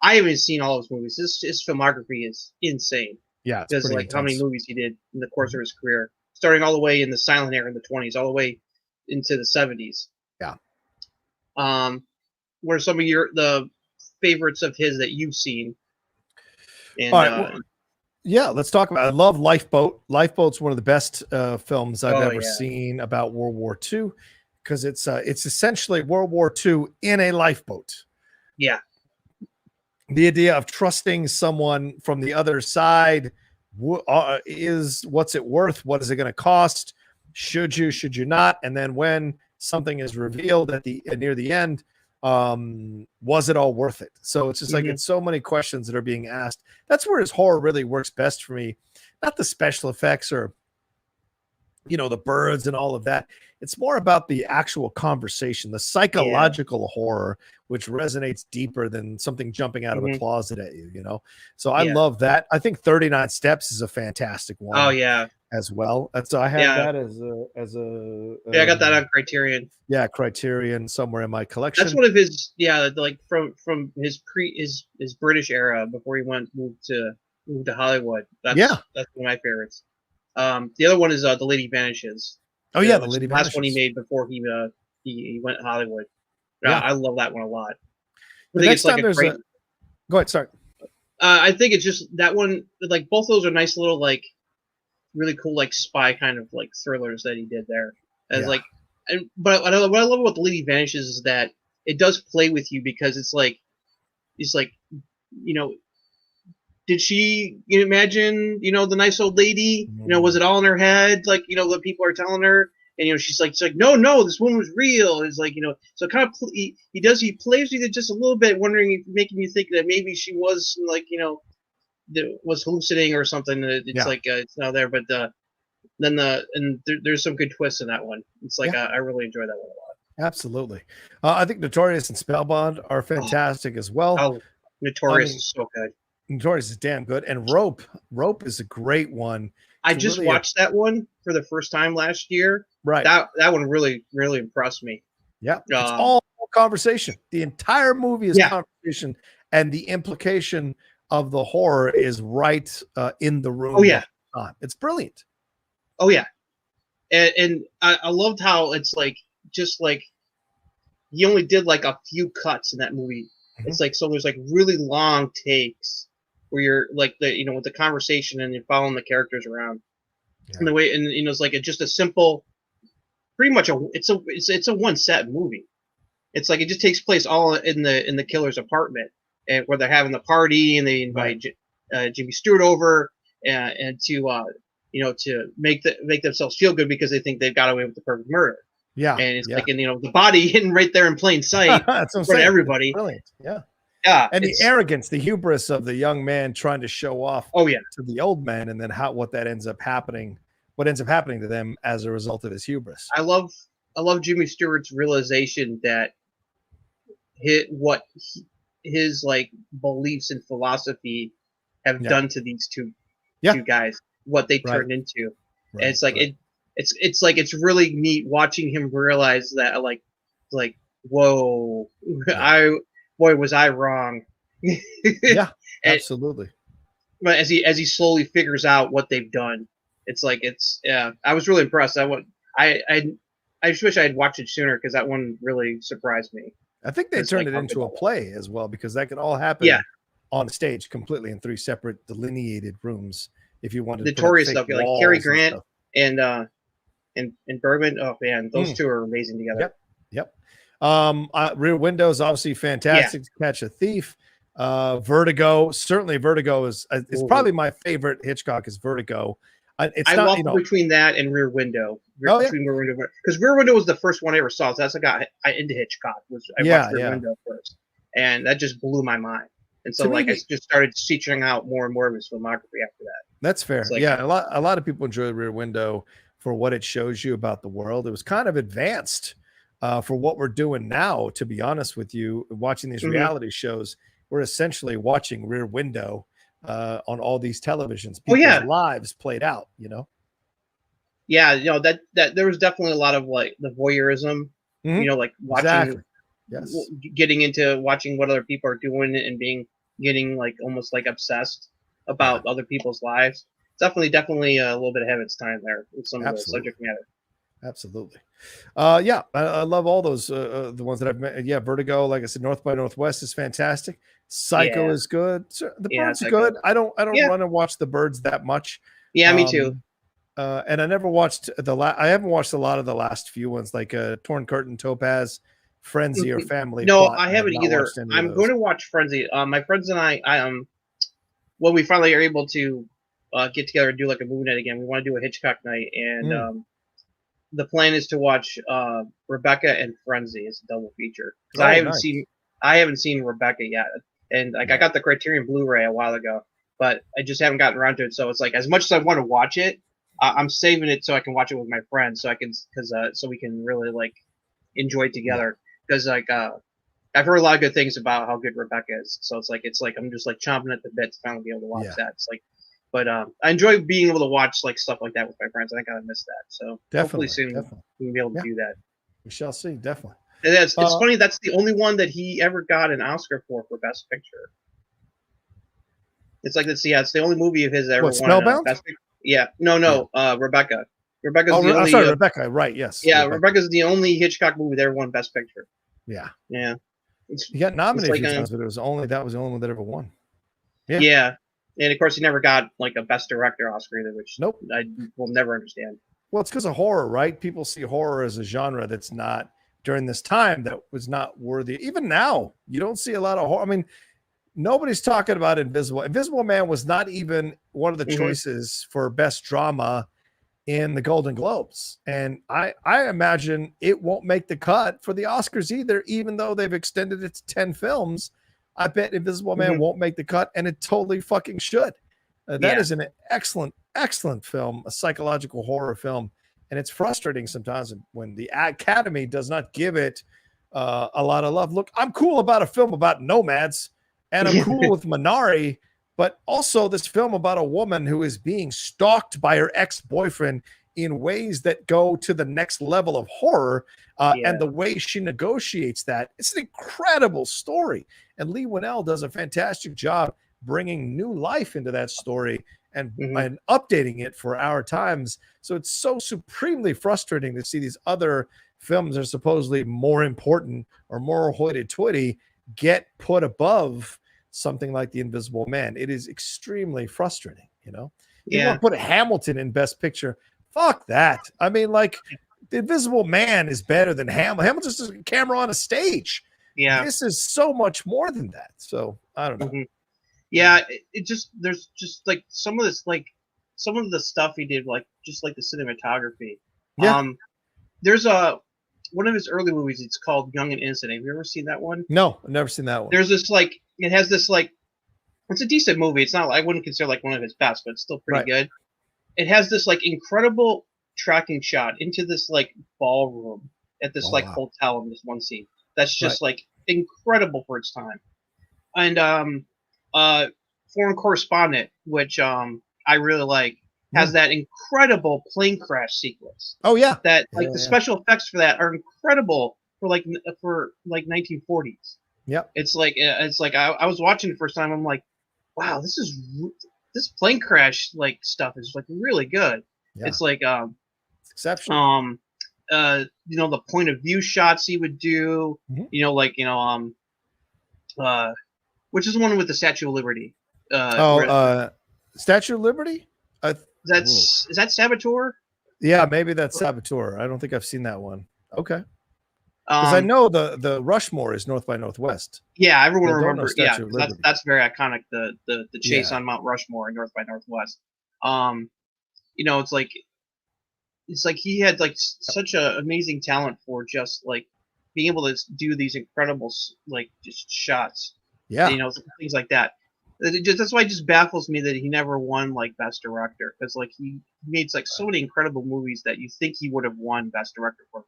I haven't seen all of his movies. His filmography is insane. Yeah, it's because pretty like how many intense. movies he did in the course of his career, starting all the way in the silent era in the 20s, all the way into the 70s. Yeah. What are some of the favorites of his that you've seen? And all right, yeah, let's talk about it. I love Lifeboat. Lifeboat's one of the best films I've ever seen about World War II, because it's essentially World War II in a lifeboat. Yeah. The idea of trusting someone from the other side is, what's it worth? What is it going to cost? Should you not? And then when something is revealed at near the end, was it all worth it? So it's just like, it's so many questions that are being asked. That's where his horror really works best for me. Not the special effects or, the birds and all of that. It's more about the actual conversation, the psychological horror, which resonates deeper than something jumping out of a closet at you, So I love that. I think 39 Steps is a fantastic one. Oh yeah. As well. So I have that as a I got that on Criterion. Yeah, Criterion somewhere in my collection. That's one of his like from his his British era before he moved to Hollywood. That's one of my favorites. The other one is The Lady Vanishes. Oh yeah, The Lady Vanishes. Last one he made before he went to Hollywood. Yeah. I love that one a lot. I think it's like a great... Go ahead, sorry. I think it's just that one, like both those are nice little like really cool like spy kind of like thrillers that he did there. But what I love about The Lady Vanishes is that it does play with you, because it's like did she imagine the nice old lady, was it all in her head, like what people are telling her, and she's like no, this woman was real. It's like so kind of he plays with it just a little bit, wondering, making you think that maybe she was like was hallucinating or something. It's like it's not there, but there's some good twists in that one. It's like I really enjoy that one a lot. Absolutely. I think Notorious and Spellbound are fantastic as well. Oh, Notorious is so good. Notorious is damn good, and Rope is a great one. I just watched that one for the first time last year. Right. That one really impressed me. Yeah. It's all conversation. The entire movie is conversation, and the implication of the horror is right in the room. Oh yeah. It's brilliant. Oh yeah. And I loved how it's like just like he only did like a few cuts in that movie. It's like, so there's like really long takes where you're like with the conversation and you're following the characters around. And the way, and it's like just a simple, pretty much it's a one set movie. It's like it just takes place all in the killer's apartment, and where they're having the party, and they invite Jimmy Stewart over and to make themselves feel good because they think they've got away with the perfect murder. Yeah. And it's like, the body hidden right there in plain sight for everybody. Brilliant. Yeah. Yeah. And the arrogance, the hubris of the young man trying to show off to the old man, and then what ends up happening to them as a result of his hubris. I love Jimmy Stewart's realization that his like beliefs and philosophy have done to these two guys, what they turned into. Right. And it's like it's really neat watching him realize that like whoa, was I wrong. Yeah, absolutely. But as he slowly figures out what they've done, it's like I was really impressed. I just wish I had watched it sooner, because that one really surprised me. I think they turned it into a play as well, because that could all happen on stage completely in 3 separate delineated rooms. If you wanted Notorious stuff, like Cary Grant and Birdman. Oh man, those two are amazing together. Yep. Rear Window is obviously fantastic to catch a thief. Vertigo, certainly Vertigo is probably my favorite Hitchcock is Vertigo. I walk between that and Rear Window. Because Rear Window was the first one I ever saw. So that's what got into Hitchcock. I watched Rear Window first, and that just blew my mind. And so I just started searching out more and more of his filmography after that. That's fair. A lot of people enjoy Rear Window for what it shows you about the world. It was kind of advanced for what we're doing now, to be honest with you. Watching these reality shows, we're essentially watching Rear Window on all these televisions. People's lives played out, Yeah, that there was definitely a lot of like the voyeurism, like watching Yes. getting into watching what other people are doing and getting like almost like obsessed about other people's lives. Definitely a little bit ahead of its time there with some of the subject matter. Absolutely. I love all those the ones that I've met. Yeah, Vertigo, like I said, North by Northwest is fantastic. Psycho is good. So the Birds are good. I don't run and watch the Birds that much. Yeah, me too. And I never watched I haven't watched a lot of the last few ones, like Torn Curtain, Topaz, Frenzy, or Family. No, Plot. I haven't either. I'm going to watch Frenzy. My friends and I when we finally are able to get together and do like a movie night again, we want to do a Hitchcock night, and the plan is to watch Rebecca and Frenzy. It's a double feature because I haven't seen Rebecca yet, and like I got the Criterion Blu-ray a while ago, but I just haven't gotten around to it. So it's like as much as I want to watch it, I'm saving it so I can watch it with my friends, so I can so we can really like enjoy it together. Because like I've heard a lot of good things about how good Rebecca is, so it's like I'm just like chomping at the bit to finally be able to watch that. It's like. But I enjoy being able to watch like stuff like that with my friends. I think I miss that. So hopefully soon we'll be able to do that. We shall see. Definitely. And it's funny. That's the only one that he ever got an Oscar for Best Picture. It's like it's the only movie of his that ever won Spellbound? Best Picture. Yeah. No. Rebecca. Rebecca's the only. Sorry, Rebecca. Right. Yes. Yeah. Rebecca's the only Hitchcock movie that ever won Best Picture. Yeah. Yeah. He got nominated a few times, but that was the only one that ever won. Yeah. Yeah. And of course, he never got like a Best Director Oscar either, which I will never understand. Well, it's because of horror, right? People see horror as a genre that's not during this time that was not worthy. Even now, you don't see a lot of horror. I mean, nobody's talking about Invisible. Invisible Man was not even one of the choices for Best Drama in the Golden Globes, and I imagine it won't make the cut for the Oscars either, even though they've extended it to 10 films. I bet Invisible Man won't make the cut, and it totally fucking should. That is an excellent, excellent film, a psychological horror film, and it's frustrating sometimes when the Academy does not give it a lot of love. Look, I'm cool about a film about nomads, and I'm cool with Minari, but also this film about a woman who is being stalked by her ex-boyfriend in ways that go to the next level of horror, and the way she negotiates that. It's an incredible story. And Lee Winnell does a fantastic job bringing new life into that story and updating it for our times. So it's so supremely frustrating to see these other films that are supposedly more important or more hoity-toity get put above something like The Invisible Man. It is extremely frustrating, you know? You want to put Hamilton in Best Picture. Fuck that. I mean, like, The Invisible Man is better than Hamilton. Hamilton's just a camera on a stage. Yeah. This is so much more than that. So, I don't know. Yeah, there's just like some of the stuff he did, like just like the cinematography. Yeah. There's one of his early movies. It's called Young and Innocent. Have you ever seen that one? No, I've never seen that one. There's this like it has this like it's a decent movie. It's not I wouldn't consider like one of his best, but it's still pretty good. It has this like incredible tracking shot into this like ballroom at this hotel in this one scene. That's just like incredible for its time. And Foreign Correspondent, which I really like, has that incredible plane crash sequence. Oh yeah. That like the special effects for that are incredible for 1940s. Yep. It's like I was watching the first time. I'm like, wow, this plane crash like stuff is like really good. Yeah. It's like it's exceptional. The point of view shots he would do, which is the one with the Statue of Liberty. Statue of Liberty? Is that Saboteur? Yeah, maybe that's Saboteur. I don't think I've seen that one. Okay. Because I know the Rushmore is North by Northwest. Yeah, everyone remembers. Yeah, that's very iconic. The chase on Mount Rushmore and North by Northwest. It's like he had like such an amazing talent for just like being able to do these incredible like just shots. Yeah, things like that. That's why it just baffles me that he never won like Best Director, because like he made like so many incredible movies that you think he would have won Best Director for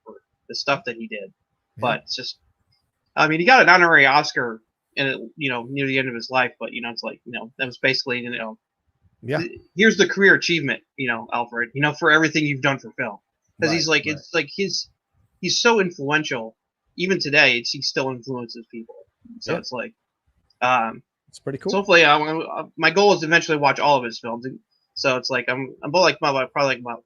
the stuff that he did. But it's just, I mean, he got an honorary Oscar near the end of his life, but it's like, that was basically, here's the career achievement, Alfred, for everything you've done for film. Because he's like, it's like he's so influential, even today, he still influences people. So it's like, it's pretty cool. So hopefully, my goal is to eventually watch all of his films. So it's like I'm probably like about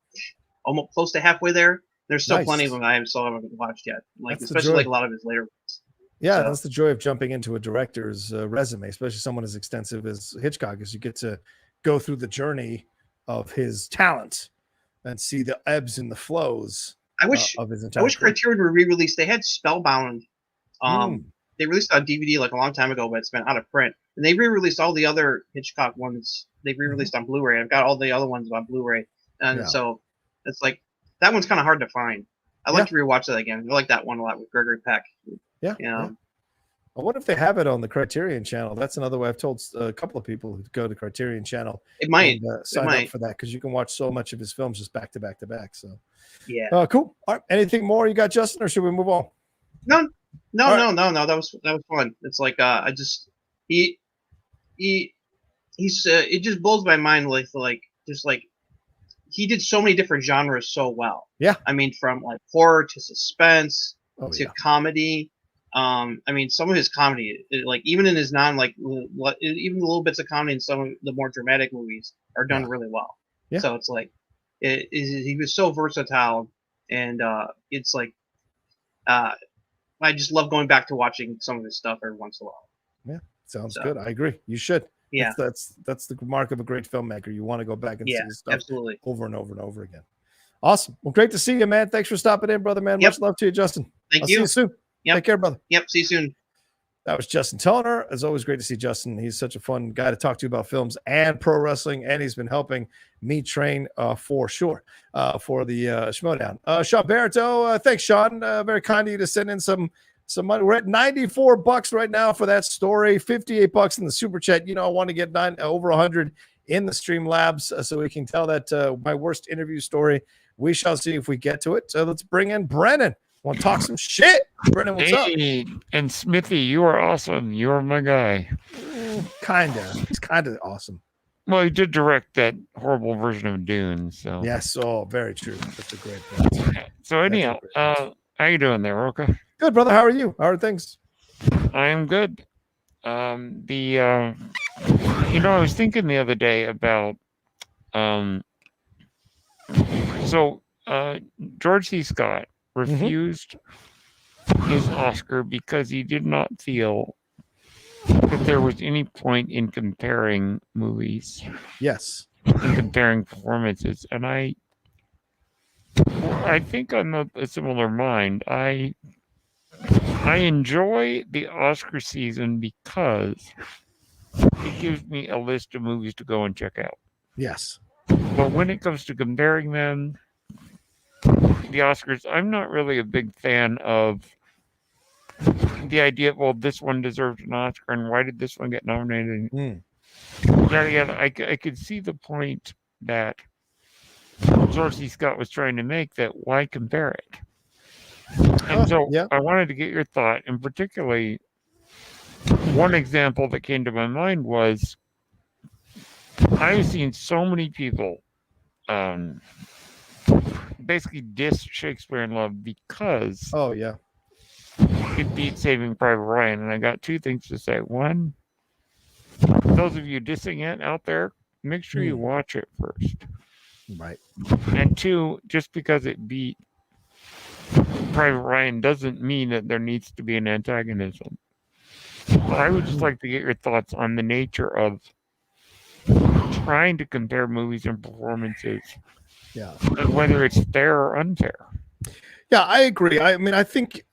almost close to halfway there. There's still plenty of them I haven't watched yet. Like especially like a lot of his later ones. Yeah, that's the joy of jumping into a director's resume, especially someone as extensive as Hitchcock, is you get to go through the journey of his talent and see the ebbs and the flows. I wish Criterion would re-release. They had Spellbound. They released it on DVD like a long time ago, but it's been out of print. And they re-released all the other Hitchcock ones. They re-released on Blu-ray. I've got all the other ones on Blu-ray, and so it's like that one's kind of hard to find. I'd like to rewatch that again. I like that one a lot with Gregory Peck. I wonder if they have it on the Criterion channel. That's another way. I've told a couple of people who go to Criterion channel. It might sign up for that because you can watch so much of his films just back to back to back. So cool. All right. Anything more you got, Justin, or should we move on? No. That was fun. It's like it just blows my mind like he did so many different genres so well. Yeah. I mean, from like horror to suspense to comedy. I mean, some of his comedy, like even in his even the little bits of comedy in some of the more dramatic movies are done really well. Yeah. So it's like he was so versatile, and it's like I just love going back to watching some of his stuff every once in a while. Yeah, sounds good. I agree. You should. Yeah, that's the mark of a great filmmaker. You want to go back and see his stuff over and over and over again. Awesome. Well, great to see you, man. Thanks for stopping in, brother, man. Much love to you, Justin. Thank you. See you soon. Yep. Take care, brother. Yep. See you soon. That was Justin Toner. It's always great to see Justin. He's such a fun guy to talk to about films and pro wrestling, and he's been helping me train for sure for the Schmodown. Sean Barreto, thanks, Sean. Very kind of you to send in some money. We're at $94 right now for that story. $58 in the super chat. You know, I want to get over 100 in the Streamlabs so we can tell that my worst interview story. We shall see if we get to it. So let's bring in Brennan. Want to talk some shit? Brennan, what's up? And Smithy, you are awesome. You're my guy. Kinda. He's kind of awesome. Well, he did direct that horrible version of Dune. So yes, very true. That's a great point. So anyhow, how you doing there, okay? Good, brother. How are you? How are things? I am good. I was thinking the other day about George C. Scott refused his Oscar because he did not feel that there was any point in comparing movies. Yes. In comparing performances. And I think I'm a similar mind. I enjoy the Oscar season because it gives me a list of movies to go and check out. Yes. But when it comes to comparing them, the Oscars, I'm not really a big fan of the idea, well, this one deserves an Oscar, and why did this one get nominated? I could see the point that George C. Scott was trying to make, that why compare it? And I wanted to get your thought, and particularly one example that came to my mind was I've seen so many people basically diss Shakespeare in Love because it beat Saving Private Ryan. And I got two things to say. One, those of you dissing it out there, make sure you watch it first. Right. And two, just because it beat Private Ryan doesn't mean that there needs to be an antagonism. I would just like to get your thoughts on the nature of trying to compare movies and performances. Yeah. And whether it's fair or unfair. Yeah, I agree. I mean, I think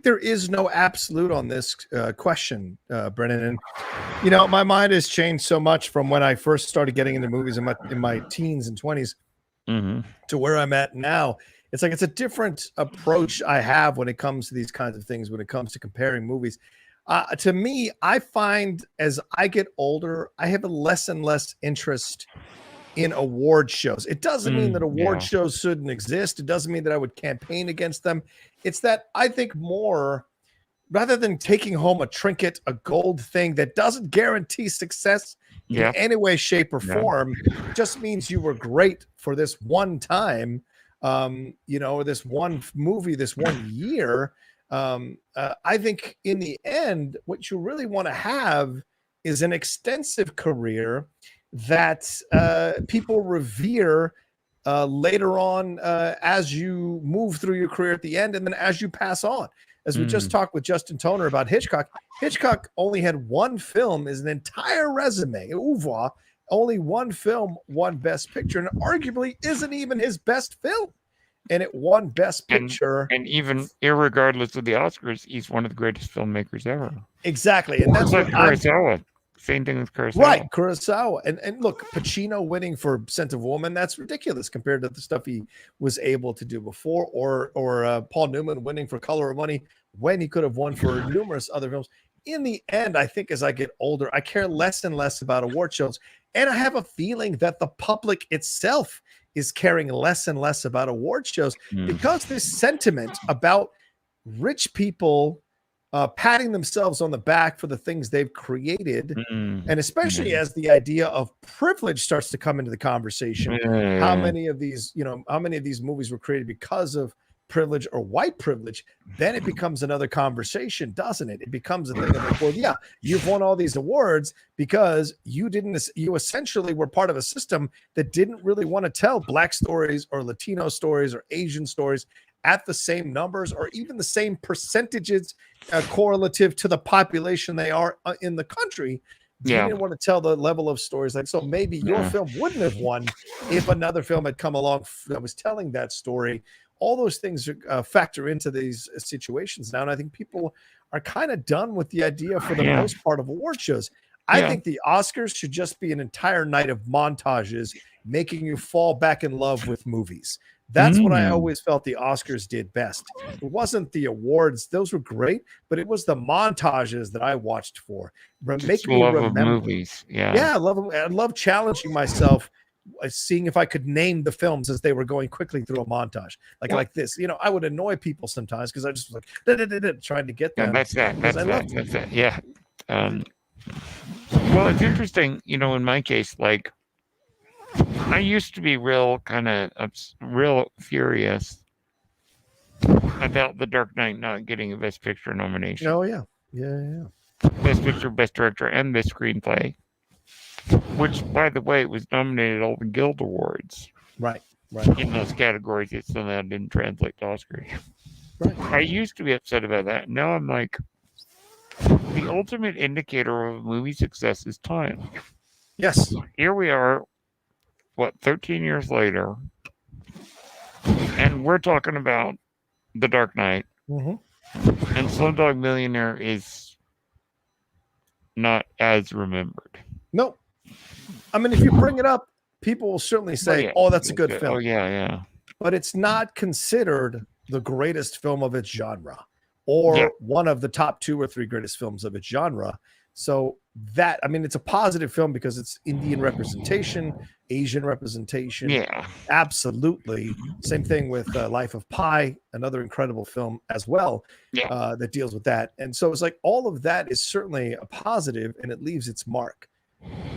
there is no absolute on this question, Brennan. And my mind has changed so much from when I first started getting into movies in my teens and 20s to where I'm at now. It's like it's a different approach I have when it comes to these kinds of things. When it comes to comparing movies, to me, I find as I get older, I have a less and less interest in award shows. It doesn't mean that award shows shouldn't exist. It doesn't mean that I would campaign against them. It's that I think more, rather than taking home a trinket, a gold thing that doesn't guarantee success in any way, shape, or form, just means you were great for this one time, this one movie, this one year. I think in the end, what you really want to have is an extensive career that people revere later on as you move through your career at the end, and then as you pass on. As we just talked with Justin Toner about Hitchcock, Hitchcock only had one film as an entire resume. Oeuvre, only one film won Best Picture, and arguably isn't even his best film. And it won Best Picture. And even irregardless of the Oscars, he's one of the greatest filmmakers ever. Exactly. And that's like what Kurosawa. Same thing with Kurosawa. Right, Kurosawa. And look, Pacino winning for Scent of Woman, that's ridiculous compared to the stuff he was able to do before, or Paul Newman winning for Color of Money when he could have won for numerous other films. In the end, I think as I get older, I care less and less about award shows. And I have a feeling that the public itself is caring less and less about award shows because this sentiment about rich people patting themselves on the back for the things they've created, and especially as the idea of privilege starts to come into the conversation. How many of these movies were created because of privilege or white privilege? Then it becomes another conversation, doesn't it? It becomes a thing of like, well, yeah, you've won all these awards because you essentially were part of a system that didn't really want to tell Black stories or Latino stories or Asian stories at the same numbers or even the same percentages correlative to the population they are in the country. You didn't want to tell the level of stories. Like, so maybe your film wouldn't have won if another film had come along that was telling that story. All those things factor into these situations now. And I think people are kind of done with the idea for the most part of award shows. I think the Oscars should just be an entire night of montages making you fall back in love with movies. That's what I always felt the Oscars did best. It wasn't the awards. Those were great, but it was the montages that I watched for. Make me remember movies. I love challenging myself, seeing if I could name the films as they were going quickly through a montage. Like this. I would annoy people sometimes because I just was like trying to get them. That's that. Yeah. Well, it's interesting, in my case, like, I used to be real furious about The Dark Knight not getting a Best Picture nomination. Oh, yeah. Best Picture, Best Director, and Best Screenplay, which, by the way, was nominated all the Guild Awards. Right. In those categories, it somehow didn't translate to Oscars. Right. I used to be upset about that. Now I'm like, the ultimate indicator of a movie success is time. Yes. Here we are, 13 years later, and we're talking about The Dark Knight, and Slumdog Millionaire is not as remembered. No. I mean, if you bring it up, people will certainly say, oh, that's a good film. Oh, yeah. But it's not considered the greatest film of its genre or one of the top 2 or 3 greatest films of its genre. So that, I mean, it's a positive film because it's Indian representation, Asian representation. Yeah, absolutely. Same thing with Life of Pi, another incredible film as well, that deals with that. And so it's like all of that is certainly a positive and it leaves its mark.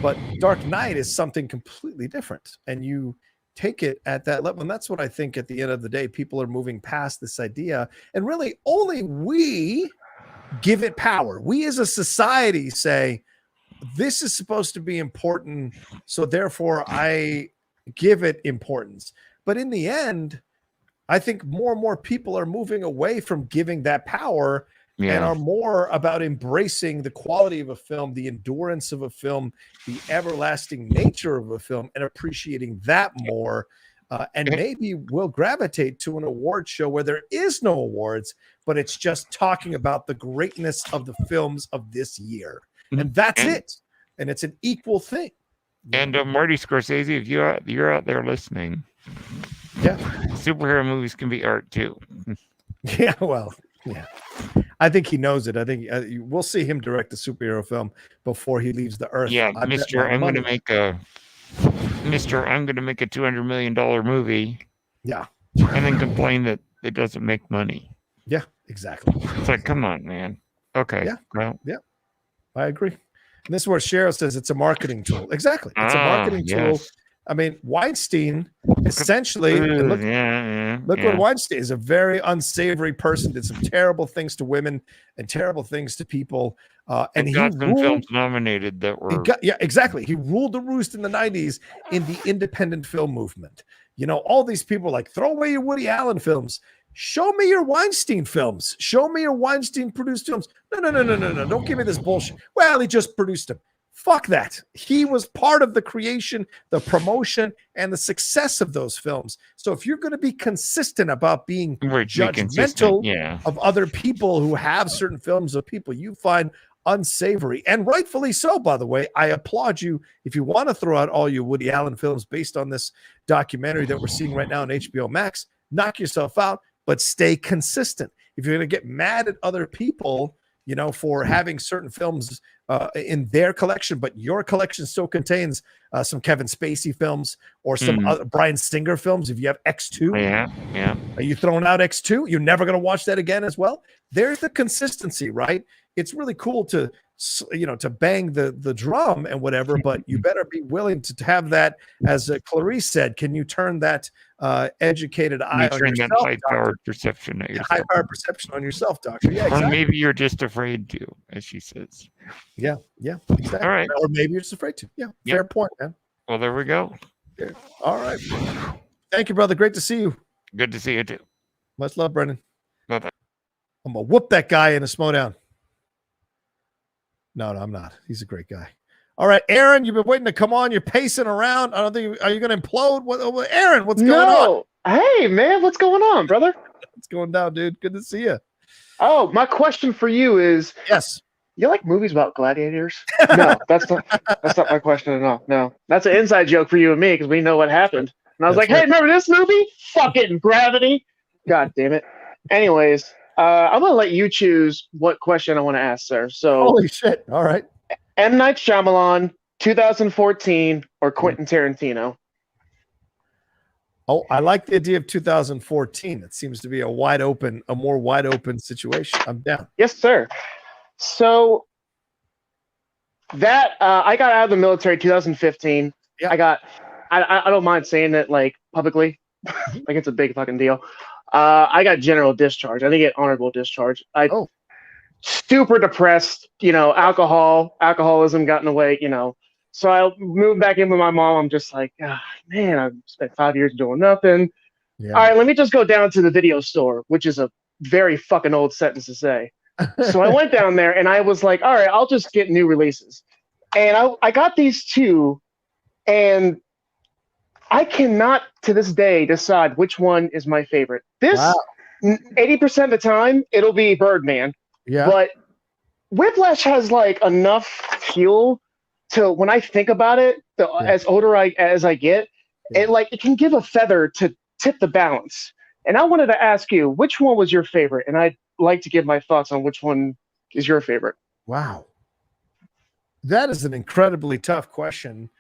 But Dark Knight is something completely different. And you take it at that level. And that's what I think at the end of the day, people are moving past this idea. And really only we give it power. We as a society say, this is supposed to be important, so therefore I give it importance. But in the end, I think more and more people are moving away from giving that power and are more about embracing the quality of a film, the endurance of a film, the everlasting nature of a film, and appreciating that more. And maybe we'll gravitate to an award show where there is no awards, but it's just talking about the greatness of the films of this year. And that's it. And it's an equal thing. And Marty Scorsese, if you're out there listening, superhero movies can be art too. I think he knows it. I think we'll see him direct a superhero film before he leaves the earth. Yeah, I'm going to make a $200 million movie. Yeah. And then complain that it doesn't make money. Yeah, exactly. It's like, come on, man. Okay. Yeah. Well, I agree. And this is where Cheryl says it's a marketing tool. Exactly. It's a marketing tool I mean, Weinstein essentially, and look what Weinstein is, a very unsavory person, did some terrible things to women and terrible things to people. And he got some ruled, films nominated that were exactly. He ruled the roost in the 90s in the independent film movement. You know, all these people like, throw away your Woody Allen films. Show me your Weinstein films. Show me your Weinstein produced films. No. Don't give me this bullshit. Well, he just produced them. Fuck that. He was part of the creation, the promotion, and the success of those films. So if you're going to be consistent about being judgmental of other people who have certain films of people you find unsavory, and rightfully so, by the way, I applaud you if you want to throw out all your Woody Allen films based on this documentary that we're seeing right now on HBO Max, knock yourself out, but stay consistent. If you're going to get mad at other people, you know, for having certain films in their collection, but your collection still contains some Kevin Spacey films or some other Bryan Singer films. If you have X2, are you throwing out X2? You're never going to watch that again as well. There's the consistency, right? It's really cool to, you know, to bang the drum and whatever, but you better be willing to have that, as Clarice said, can you turn that educated eye on yourself, that high-powered perception at yourself. High-powered perception on yourself, doctor. Yeah, exactly. Or maybe you're just afraid to, as she says. Yeah, exactly. All right. Or maybe you're just afraid to. Yeah, fair point, man. Well, there we go. Yeah. All right. Thank you, brother. Great to see you. Good to see you, too. Much love, Brendan. Bye-bye. I'm going to whoop that guy in a Schmodown. No, I'm not. He's a great guy. All right, Aaron, you've been waiting to come on. You're pacing around. I don't think. Are you going to implode? Aaron, what's going on? Hey, man, what's going on, brother? What's going down, dude? Good to see you. Oh, my question for you is: yes, you like movies about gladiators? No, that's not my question at all. No, that's an inside joke for you and me because we know what happened. And I was hey, remember this movie? Fucking Gravity. God damn it. Anyways. I'm going to let you choose what question I want to ask, sir. So, holy shit. All right. M. Night Shyamalan, 2014, or Quentin Tarantino? Oh, I like the idea of 2014. It seems to be a more wide open situation. I'm down. Yes, sir. So, that, I got out of the military 2015. Yeah. I don't mind saying it, like, publicly. Like, it's a big fucking deal. I got general discharge. I didn't get honorable discharge. Super depressed, you know, alcoholism got in the way, you know. So I moved back in with my mom. I'm just like, man, I've spent 5 years doing nothing. Yeah. All right, let me just go down to the video store, which is a very fucking old sentence to say. So I went down there and I was like, all right, I'll just get new releases. And I got these two, and I cannot, to this day, decide which one is my favorite. This, 80% of the time, it'll be Birdman. Yeah. But Whiplash has, like, enough fuel to, when I think about it, as older as I get, it can give a feather to tip the balance. And I wanted to ask you, which one was your favorite? And I'd like to give my thoughts on which one is your favorite. Wow. That is an incredibly tough question.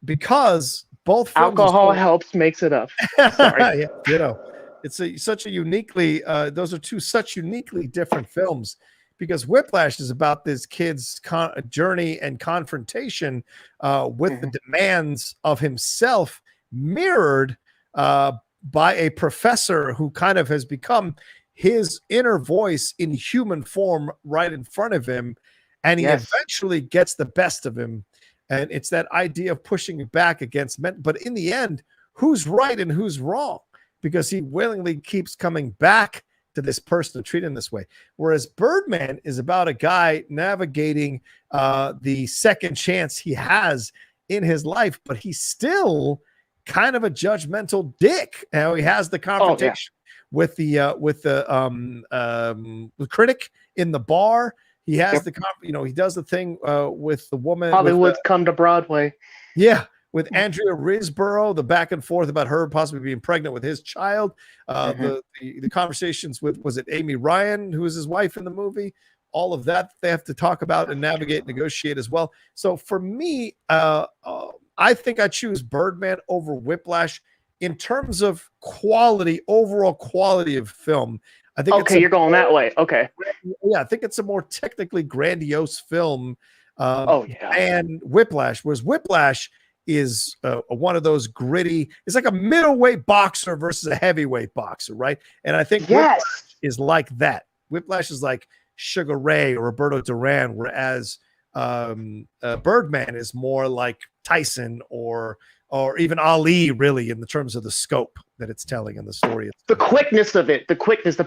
Because both films alcohol makes it up. Sorry. Yeah, you know, it's such a uniquely those are two such uniquely different films, because Whiplash is about this kid's journey and confrontation with the demands of himself, mirrored by a professor who kind of has become his inner voice in human form right in front of him, and he eventually gets the best of him. And it's that idea of pushing back against men. But in the end, who's right and who's wrong? Because he willingly keeps coming back to this person and treating him this way. Whereas Birdman is about a guy navigating the second chance he has in his life, but he's still kind of a judgmental dick. Now he has the confrontation with the critic in the bar. He has he does the thing with the woman. Hollywood's come to Broadway. Yeah, with Andrea Riseborough, the back and forth about her possibly being pregnant with his child. The conversations with, was it Amy Ryan, who was his wife in the movie? All of that they have to talk about and navigate, negotiate as well. So for me, I think I choose Birdman over Whiplash in terms of quality, overall quality of film. I think you're going that way. Okay. Yeah, I think it's a more technically grandiose film than Whiplash. Whereas Whiplash is one of those gritty. It's like a middleweight boxer versus a heavyweight boxer, right? And I think Whiplash is like that. Whiplash is like Sugar Ray or Roberto Duran, whereas Birdman is more like Tyson or even Ali, really, in the terms of the scope that it's telling in the story. The quickness of it, the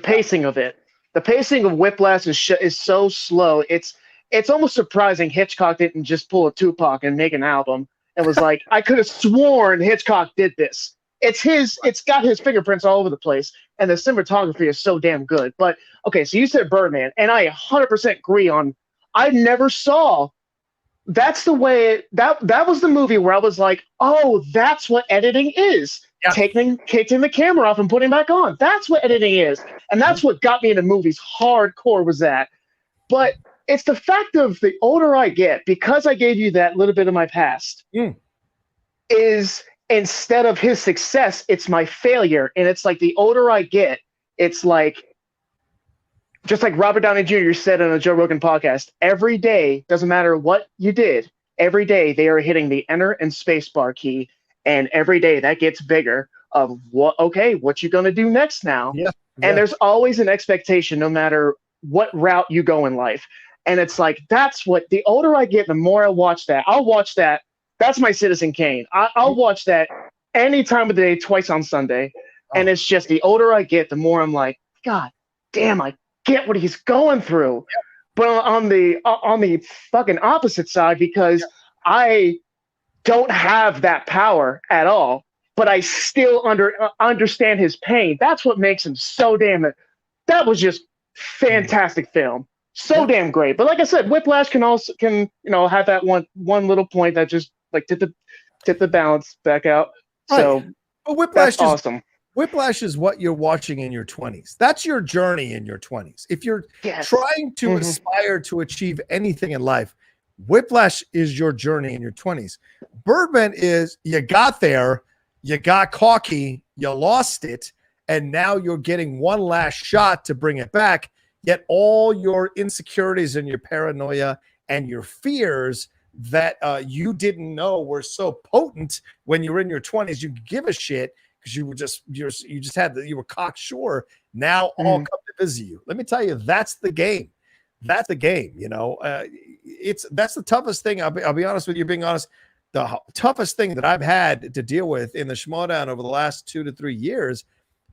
pacing of it. The pacing of Whiplash is so slow. It's almost surprising Hitchcock didn't just pull a Tupac and make an album. It was like, I could have sworn Hitchcock did this. It's got his fingerprints all over the place, and the cinematography is so damn good. But okay, so you said Birdman, and I 100% agree on. I never saw. That's the way that was the movie where I was like, oh, that's what editing is. Yeah. Taking the camera off and putting it back on. That's what editing is, and that's what got me into movies hardcore. Was that? But it's the fact of the older I get, because I gave you that little bit of my past. Is instead of his success, it's my failure. And it's like the older I get, it's like, just like Robert Downey Jr. said on a Joe Rogan podcast, every day, doesn't matter what you did, every day they are hitting the enter and space bar key. And every day that gets bigger of what you going to do next now? Yeah. And there's always an expectation no matter what route you go in life. And it's like, that's what, the older I get, the more I watch that. I'll watch that. That's my Citizen Kane. I'll watch that any time of the day, twice on Sunday. And it's just the older I get, the more I'm like, God damn, I get what he's going through. But on the fucking opposite side, because I don't have that power at all, but I still understand his pain. That's what makes him so damn it. That was just fantastic film. So damn great. But like I said, Whiplash can have that one little point that just like tip the balance back out. So but Whiplash that's awesome. Whiplash is what you're watching in your 20s. That's your journey in your 20s. If you're trying to aspire to achieve anything in life, Whiplash is your journey in your 20s. Birdman is you got there, you got cocky, you lost it, and now you're getting one last shot to bring it back. Yet all your insecurities and your paranoia and your fears that you didn't know were so potent when you were in your 20s, you could give a shit because you were cocksure. Now all come to visit you. Let me tell you, that's the game. That's the game. You know, that's the toughest thing. I'll be honest with you. Being honest, the toughest thing that I've had to deal with in the Schmodown over the last 2 to 3 years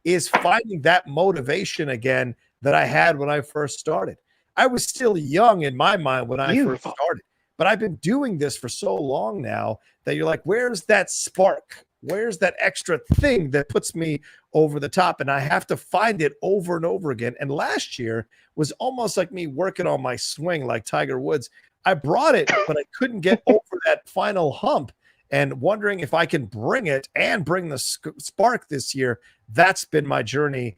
is finding that motivation again that I had when I first started. I was still young in my mind when I first started, but I've been doing this for so long now that you're like, where's that spark? Where's that extra thing that puts me over the top? And I have to find it over and over again. And last year was almost like me working on my swing like Tiger Woods. I brought it, but I couldn't get over that final hump, and wondering if I can bring it and bring the spark this year. That's been my journey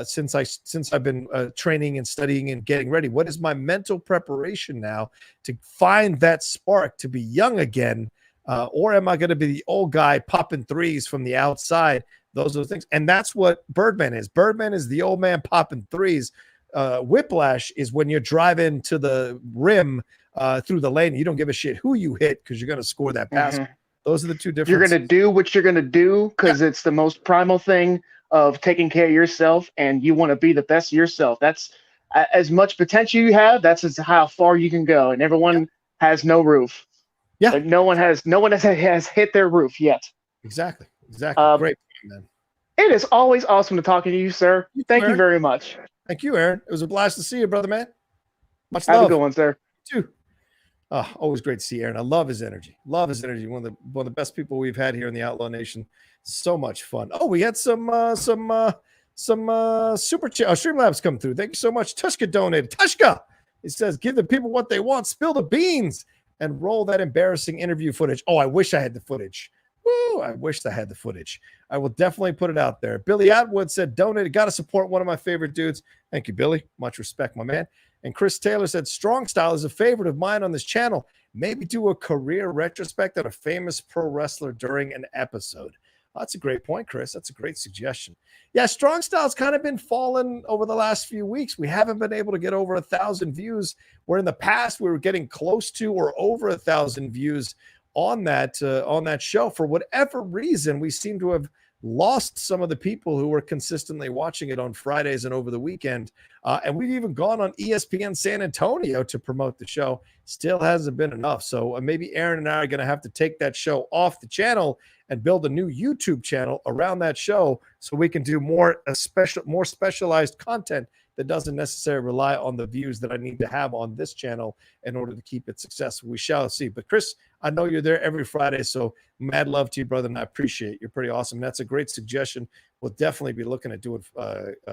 since I've been training and studying and getting ready. What is my mental preparation now to find that spark to be young again? Or am I going to be the old guy popping threes from the outside? Those are the things. And that's what Birdman is. Birdman is the old man popping threes. Whiplash is when you're driving to the rim through the lane. You don't give a shit who you hit because you're going to score that basket. Those are the two differences. You're going to do what you're going to do because it's the most primal thing of taking care of yourself, and you want to be the best of yourself. That's as much potential you have. That's how far you can go. And everyone has no roof. Yeah, like no one has hit their roof yet. Exactly. Great, man. It is always awesome to talk to you, sir. Thank you very much. Thank you, Aaron. It was a blast to see you, brother, man. Much love. Have a good one, sir. You too. Always great to see Aaron. I love his energy. One of the best people we've had here in the Outlaw Nation. So much fun. Oh, we had some super chat Streamlabs come through. Thank you so much. Tushka donated. Tushka, it says, give the people what they want. Spill the beans and roll that embarrassing interview footage. Oh, I wish I had the footage. Woo, I wish I had the footage. I will definitely put it out there. Billy Atwood said, donated. Got to support one of my favorite dudes. Thank you, Billy. Much respect, my man. And Chris Taylor said, Strong Style is a favorite of mine on this channel. Maybe do a career retrospect on a famous pro wrestler during an episode. That's a great point, Chris. That's a great suggestion. Yeah, Strong Style's kind of been falling over the last few weeks. We haven't been able to get over 1,000 views, where in the past we were getting close to or over 1,000 views on that show. For whatever reason, we seem to have lost some of the people who were consistently watching it on Fridays and over the weekend. And we've even gone on ESPN San Antonio to promote the show. Still hasn't been enough. So maybe Aaron and I are going to have to take that show off the channel and build a new YouTube channel around that show so we can do more specialized content that doesn't necessarily rely on the views that I need to have on this channel in order to keep it successful. We shall see. But Chris, I know you're there every Friday, so mad love to you, brother, and I appreciate it. You're pretty awesome. That's a great suggestion. We'll definitely be looking at doing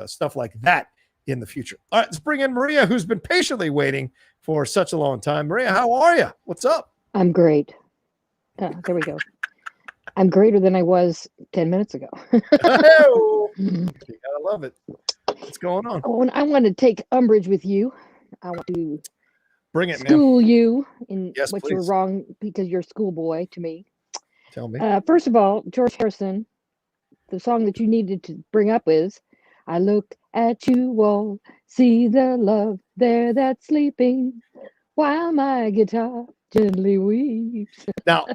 stuff like that in the future. All right, let's bring in Maria, who's been patiently waiting for such a long time. Maria, how are you? What's up? I'm great. There we go. I'm greater than I was 10 minutes ago. Oh, you gotta love it. What's going on? Oh, and I want to take umbrage with you. I want to bring it, school you in yes, what please. you're wrong because you're a schoolboy to me. Tell me. First of all, George Harrison, the song that you needed to bring up is, I look at you all, see the love there that's sleeping, while my guitar gently weeps. Now,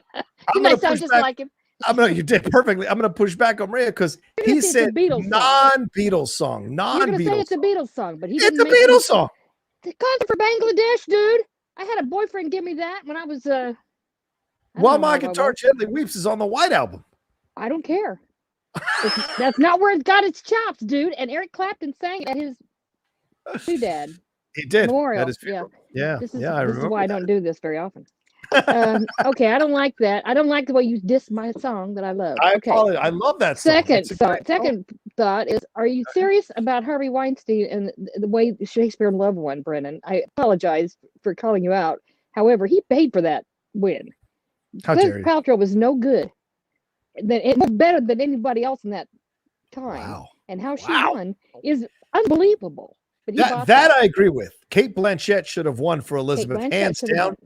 you might sound just like him. You did perfectly. I'm going to push back on Maria because he said non-Beatles song. You're going to say it's a Beatles song, but it's a Beatles song. The concert for Bangladesh, dude. I had a boyfriend give me that when I was While My Guitar Gently Weeps is on the White Album. I don't care. That's not where it got its chops, dude. And Eric Clapton sang at his doodad. He did. Memorial. That is yeah. This is remember why I don't do this very often. Okay, I don't like that. I don't like the way you diss my song that I love. I love that song. Second thought is, are you serious about Harvey Weinstein and the way Shakespeare in Love won, Brennan? I apologize for calling you out. However, he paid for that win. Gwyneth Paltrow was no good. It was better than anybody else in that time. Wow. And how she won is unbelievable. But that I agree with. Kate Blanchett should have won for Elizabeth, hands down.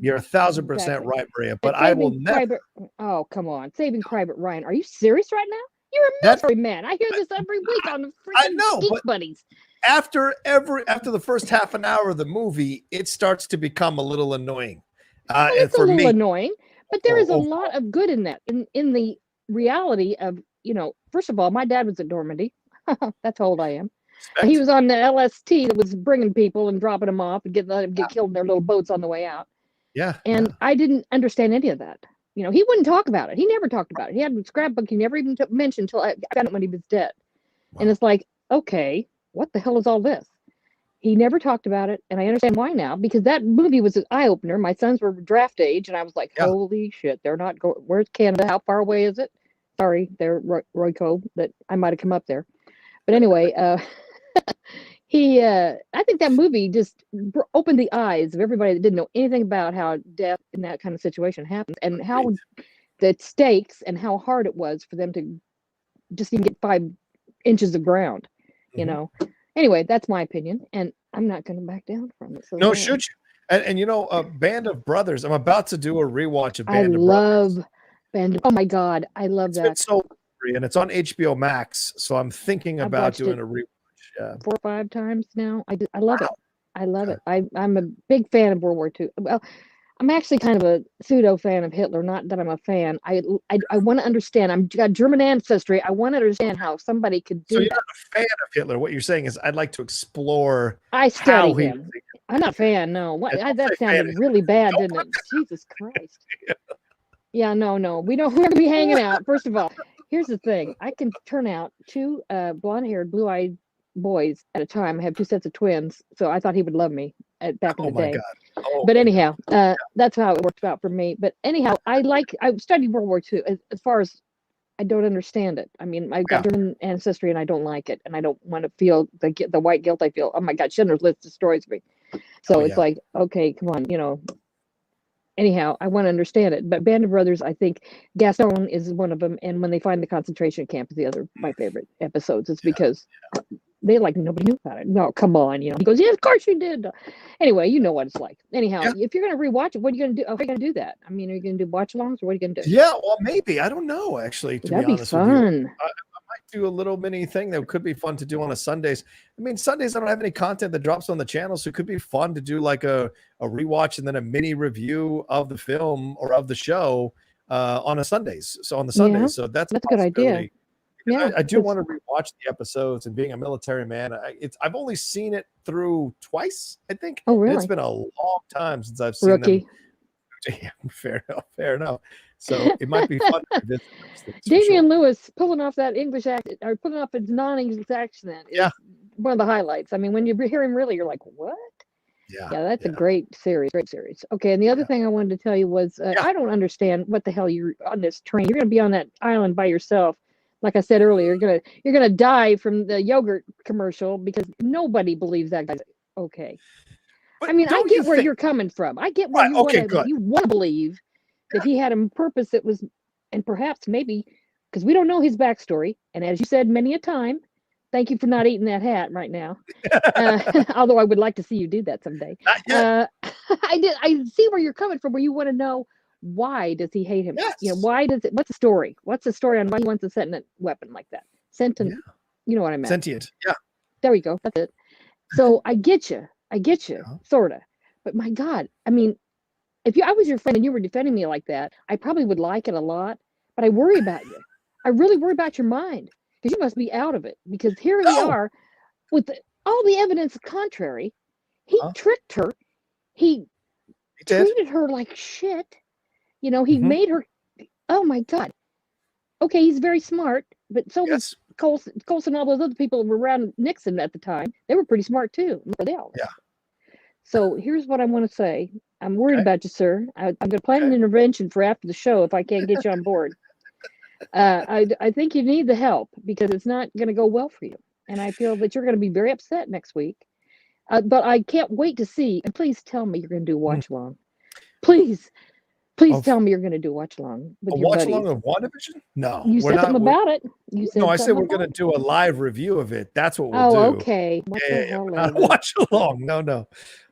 You're 1,000% right, Maria. But I will never. Oh, come on. Saving Private Ryan. Are you serious right now? You're a military man. I hear this every week on the freaking Geek Buddies. After the first half an hour of the movie, it starts to become a little annoying. It's a little annoying, but there is a lot of good in that. In the reality of, first of all, my dad was at Normandy. That's how old I am. He was on the LST that was bringing people and dropping them off and letting them get killed in their little boats on the way out. Yeah. And I didn't understand any of that. He wouldn't talk about it. He never talked about it. He had a scrapbook he never even mentioned until I found it when he was dead. Wow. And it's like, okay, what the hell is all this? He never talked about it. And I understand why now, because that movie was an eye-opener. My sons were draft age, and I was like, holy shit, they're not going. Where's Canada? How far away is it? Sorry, they're Roy Cove, that I might have come up there. But anyway, I think that movie just opened the eyes of everybody that didn't know anything about how death in that kind of situation happens and how the stakes and how hard it was for them to just even get 5 inches of ground, Anyway, that's my opinion, and I'm not going to back down from it. So no, should you? And Band of Brothers. I'm about to do a rewatch of Band of Brothers. I love Band. Oh my God, I love that. It's so free, and it's on HBO Max. So I'm thinking about doing a rewatch. 4 or 5 times now. I love it. I love it. I'm a big fan of World War II. Well, I'm actually kind of a pseudo fan of Hitler. Not that I'm a fan. I want to understand. I've got German ancestry. I want to understand how somebody could do. So you're not a fan of Hitler. What you're saying is, I'd like to explore. I study him. I'm not a fan. No, that sounded really bad, didn't it? Jesus Christ. Yeah, no. We're gonna be hanging out. First of all, here's the thing. I can turn out 2 blonde-haired, blue-eyed boys at a time. I have 2 sets of twins, so I thought he would love me back in the day. But anyhow, that's how it worked out for me. But anyhow, I studied World War II. As far as I don't understand it. I mean, I've got German ancestry and I don't like it, and I don't want to feel the white guilt I feel. Oh my God, Schindler's List destroys me. So it's like, okay, come on, Anyhow, I want to understand it. But Band of Brothers, I think Gaston is one of them, and when they find the concentration camp is the other my favorite episodes. It's because they nobody knew about it. No, come on, He goes, yeah, of course you did. Anyway, you know what it's like. Anyhow, if you're gonna rewatch it, what are you gonna do? How are you gonna do that? I mean, are you gonna do watch-alongs or what are you gonna do? Yeah, well, maybe I don't know. Actually, That'd be fun. do a little mini thing that could be fun to do on a Sundays. I mean, Sundays I don't have any content that drops on the channel, so it could be fun to do like a rewatch and then a mini review of the film or of the show on a Sundays. So on the Sundays, Yeah, so that's a good idea. Yeah, I do want to rewatch the episodes, and being a military man, I've only seen it through twice, I think. Oh, really? It's been a long time since I've seen Rookie. them. Yeah, fair enough. Fair enough. So it might be fun to visit those things for Damian sure. Lewis pulling off that English accent, or pulling off his non-English accent, is Yeah. one of the highlights. I mean, when you hear him, really, you're like, what? Yeah, That's a great series. Great series. Okay, and the other thing I wanted to tell you was, I don't understand what the hell you're on this train. You're going to be on that island by yourself. Like I said earlier, you're gonna die from the yogurt commercial because nobody believes that guy's okay. But I mean, I don't get you where think- you're coming from. I get where Right, okay, good. you want to believe that he had a purpose that was, and perhaps maybe, because we don't know his backstory. And as you said many a time, thank you for not eating that hat right now. Although I would like to see you do that someday. Not yet. I see where you're coming from, where you want to know, why does he hate him? Yes. Why does it? What's the story? What's the story on why he wants a sentient weapon like that? Sentient, you know what I meant. Sentient. Yeah. There we go. That's it. So I get you, sorta. But my God, I mean, if I was your friend and you were defending me like that, I probably would like it a lot. But I worry about you. I really worry about your mind because you must be out of it. Because here we are, with all the evidence contrary. He tricked her. He treated her like shit. You know, he made her. Oh my God. Okay, he's very smart, but so was Colson and all those other people who were around Nixon at the time. They were pretty smart too. They all. Yeah. So here's what I want to say. I'm worried about you, sir. I'm going to plan an intervention for after the show if I can't get you on board. I think you need the help because it's not going to go well for you, and I feel that you're going to be very upset next week. But I can't wait to see. And please tell me you're going to do watch along. Please tell me you're going to do watch along with your watch buddies. along of WandaVision? No, You said something about it. You said no, I said something we're going to about do a live review of it. That's what we'll do. Oh, okay. What the hell, not Larry? watch along. No.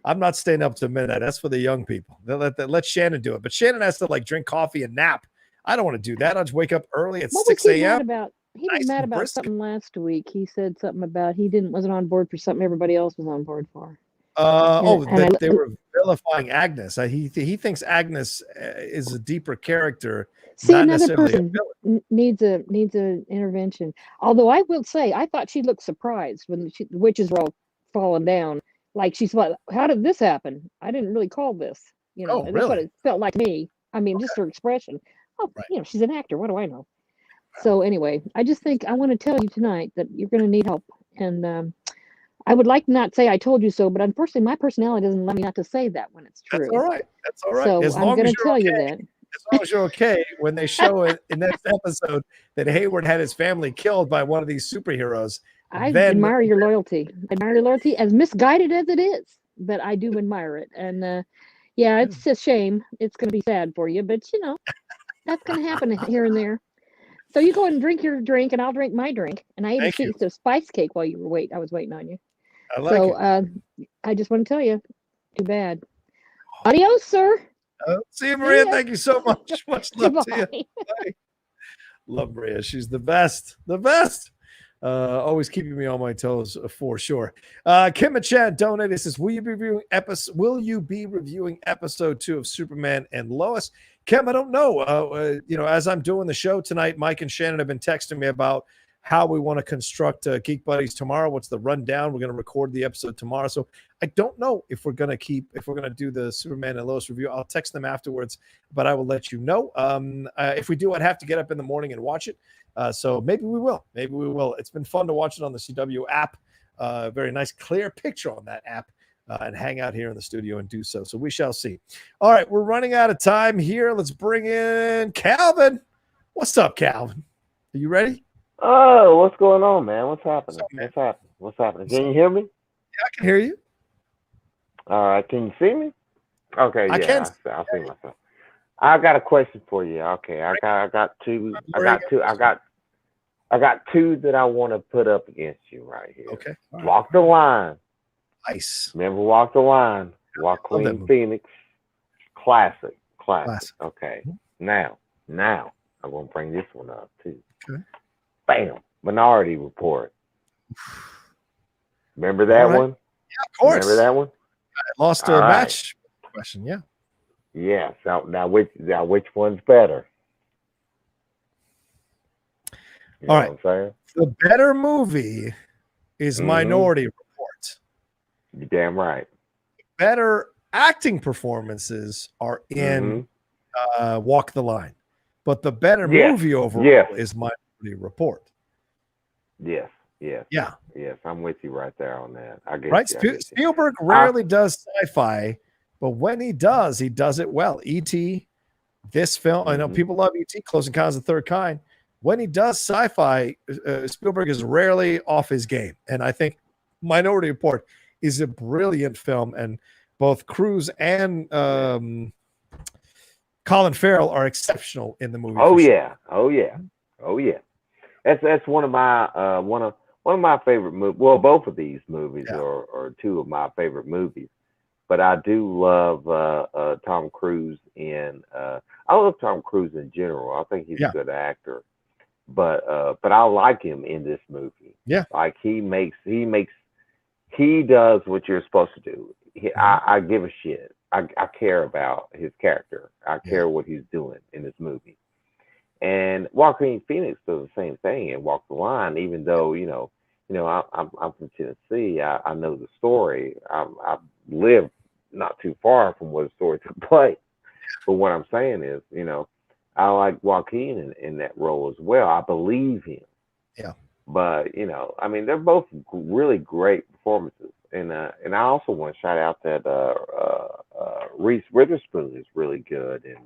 I'm not staying up to midnight. That's for the young people. Let Shannon do it. But Shannon has to like drink coffee and nap. I don't want to do that. I'll just wake up early at What 6 was he mad a.m. about? He was Nice mad and about brisk. something last week. He said something about he wasn't on board for something everybody else was on board for. They were vilifying Agnes. He thinks Agnes is a deeper character. See, not another necessarily a person villain. needs an intervention. Although I will say, I thought she looked surprised when the witches were all falling down. Like she's like, how did this happen? I didn't really call this. You know, that's what it felt like to me. I mean, just her expression. Oh, you know, she's an actor. What do I know? So anyway, I just think I want to tell you tonight that you're going to need help. And I would like to not say I told you so, but unfortunately, my personality doesn't let me not to say that when it's true. That's all right. That's all right. So As I'm long going as to you're tell you okay. that. As long as you're okay when they show it in next episode that Hayward had his family killed by one of these superheroes. I admire your loyalty. I admire your loyalty, as misguided as it is, but I do admire it. And yeah, it's a shame. It's going to be sad for you, but you know, that's going to happen here and there. So you go and drink your drink, and I'll drink my drink. And I even ate some spice cake while you were I was waiting on you. I like it. I just want to tell you, too bad. Adios, sir. See you, Maria. Thank you so much. Much love to Goodbye. you. Bye. Love Maria. She's the best. The best. Always keeping me on my toes for sure. Kim Machan donated. Says, will you be reviewing episode 2 of Superman and Lois? Kim, I don't know. You know, as I'm doing the show tonight, Mike and Shannon have been texting me about how we want to construct Geek Buddies tomorrow. What's the rundown? We're going to record the episode tomorrow. So I don't know if we're going to do the Superman and Lois review. I'll text them afterwards, but I will let you know. If we do, I'd have to get up in the morning and watch it. So maybe we will. Maybe we will. It's been fun to watch it on the CW app. Very nice, clear picture on that app. And hang out here in the studio and do so. So we shall see. All right, we're running out of time here. Let's bring in Calvin. What's up, Calvin? Are you ready? Oh, what's going on, man? What's happening? What's happening? Can you hear me? Yeah, I can hear you. All right, can you see me? Okay, I yeah, can. I'll see myself. I got a question for you. Okay, I got two that I want to put up against you right here. Okay. Right. Walk the Line. Nice. Remember Walk the Line. Walk Queen Phoenix. Classic. Okay. Now, I'm gonna bring this one up too. Okay. Bam. Minority Report. Remember that right. one? Yeah, of course. Remember that one? I lost a match question. Yeah. Yeah. So now which one's better? You know All right. what I'm saying? The better movie is Minority Report. You're damn right. Better acting performances are in Walk the Line. But the better movie overall is Minority Report. Yes. Yes. Yeah. Yes. I'm with you right there on that. I get Right. you. Spielberg rarely does sci-fi, but when he does it well. E.T., this film, I know people love E.T., Close Encounters of the Third Kind. When he does sci-fi, Spielberg is rarely off his game. And I think Minority Report is a brilliant film, and both Cruise and Colin Farrell are exceptional in the movie. Oh yeah. That's one of my one of my favorite movies. Well, both of these movies are two of my favorite movies. But I do love Tom Cruise I love Tom Cruise in general. I think he's a good actor. But I like him in this movie. Yeah. Like he does what you're supposed to do. I give a shit. I care about his character. I care what he's doing in this movie. And Joaquin Phoenix does the same thing and Walk the Line, even though, I'm from Tennessee. I know the story. I live not too far from where the story took place. But what I'm saying is, I like Joaquin in that role as well. I believe him. Yeah. But, they're both really great performances. And I also want to shout out that Reese Witherspoon is really good in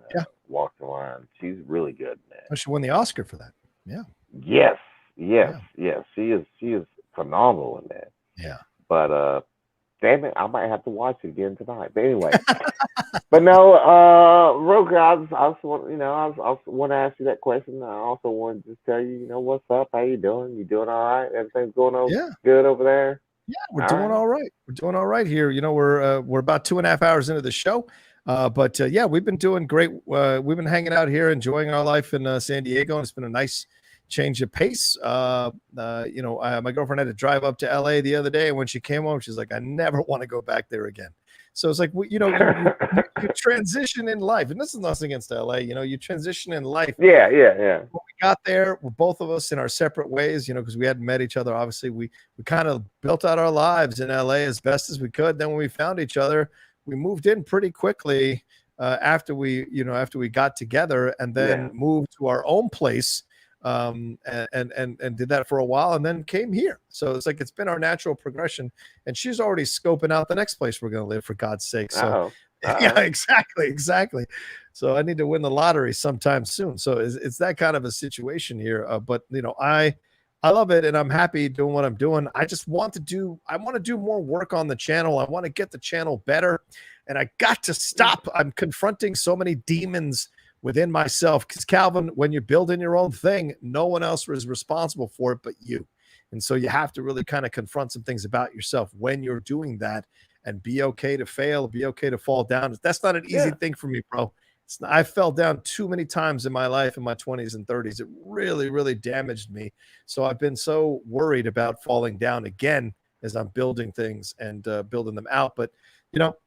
Walk the Line. She's really good in that. Well, she won the Oscar for that. Yeah. Yes. She is phenomenal in that. Yeah. But damn it, I might have to watch it again tonight. But anyway. But no, Roker, I also want to ask you that question. I also want to just tell you, what's up? How you doing? You doing all right? Everything's going on good over there? Yeah, we're doing all right. We're doing all right here. We're about 2.5 hours into the show. But we've been doing great. We've been hanging out here, enjoying our life in San Diego, and it's been a nice change of pace. My girlfriend had to drive up to LA the other day, and when she came home, she's like, I never want to go back there again. So it's like, you transition in life, and this is nothing against LA. You transition in life. Yeah. When we got there, we're both of us in our separate ways, because we hadn't met each other. Obviously, we kind of built out our lives in LA as best as we could. Then when we found each other, we moved in pretty quickly after we got together, and then moved to our own place. And did that for a while and then came here. So it's like it's been our natural progression, and she's already scoping out the next place we're going to live, for God's sake. So yeah, exactly. So I need to win the lottery sometime soon. So it's that kind of a situation here. But I love it, and I'm happy doing what I'm doing. I want to do more work on the channel. I want to get the channel better, and I got to stop. I'm confronting so many demons within myself, because Calvin, when you're building your own thing, no one else is responsible for it but you. And so you have to really kind of confront some things about yourself when you're doing that, and be okay to fail, be okay to fall down. That's not an easy thing for me, bro. I fell down too many times in my life in my 20s and 30s. It really, really damaged me. So I've been so worried about falling down again as I'm building things and building them out. But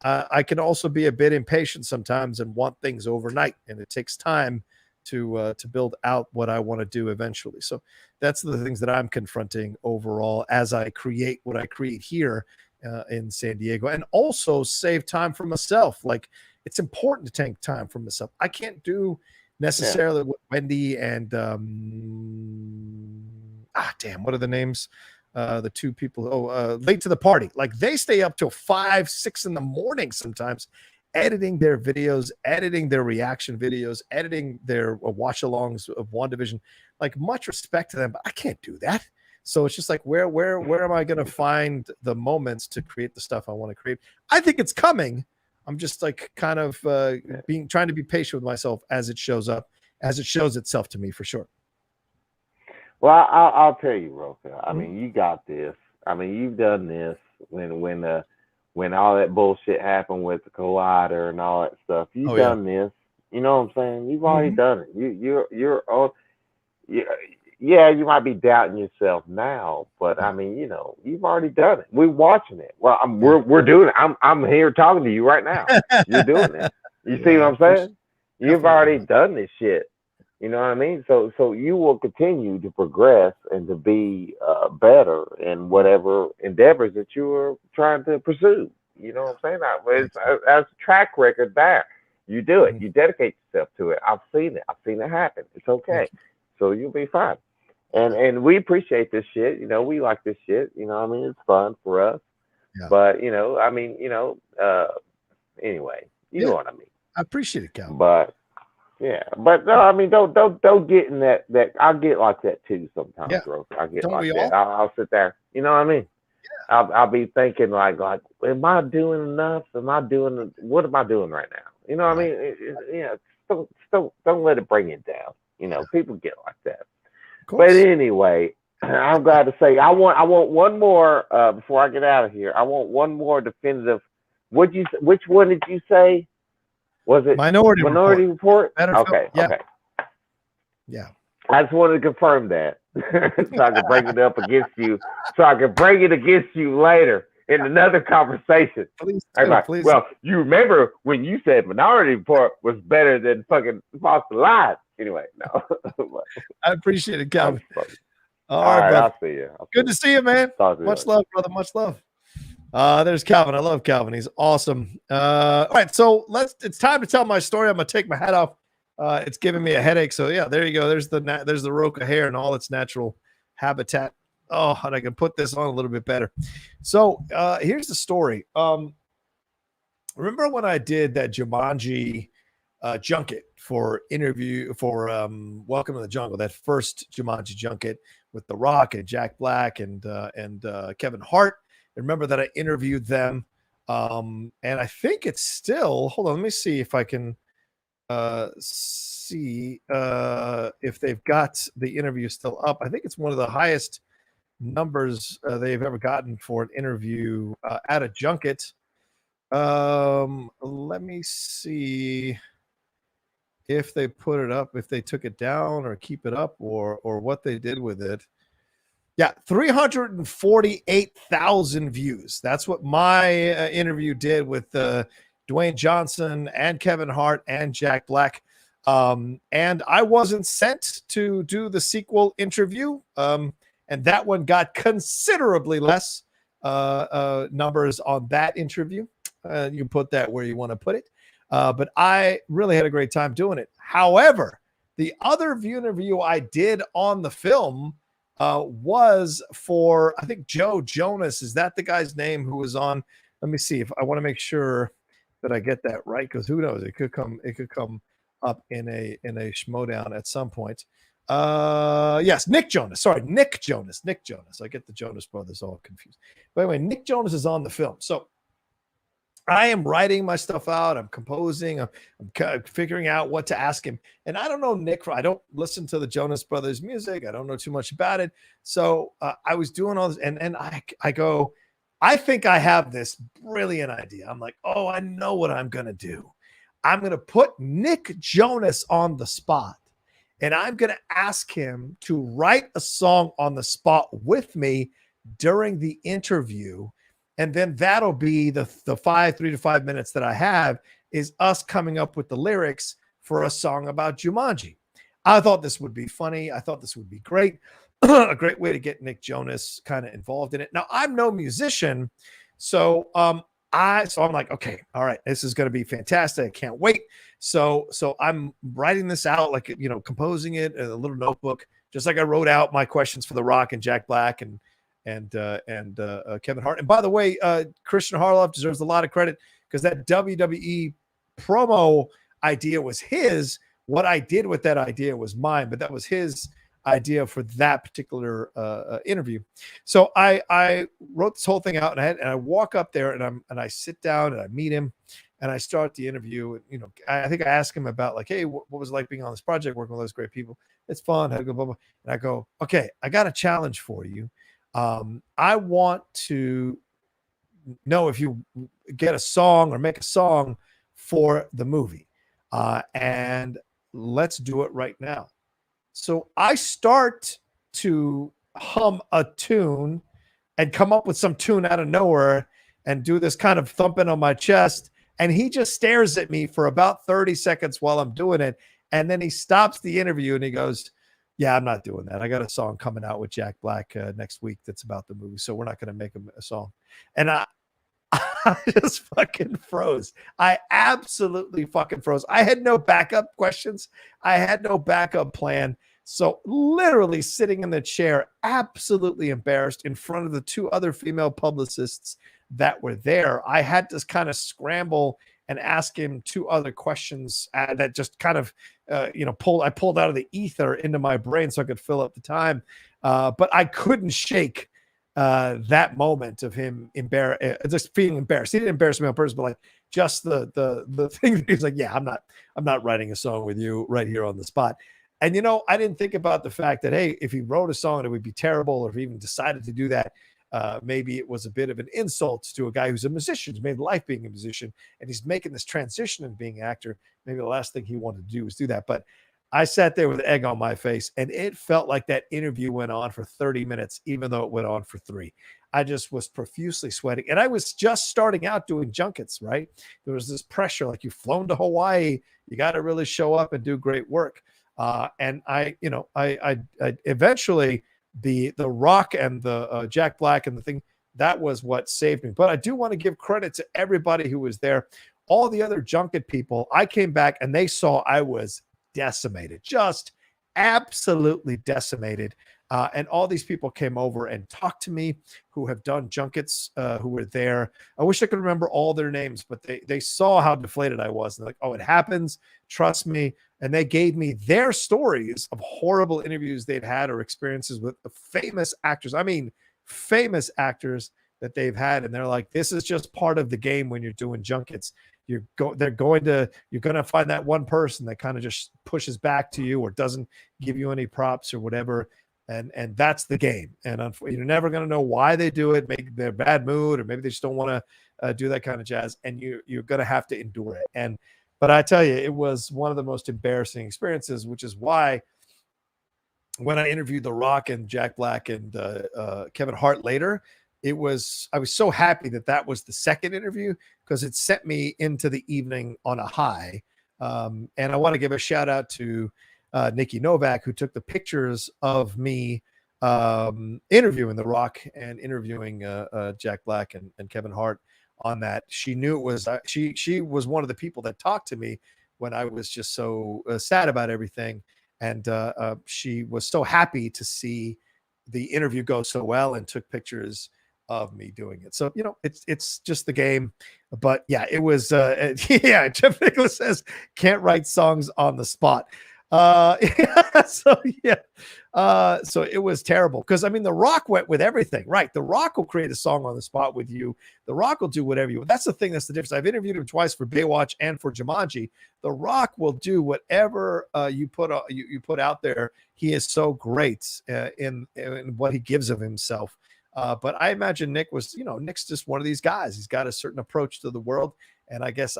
I can also be a bit impatient sometimes and want things overnight, and it takes time to build out what I want to do eventually. So that's the things that I'm confronting overall as I create what I create here in San Diego, and also save time for myself. Like, it's important to take time for myself. I can't do necessarily what Wendy and what are the names? The two people, late to the party. Like, they stay up till 5, 6 in the morning sometimes, editing their videos, editing their reaction videos, editing their watch-alongs of WandaVision. Like, much respect to them, but I can't do that. So it's just like, where am I going to find the moments to create the stuff I want to create? I think it's coming. I'm just like kind of trying to be patient with myself as it shows up, as it shows itself to me, for sure. Well, I'll tell you, Roka. I mean, you got this. I mean, you've done this when all that bullshit happened with the Collider and all that stuff. You've done this. You know what I'm saying? You've already done it. You're on. yeah, you might be doubting yourself now, but I mean, you know, you've already done it. We're watching it. Well, we're doing it. I'm here talking to you right now. You're doing it. You see what I'm saying? You've already done this shit. You know what I mean? So you will continue to progress and to be better in whatever endeavors that you are trying to pursue. You know what I'm saying? That's a track record there. You do it. You dedicate yourself to it. I've seen it. I've seen it happen. It's okay. So you'll be fine. And we appreciate this shit. You know, we like this shit. You know what I mean? It's fun for us. Yeah. But, you know, I mean, you know, anyway, you know what I mean. I appreciate it, Cal. But yeah, but no, I mean, don't get in that I get like that too sometimes, bro. I get like that. I'll sit there. You know what I mean? Yeah. I'll be thinking like, am I doing enough? What am I doing right now? You know what I mean? Don't let it bring it down. You know, people get like that. But anyway, I'm glad to say I want one more before I get out of here. I want one more definitive. Which one did you say? Was it Minority Report? Okay. Yeah. Okay. Yeah. I just wanted to confirm that so I can bring it up against you. So I can bring it against you later in another conversation. Please. Well, you remember when you said Minority Report was better than fucking False Alive. Anyway, no. I appreciate it, Calvin. All right, I'll see you. Good to see you, man. Much love, brother. Much love. There's Calvin. I love Calvin. He's awesome. All right, so it's time to tell my story. I'm gonna take my hat off. It's giving me a headache. So yeah, there you go. There's the Roca hair in all its natural habitat. Oh, and I can put this on a little bit better. So here's the story. Remember when I did that Jumanji junket for Welcome to the Jungle, that first Jumanji junket with The Rock and Jack Black and Kevin Hart. Remember that I interviewed them, and I think it's still. Hold on, let me see if I can see if they've got the interview still up. I think it's one of the highest numbers they've ever gotten for an interview at a junket. Let me see if they put it up, if they took it down or keep it up, or what they did with it. Yeah, 348,000 views. That's what my interview did with Dwayne Johnson and Kevin Hart and Jack Black. And I wasn't sent to do the sequel interview. And that one got considerably less numbers on that interview. You can put that where you want to put it. But I really had a great time doing it. However, the other interview I did on the film was for, I think, Joe Jonas. Is that the guy's name who was on? Let me see if I want to make sure that I get that right, because who knows? It could come up in a schmodown at some point. Yes, Nick Jonas. Sorry, Nick Jonas. I get the Jonas Brothers all confused. But anyway, Nick Jonas is on the film. So I am writing my stuff out. I'm composing. I'm figuring out what to ask him. And I don't know Nick. I don't listen to the Jonas Brothers music. I don't know too much about it. So I was doing all this, and I go, I think I have this brilliant idea. I'm like, oh, I know what I'm going to do. I'm going to put Nick Jonas on the spot, and I'm going to ask him to write a song on the spot with me during the interview. And then that'll be the 3 to 5 minutes that I have is us coming up with the lyrics for a song about Jumanji. I thought this would be funny. I thought this would be great. A great way to get Nick Jonas kind of involved in it. Now, I'm no musician, so I'm like, okay, all right, this is going to be fantastic. I can't wait. So I'm writing this out, like, composing it in a little notebook, just like I wrote out my questions for The Rock and Jack Black and Kevin Hart. And by the way, Christian Harloff deserves a lot of credit because that WWE promo idea was his. What I did with that idea was mine, but that was his idea for that particular interview. So I wrote this whole thing out, and I walk up there, and I sit down and I meet him, and I start the interview. And I think I asked him about, like, hey, what was it like being on this project, working with those great people? It's fun. How to go, blah, blah. And I go, okay, I got a challenge for you. I want to know if you get a song or make a song for the movie, and let's do it right now. So I start to hum a tune and come up with some tune out of nowhere and do this kind of thumping on my chest. And he just stares at me for about 30 seconds while I'm doing it. And then he stops the interview and he goes, yeah, I'm not doing that. I got a song coming out with Jack Black next week that's about the movie. So we're not going to make a song. And I just fucking froze. I absolutely fucking froze. I had no backup questions. I had no backup plan. So literally sitting in the chair, absolutely embarrassed in front of the two other female publicists that were there, I had to kind of scramble and ask him two other questions that just kind of, I pulled out of the ether into my brain so I could fill up the time. But I couldn't shake that moment of him just feeling embarrassed. He didn't embarrass me on purpose, but like just the thing that he's like, yeah, I'm not writing a song with you right here on the spot. And, I didn't think about the fact that, hey, if he wrote a song, it would be terrible, or if he even decided to do that, maybe it was a bit of an insult to a guy who's a musician, who's made life being a musician, and he's making this transition and being an actor. Maybe the last thing he wanted to do was do that. But I sat there with egg on my face, and it felt like that interview went on for 30 minutes, even though it went on for 3. I just was profusely sweating. And I was just starting out doing junkets, right? There was this pressure, like you've flown to Hawaii, you got to really show up and do great work. And I eventually the Rock and the Jack Black and the thing, that was what saved me. But I do want to give credit to everybody who was there. All the other junket people, I came back and they saw I was decimated, just absolutely decimated. And all these people came over and talked to me who have done junkets, who were there. I wish I could remember all their names, but they saw how deflated I was. And they're like, oh, it happens. Trust me. And they gave me their stories of horrible interviews they'd had or experiences with famous actors. I mean, famous actors that they've had. And they're like, this is just part of the game when you're doing junkets. You're going to find that one person that kind of just pushes back to you or doesn't give you any props or whatever. And that's the game. And you're never going to know why they do it. Maybe they're bad mood, or maybe they just don't want to do that kind of jazz. And you're going to have to endure it. But I tell you, it was one of the most embarrassing experiences, which is why when I interviewed The Rock and Jack Black and Kevin Hart later, I was so happy that was the second interview, because it sent me into the evening on a high. And I want to give a shout out to Nikki Novak, who took the pictures of me interviewing The Rock and interviewing Jack Black and Kevin Hart on that. She knew it was she was one of the people that talked to me when I was just so sad about everything. And she was so happy to see the interview go so well and took pictures of me doing it. So, it's just the game. But yeah, it was, yeah, Jeff Nicholas says, can't write songs on the spot. So it was terrible, because I mean, The Rock went with everything, right? The Rock will create a song on the spot with you. The Rock will do whatever you want. That's the thing. That's the difference. I've interviewed him twice for Baywatch and for Jumanji. The Rock will do whatever you put out there. He is so great in what he gives of himself. But I imagine Nick was, Nick's just one of these guys. He's got a certain approach to the world, and I guess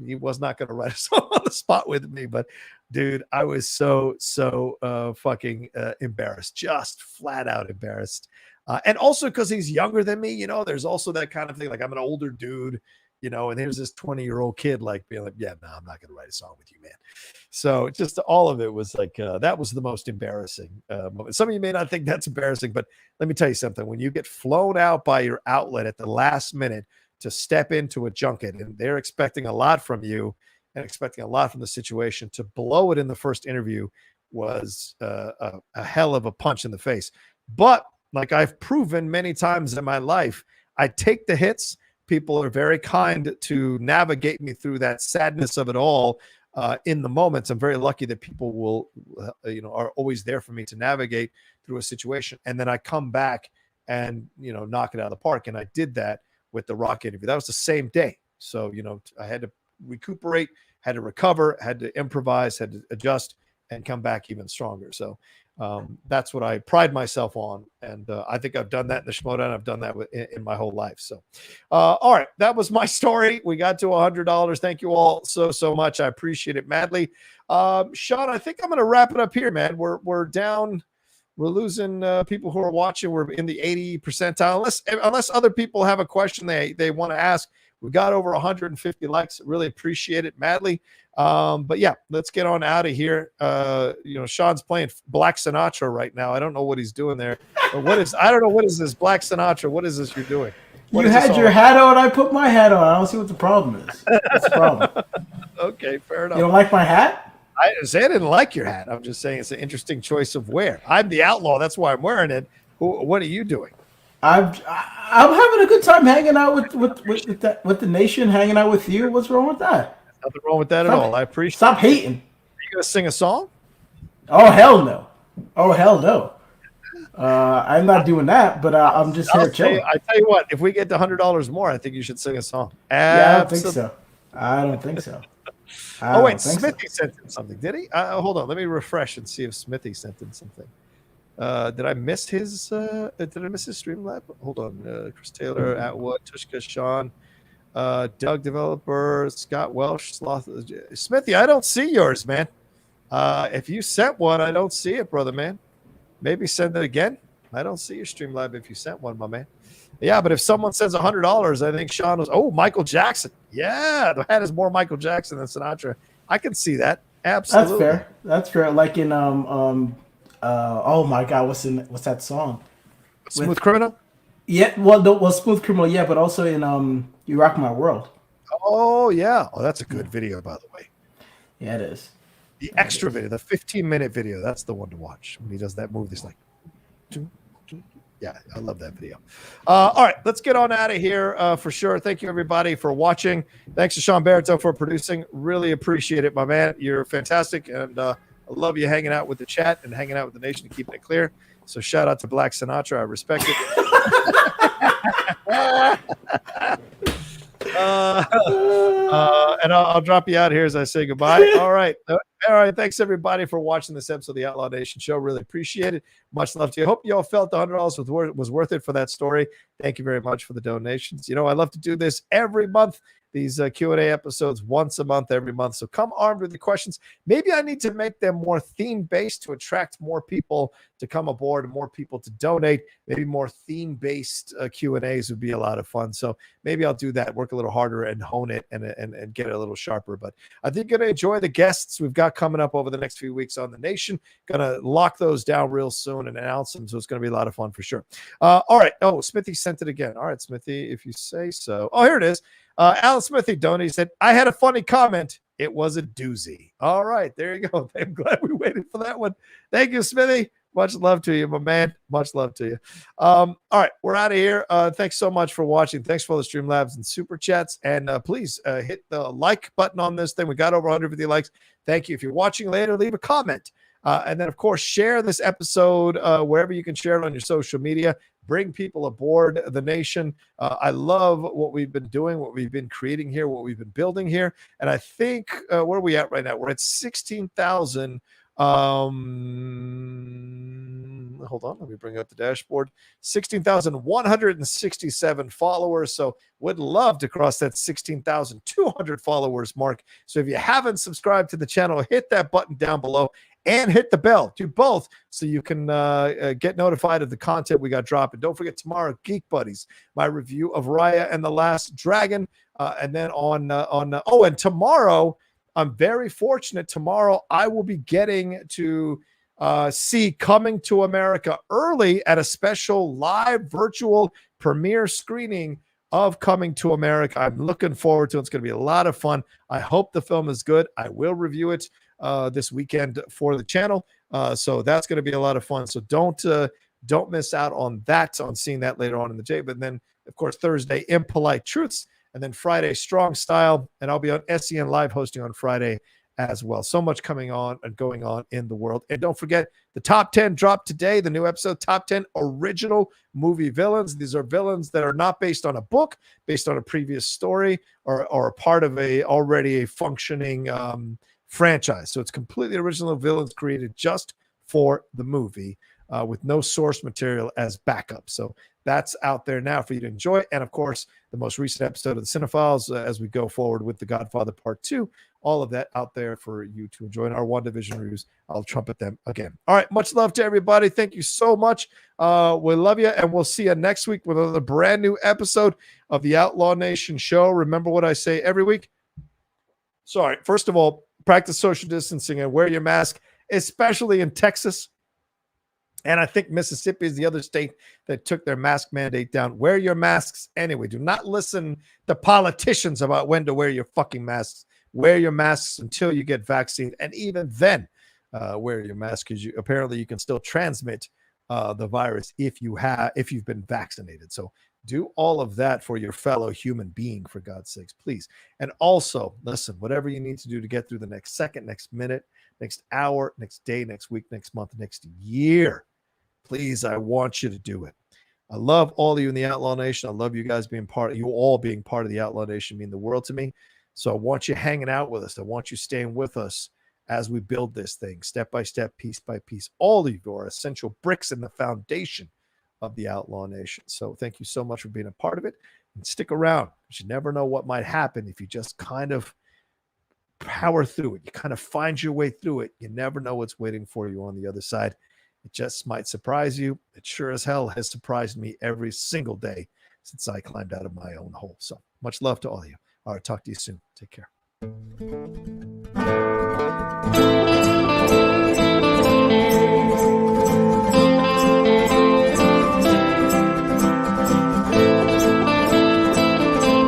he was not going to write a song on the spot with me. But dude, I was so fucking embarrassed, just flat out embarrassed. And also because he's younger than me, there's also that kind of thing. Like, I'm an older dude, and there's this 20-year-old kid like being like, yeah, no, I'm not going to write a song with you, man. So just all of it was like, that was the most embarrassing moment. Some of you may not think that's embarrassing, but let me tell you something. When you get flown out by your outlet at the last minute to step into a junket, and they're expecting a lot from you and expecting a lot from the situation, to blow it in the first interview was a hell of a punch in the face. But like I've proven many times in my life, I take the hits. People are very kind to navigate me through that sadness of it all in the moments. I'm very lucky that people will, are always there for me to navigate through a situation. And then I come back and, knock it out of the park. And I did that with the Rock interview. That was the same day. So, I had to recuperate, had to recover, had to improvise, had to adjust, and come back even stronger. So that's what I pride myself on. And I think I've done that in the Schmodown. I've done that in my whole life. So, all right, that was my story. We got to $100. Thank you all so much. I appreciate it madly. Sean, I think I'm going to wrap it up here, man. We're down We're losing people who are watching. We're in the 80 percentile. Unless other people have a question they want to ask. We've got over 150 likes. Really appreciate it madly. But yeah, let's get on out of here. Sean's playing Black Sinatra right now. I don't know what he's doing there. But I don't know what is this Black Sinatra? What is this you're doing? You had your hat on. I put my hat on. I don't see what the problem is. What's the problem? Okay, fair enough. You don't like my hat? I didn't say I didn't like your hat. I'm just saying it's an interesting choice of wear. I'm the outlaw. That's why I'm wearing it. What are you doing? I'm having a good time hanging out with the nation, hanging out with you. What's wrong with that? Nothing wrong with that at all. I appreciate. Stop hating. Are you gonna sing a song? Oh hell no! Oh hell no! I'm not doing that, but I'm just here chilling. I tell you what, if we get to $100 more, I think you should sing a song. Yeah, I don't think so. I don't think so. Oh wait, Smithy sent in something. Did he? Hold on, let me refresh and see if Smithy sent in something. Did I miss his? Did I miss his Streamlab? Hold on, Chris Taylor, Atwood, Tushka, Sean, Doug Developer, Scott Welsh, Sloth, Smithy. I don't see yours, man. If you sent one, I don't see it, brother, man. Maybe send it again. I don't see your Streamlab if you sent one, my man. Yeah, but if someone sends $100, I think Sean was. Oh, Michael Jackson. Yeah, the hat is more Michael Jackson than Sinatra. I can see that. Absolutely. That's fair. Like in oh my God, what's that song? Smooth Criminal. Yeah, well, Smooth Criminal. Yeah, but also in You Rock My World. Oh yeah. Oh, that's a good video, by the way. Yeah, it is. The extra video, the 15-minute video, that's the one to watch. When he does that move, he's like, yeah, I love that video. All right, let's get on out of here for sure. Thank you, everybody, for watching. Thanks to Sean Barreto for producing. Really appreciate it, my man. You're fantastic, and I love you hanging out with the chat and hanging out with the nation and keeping it clear. So shout out to Black Sinatra. I respect it. And I'll drop you out here as I say goodbye. All right. Thanks everybody for watching this episode of the Outlaw Nation Show. Really appreciate it. Much love to you. Hope you all felt the $100 was worth it for that story. Thank you very much for the donations. I love to do this every month. These Q&A episodes once a month, every month. So come armed with the questions. Maybe I need to make them more theme-based to attract more people to come aboard and more people to donate. Maybe more theme-based Q&As would be a lot of fun. So maybe I'll do that, work a little harder and hone it and get it a little sharper. But I think you're going to enjoy the guests we've got coming up over the next few weeks on the nation. Going to lock those down real soon and announce them. So it's going to be a lot of fun for sure. All right. Oh, Smithy sent it again. All right, Smithy, if you say so. Oh, here it is. Alan Smithy donated, said, I had a funny comment. It was a doozy. All right, there you go. I'm glad we waited for that one. Thank you, Smithy. Much love to you, my man. Much love to you. All right, we're out of here. Thanks so much for watching. Thanks for all the Streamlabs and Super Chats. And please hit the like button on this thing. We got over 150 likes. Thank you. If you're watching later, leave a comment. And then, of course, share this episode wherever you can share it on your social media. Bring people aboard the nation. I love what we've been doing, what we've been creating here, what we've been building here. And I think, where are we at right now? We're at 16,000. Hold on, let me bring up the dashboard. 16,167 followers. So would love to cross that 16,200 followers mark. So if you haven't subscribed to the channel, hit that button down below and hit the bell. Do both so you can get notified of the content we got dropping. Don't forget tomorrow, Geek Buddies, my review of Raya and the Last Dragon. And then and tomorrow, I'm very fortunate. Tomorrow, I will be getting to see Coming to America early at a special live virtual premiere screening of Coming to America. I'm looking forward to it. It's going to be a lot of fun. I hope the film is good. I will review it this weekend for the channel. So that's going to be a lot of fun. So don't miss out on that, on seeing that later on in the day. But then, of course, Thursday, Impolite Truths. And then Friday, Strong Style. And I'll be on SEN Live hosting on Friday as well. So much coming on and going on in the world. And don't forget, the top 10 dropped today, the new episode, top 10 original movie villains. These are villains that are not based on a book, based on a previous story, or a part of already a functioning franchise. So it's completely original villains created just for the movie. with no source material as backup. So that's out there now for you to enjoy. And of course, the most recent episode of the Cinephiles as we go forward with The Godfather Part 2, all of that out there for you to enjoy. In our WandaVision reviews, I'll trumpet them again. All right, much love to everybody. Thank you so much. We love you, and we'll see you next week with another brand new episode of the Outlaw Nation Show. Remember what I say every week. Sorry, first of all, practice social distancing and wear your mask, especially in Texas. And I think Mississippi is the other state that took their mask mandate down. Wear your masks anyway. Do not listen to politicians about when to wear your fucking masks. Wear your masks until you get vaccinated. And even then, wear your mask because apparently you can still transmit the virus if you've been vaccinated. So do all of that for your fellow human being, for God's sakes, please. And also, listen, whatever you need to do to get through the next second, next minute, next hour, next day, next week, next month, next year, please, I want you to do it. I love all of you in the Outlaw Nation. I love you guys being you all being part of the Outlaw Nation mean the world to me. So I want you hanging out with us. I want you staying with us as we build this thing step by step, piece by piece. All of you are essential bricks in the foundation of the Outlaw Nation. So thank you so much for being a part of it. And stick around, because you never know what might happen if you just kind of power through it. You kind of find your way through it. You never know what's waiting for you on the other side. It just might surprise you. It sure as hell has surprised me every single day since I climbed out of my own hole. So much love to all of you. All right, talk to you soon. Take care.